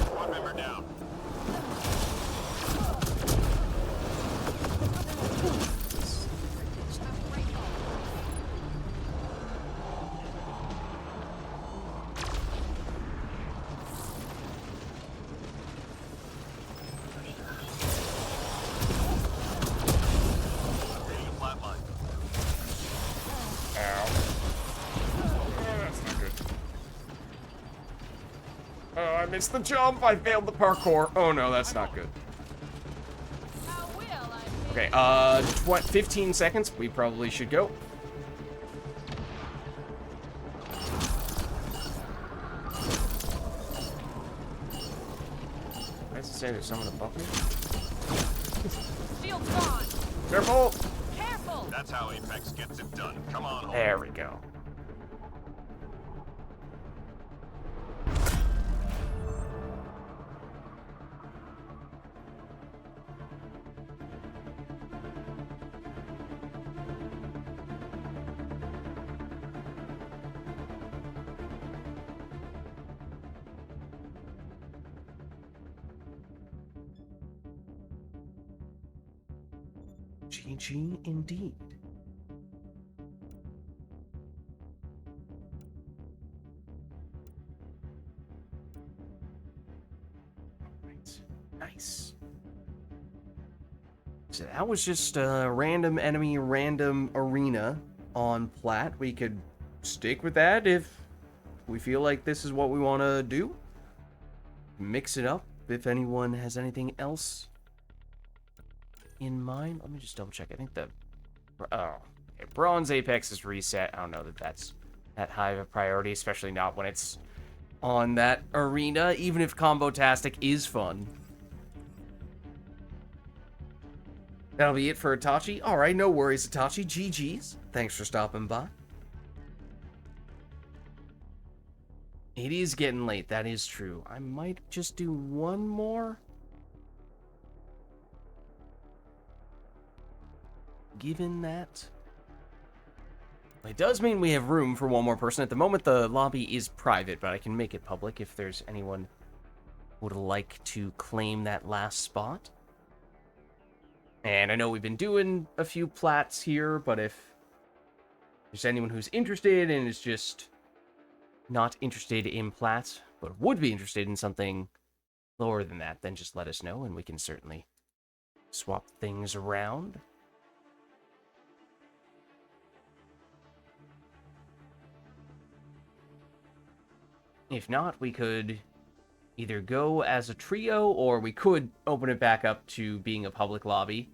Squad member down. missed the jump. I failed the parkour. Oh no, that's not good. How will I Okay, 15 seconds. We probably should go. Does it say there's someone above me? Shield's on. Careful! Careful. That's how Apex gets it done. Come on, home. There we go. GG indeed. Alright, nice. So that was just a random enemy, random arena on Plat. We could stick with that if we feel like this is what we want to do. Mix it up if anyone has anything else in mind. Let me just double check. I think the okay, Bronze Apex is reset. I don't know that that's that high of a priority, especially not when it's on that arena, even if Combo-tastic is fun. That'll be it for Itachi. Alright, no worries, Itachi. GG's. Thanks for stopping by. It is getting late, that is true. I might just do one more. Given that, it does mean we have room for one more person. At the moment, the lobby is private, but I can make it public if there's anyone who would like to claim that last spot. And I know we've been doing a few plats here, but if there's anyone who's interested and is just not interested in plats, but would be interested in something lower than that, then just let us know, and we can certainly swap things around. If not, we could either go as a trio, or we could open it back up to being a public lobby.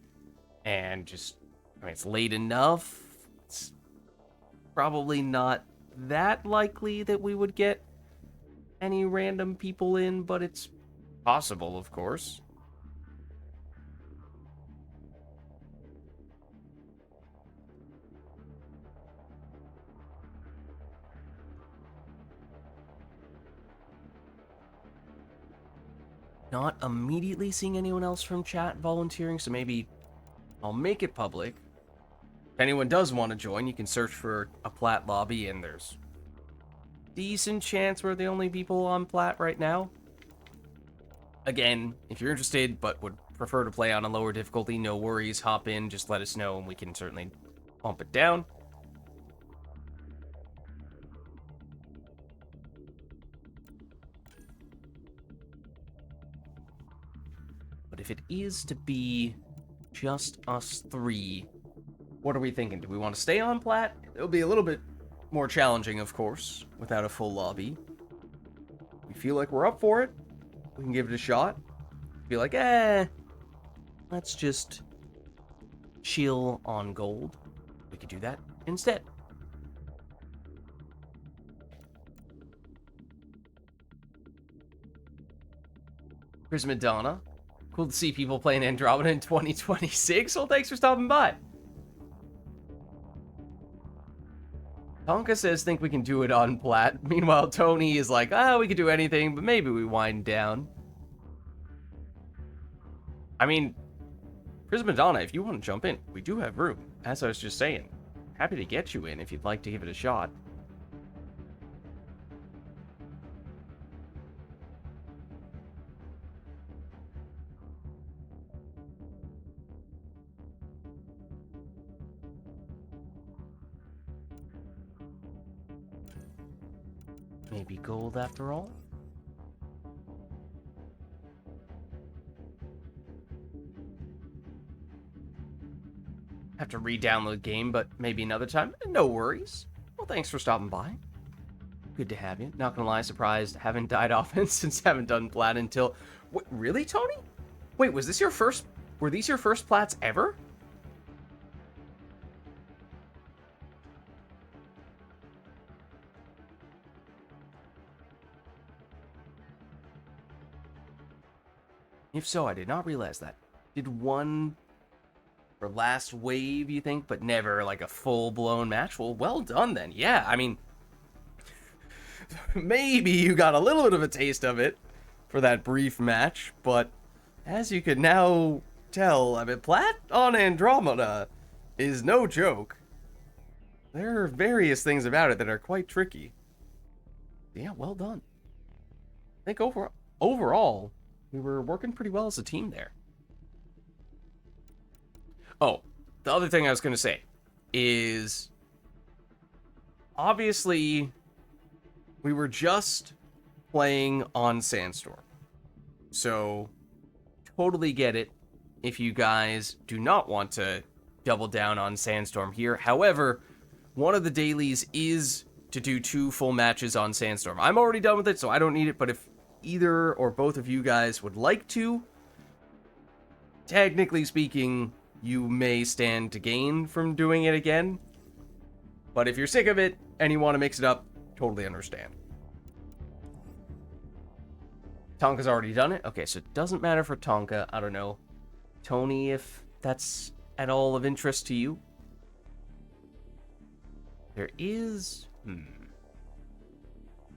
And just, I mean, it's late enough. It's probably not that likely that we would get any random people in, but it's possible, of course. Not immediately seeing anyone else from chat volunteering, so maybe I'll make it public. If anyone does want to join, you can search for a Plat lobby, and there's decent chance we're the only people on Plat right now. Again, if you're interested but would prefer to play on a lower difficulty, no worries, hop in, just let us know, and we can certainly bump it down. But if it is to be just us three, what are we thinking? Do we want to stay on Plat? It'll be a little bit more challenging, of course, without a full lobby. We feel like we're up for it. We can give it a shot. Be like, let's just chill on gold. We could do that instead. Here's Madonna. Cool to see people playing Andromeda in 2026. Well, thanks for stopping by. Tonka says, think we can do it on Plat. Meanwhile, Tony is like, we could do anything, but maybe we wind down. I mean, Chris Madonna, if you want to jump in, we do have room. As I was just saying, happy to get you in if you'd like to give it a shot. Maybe gold after all? Have to re-download game, but maybe another time. No worries. Well, thanks for stopping by. Good to have you. Not gonna lie, surprised. Haven't died often since haven't done plat until... Wait, really, Tony? Wait, was this your first... Were these your first plats ever? If so, I did not realize that. Did one for last wave, you think, but never like a full-blown match? Well done then. Yeah, I mean, maybe you got a little bit of a taste of it for that brief match, but as you can now tell, I mean, plat on Andromeda is no joke. There are various things about it that are quite tricky. Yeah, well done. I think overall, we were working pretty well as a team there. Oh, the other thing I was going to say is, obviously, we were just playing on Sandstorm. So, totally get it if you guys do not want to double down on Sandstorm here. However, one of the dailies is to do 2 full matches on Sandstorm. I'm already done with it, so I don't need it, but if either or both of you guys would like to, technically speaking, you may stand to gain from doing it again. But if you're sick of it and you want to mix it up, totally understand. Tonka's already done it. Okay, so it doesn't matter for Tonka. I don't know. Tony, if that's at all of interest to you. There is...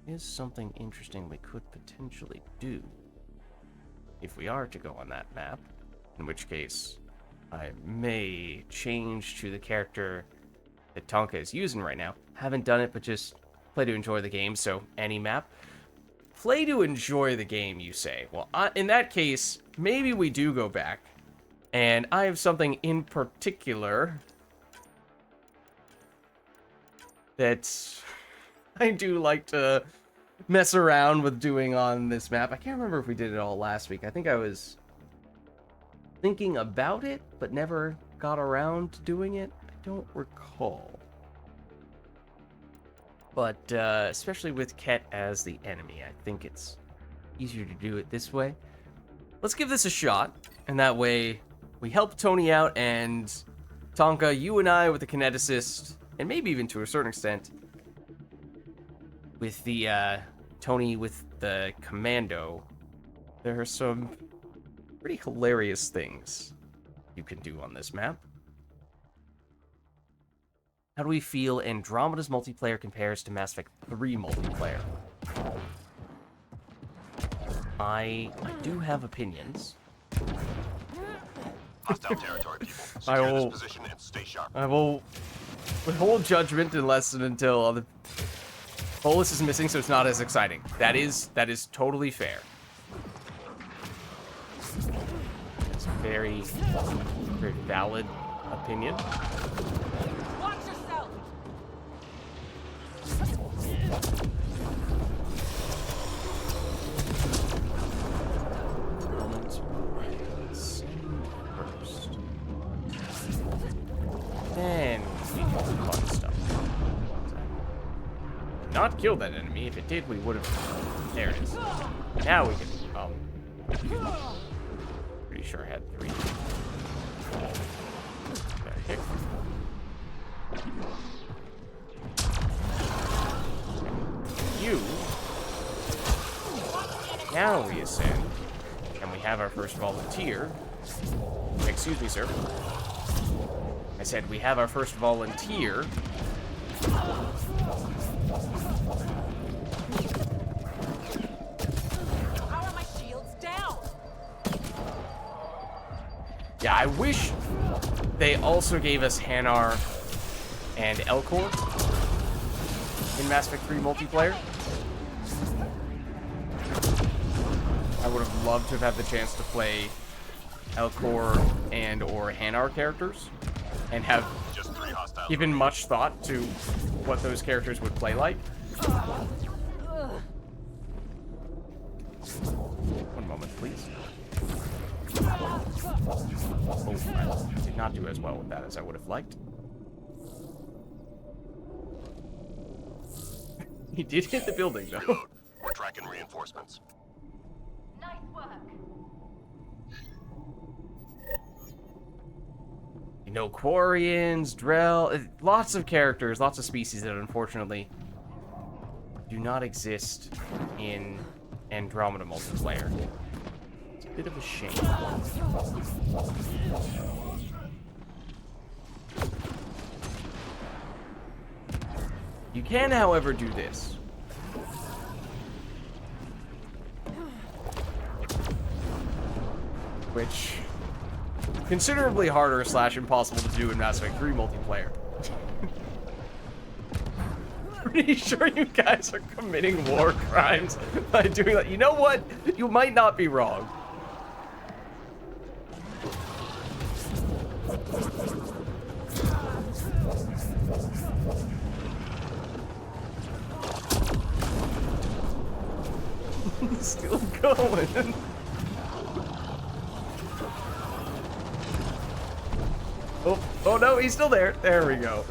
is something interesting we could potentially do if we are to go on that map, in which case I may change to the character that Tonka is using right now. Haven't done it, but just play to enjoy the game, so any map. Play to enjoy the game, you say. Well, in that case, maybe we do go back, and I have something in particular that I do like to mess around with doing on this map. I can't remember if we did it all last week. I think I was thinking about it, but never got around to doing it. I don't recall. But especially with Ket as the enemy, I think it's easier to do it this way. Let's give this a shot, and that way we help Tony out, and Tonka, you and I with the kineticist, and maybe even to a certain extent with the Tony with the commando. There are some pretty hilarious things you can do on this map. How do we feel Andromeda's multiplayer compares to Mass Effect 3 multiplayer? I do have opinions. Hostile territory, people. I Secure will- this position and stay sharp. I will withhold judgment unless and until the bolus is missing, so it's not as exciting. That is totally fair. It's a very, very valid opinion. Watch yourself! First. Then we do the fun stuff. Not kill that enemy. If it did, we would have. There it is. Now we can. Pretty sure I had 3. Okay. You. Now we ascend, and we have our first volunteer. Excuse me, sir. I said we have our first volunteer. How are my shields down? Yeah, I wish they also gave us Hanar and Elcor in Mass Effect 3 multiplayer. I would have loved to have had the chance to play Elcor and or Hanar characters and have Just 3 hostiles. given much thought to what those characters would play like. One moment, please. Oh, I did not do as well with that as I would have liked. He did hit the building, though. Reload. We're tracking reinforcements. Nice work. You know, Quarians, Drell, lots of characters, lots of species that unfortunately do not exist in Andromeda multiplayer. It's a bit of a shame. You can, however, do this. Which, considerably harder / impossible to do in Mass Effect 3 multiplayer. Pretty sure you guys are committing war crimes by doing that. You know what? You might not be wrong. Still going. Oh no, he's still there. There we go.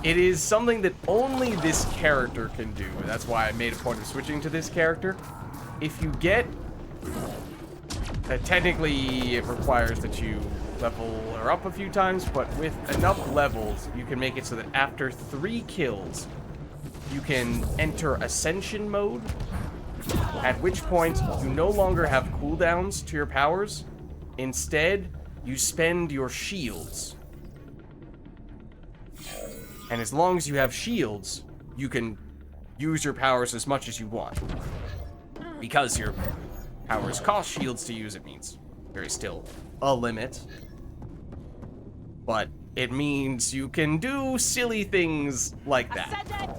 It is something that only this character can do. That's why I made a point of switching to this character. If you get... technically, it requires that you level her up a few times, but with enough levels, you can make it so that after 3 kills, you can enter Ascension mode, at which point you no longer have cooldowns to your powers. Instead, you spend your shields. And as long as you have shields, you can use your powers as much as you want. Because your powers cost shields to use, it means there is still a limit. But it means you can do silly things like that.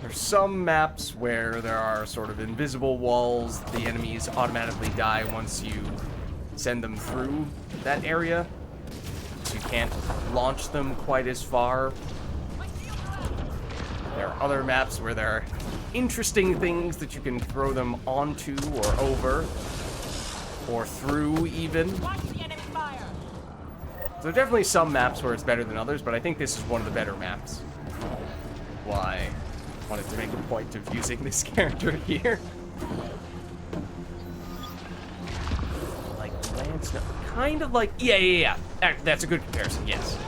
There's some maps where there are sort of invisible walls. The enemies automatically die once you send them through that area. So you can't launch them quite as far. There are other maps where there are interesting things that you can throw them onto or over. Or through, even. So definitely some maps where it's better than others, but I think this is one of the better maps. Why? I wanted to make a point of using this character here. Like Lance, no, kind of like, yeah. That's a good comparison, yes.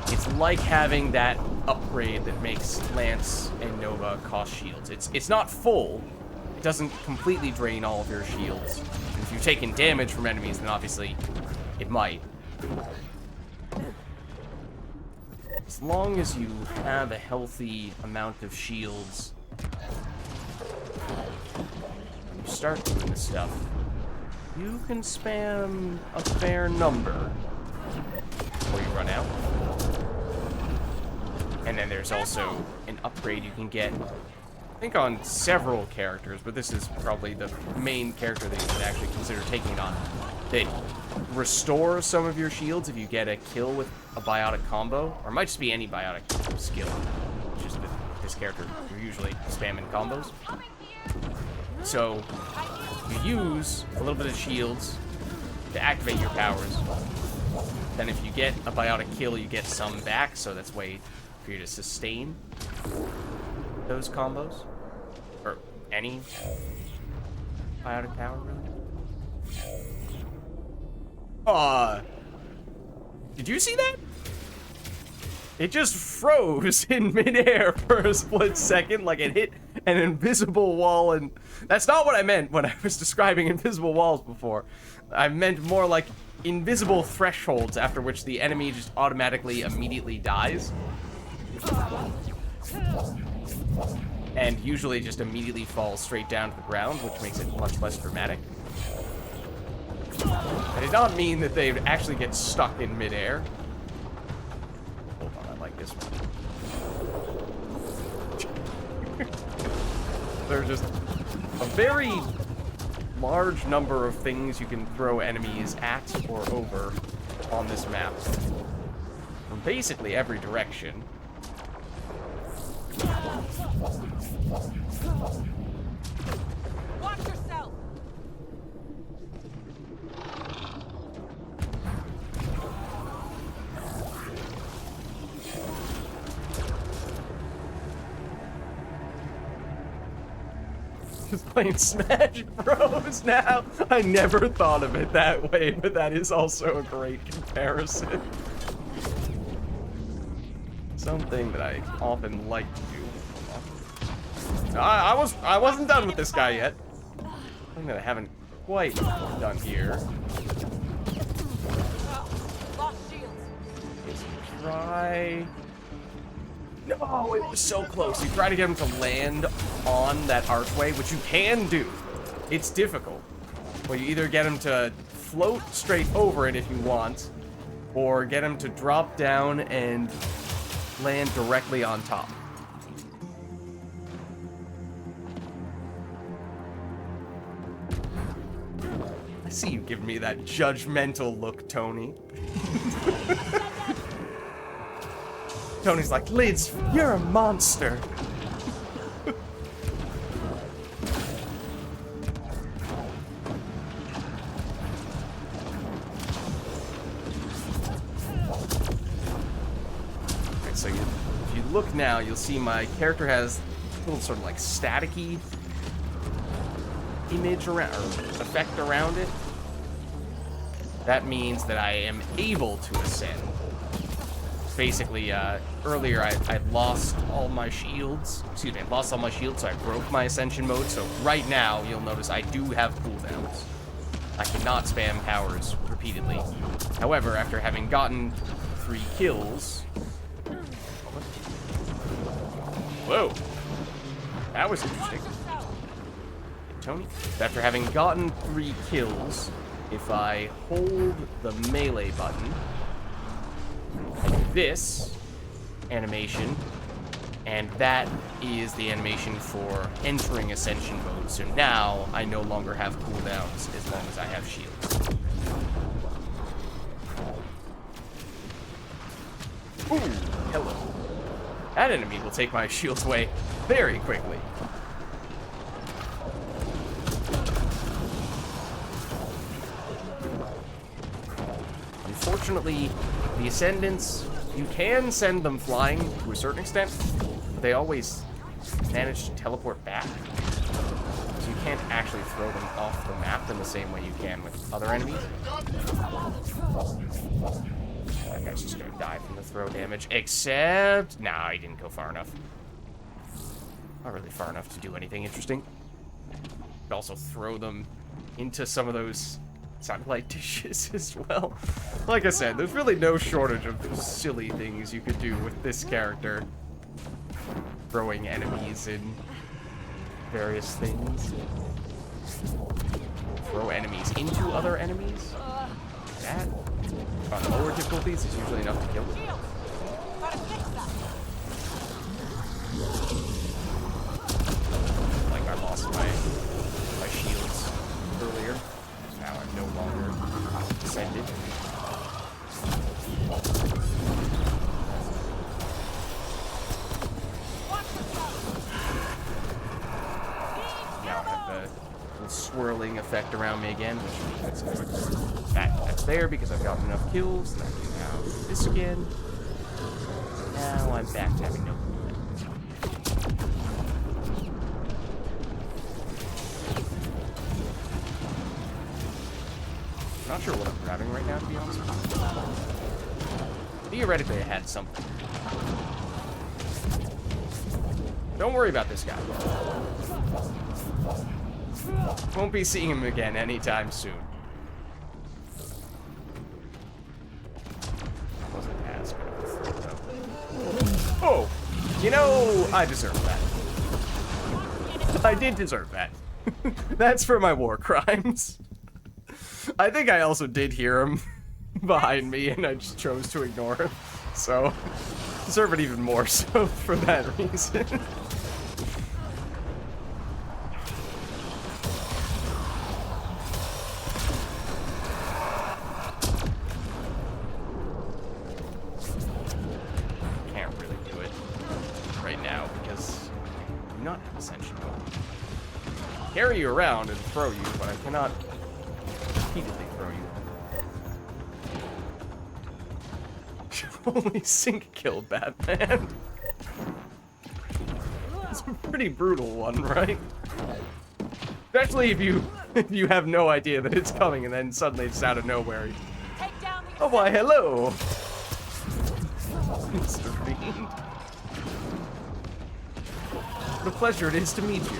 It's like having that upgrade that makes Lance and Nova cost shields. It's not full. It doesn't completely drain all of your shields. And if you've taken damage from enemies, then obviously it might. As long as you have a healthy amount of shields, you start doing this stuff, you can spam a fair number before you run out. And then there's also an upgrade you can get, I think on several characters, but this is probably the main character that you should actually consider taking on, that restores some of your shields if you get a kill with a biotic combo, or it might just be any biotic skill. It's just that this character, you're usually spamming combos. So you use a little bit of shields to activate your powers. Then if you get a biotic kill, you get some back, so that's a way for you to sustain those combos. Or any biotic power, really. Did you see that? It just froze in midair for a split second, like it hit an invisible wall, and that's not what I meant when I was describing invisible walls before. I meant more like invisible thresholds after which the enemy just automatically immediately dies. And usually just immediately falls straight down to the ground, which makes it much less dramatic. I did not mean that they would actually get stuck in midair. Hold on, I like this one. There are just a very large number of things you can throw enemies at or over on this map. From basically every direction. Watch yourself. Just playing Smash Bros. Now. I never thought of it that way, but that is also a great comparison. Something that I often like to do. I wasn't done with this guy yet. Something that I haven't quite done here. Lost shields. Is try. No, it was so close. You try to get him to land on that archway, which you can do. It's difficult. Well, you either get him to float straight over it if you want, or get him to drop down and land directly on top. I see you giving me that judgmental look, Tony. Tony's like, Lids, you're a monster. Okay, so if you look now, you'll see my character has a little sort of like staticky image around, or effect around it. That means that I am able to ascend. Basically, earlier I lost all my shields. Excuse me, I lost all my shields, so I broke my ascension mode. So right now, you'll notice I do have cooldowns. I cannot spam powers repeatedly. However, after having gotten 3 kills... Whoa. That was interesting. Tony? After having gotten 3 kills, if I hold the melee button... this animation, and that is the animation for entering Ascension mode. So now I no longer have cooldowns as long as I have shields. Ooh, hello. That enemy will take my shields away very quickly. Unfortunately, the Ascendants, you can send them flying to a certain extent, but they always manage to teleport back. So you can't actually throw them off the map in the same way you can with other enemies. That guy's just gonna die from the throw damage, except... Nah, he didn't go far enough. Not really far enough to do anything interesting. Could also throw them into some of those satellite dishes as well. Like I said, there's really no shortage of silly things you could do with this character. Throwing enemies in various things. Throw enemies into other enemies. That, on lower difficulties, is usually enough to kill them. Like I lost my shields earlier. Now I'm no longer ascended. Now I have the little swirling effect around me again, which means that's there because I've gotten enough kills, and I can now do this again. Now I'm back to having no movement. Not sure what I'm grabbing right now, to be honest with you. Theoretically, I had something. Don't worry about this guy. Won't be seeing him again anytime soon. Wasn't as good, though. Oh! You know, I deserve that. I did deserve that. That's for my war crimes. I think I also did hear him behind me, and I just chose to ignore him. So, deserve it even more so for that reason. Can't really do it right now because I do not have Ascension mode. Carry you around and throw you, but I cannot repeatedly throw you. Only Sync killed Batman. It's a pretty brutal one, right? Especially if you if you have no idea that it's coming and then suddenly it's out of nowhere. Take down the Oh why, hello! Mr. Fiend. What a pleasure it is to meet you.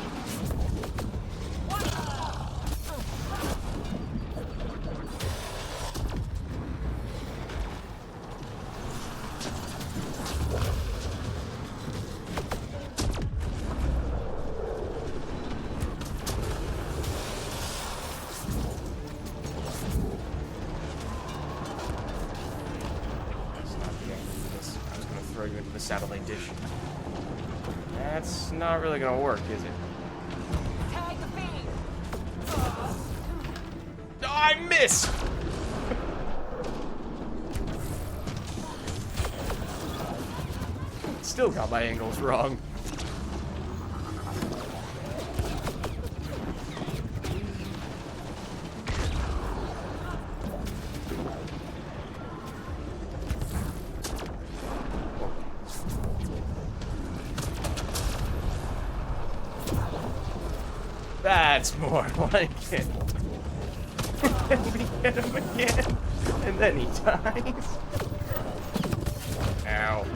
Throw you into the satellite dish. That's not really gonna work, is it? tag the fiend. Oh, I miss! Still got my angles wrong. That's more like it. And we get him again. And then he dies. Ow.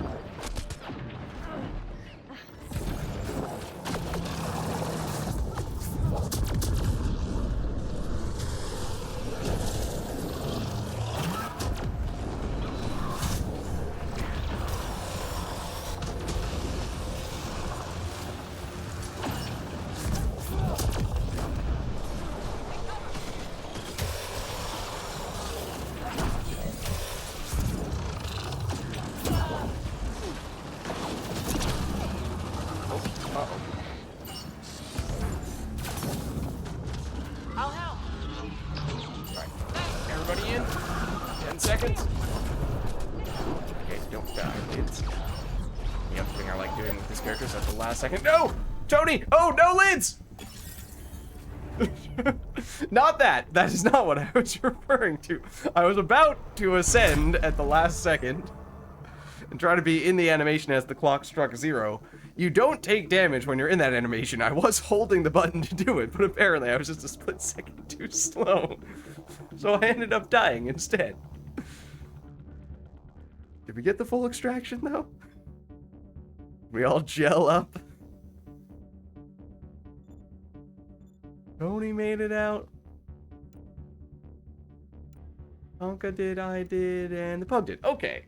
I'll help. Alright. Everybody in? 10 seconds? Okay, don't die, kids. The other thing I like doing with this character is at the last second. No! Tony! Oh, no lids! Not that. That is not what I was referring to. I was about to ascend at the last second and try to be in the animation as the clock struck 0. You don't take damage when you're in that animation. I was holding the button to do it, but apparently I was just a split second too slow. So I ended up dying instead. Did we get the full extraction, though? We all gel up. Tony made it out. Tonka did, I did, and the pug did. Okay.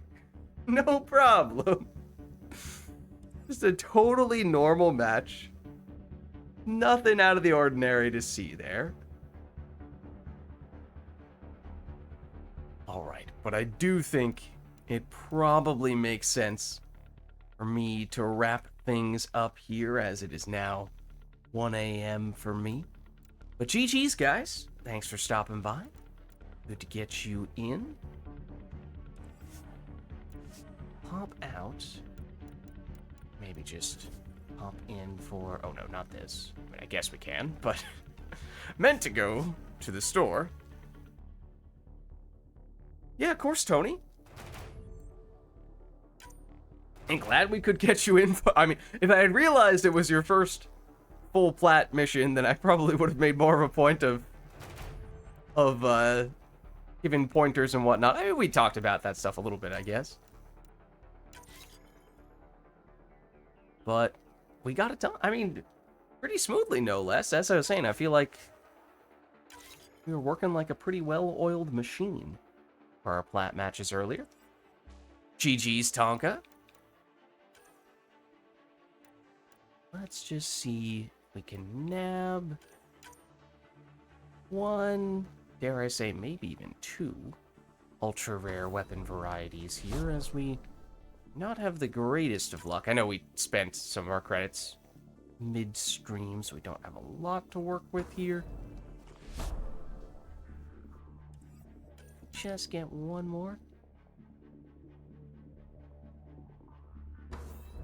No problem. Just a totally normal match. Nothing out of the ordinary to see there. Alright, but I do think it probably makes sense for me to wrap things up here as it is now 1 a.m. for me. But GG's, guys. Thanks for stopping by. Good to get you in. Pop out. Maybe just pop in for... Oh, no, not this. I mean, I guess we can, but... meant to go to the store. Yeah, of course, Tony. And glad we could get you in. I mean, if I had realized it was your first full plat mission, then I probably would have made more of a point of giving pointers and whatnot. I mean, we talked about that stuff a little bit, I guess. But we got it done. I mean, pretty smoothly, no less. As I was saying, I feel like we were working like a pretty well-oiled machine for our plat matches earlier. GG's, Tonka. Let's just see if we can nab one, dare I say, maybe even 2 ultra-rare weapon varieties here, as we not have the greatest of luck. I know we spent some of our credits midstream, so we don't have a lot to work with here. Just get one more.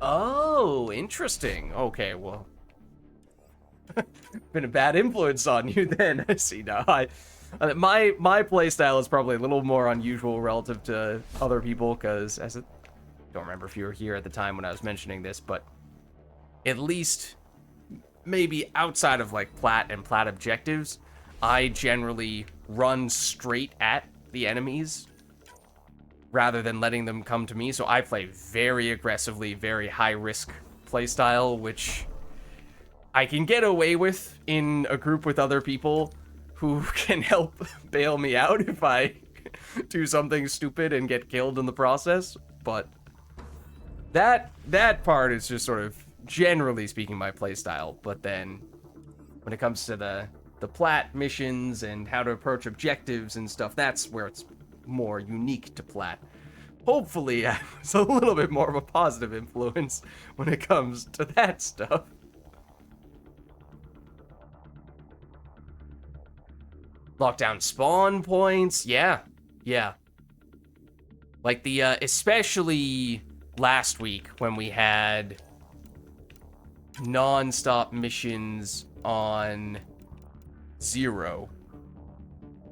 Oh, interesting. Okay, well. Been a bad influence on you then. I see now. My playstyle is probably a little more unusual relative to other people, because as a... don't remember if you were here at the time when I was mentioning this, but at least maybe outside of like plat and plat objectives, I generally run straight at the enemies rather than letting them come to me. So I play very aggressively, very high risk playstyle, which I can get away with in a group with other people who can help bail me out if I do something stupid and get killed in the process. But that part is just sort of, generally speaking, my playstyle. But then when it comes to the plat missions and how to approach objectives and stuff, that's where it's more unique to plat. Hopefully, I was a little bit more of a positive influence when it comes to that stuff. Lockdown spawn points, yeah. Like the, especially last week when we had non-stop missions on Zero.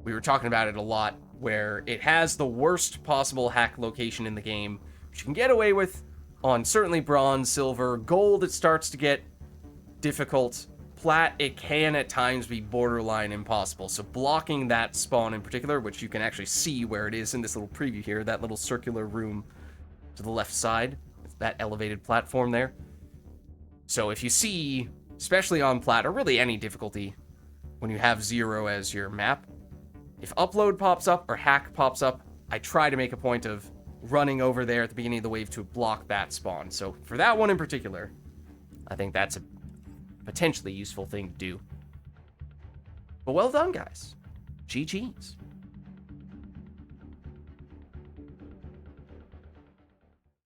We were talking about it a lot, where it has the worst possible hack location in the game, which you can get away with on certainly bronze, silver, gold. It starts to get difficult. Plat, it can at times be borderline impossible. So blocking that spawn in particular, which you can actually see where it is in this little preview here, that little circular room to the left side, that elevated platform there. So if you see, especially on plat, or really any difficulty, when you have Zero as your map, if upload pops up or hack pops up, I try to make a point of running over there at the beginning of the wave to block that spawn. So for that one in particular, I think that's a potentially useful thing to do. But well done, guys. GG's.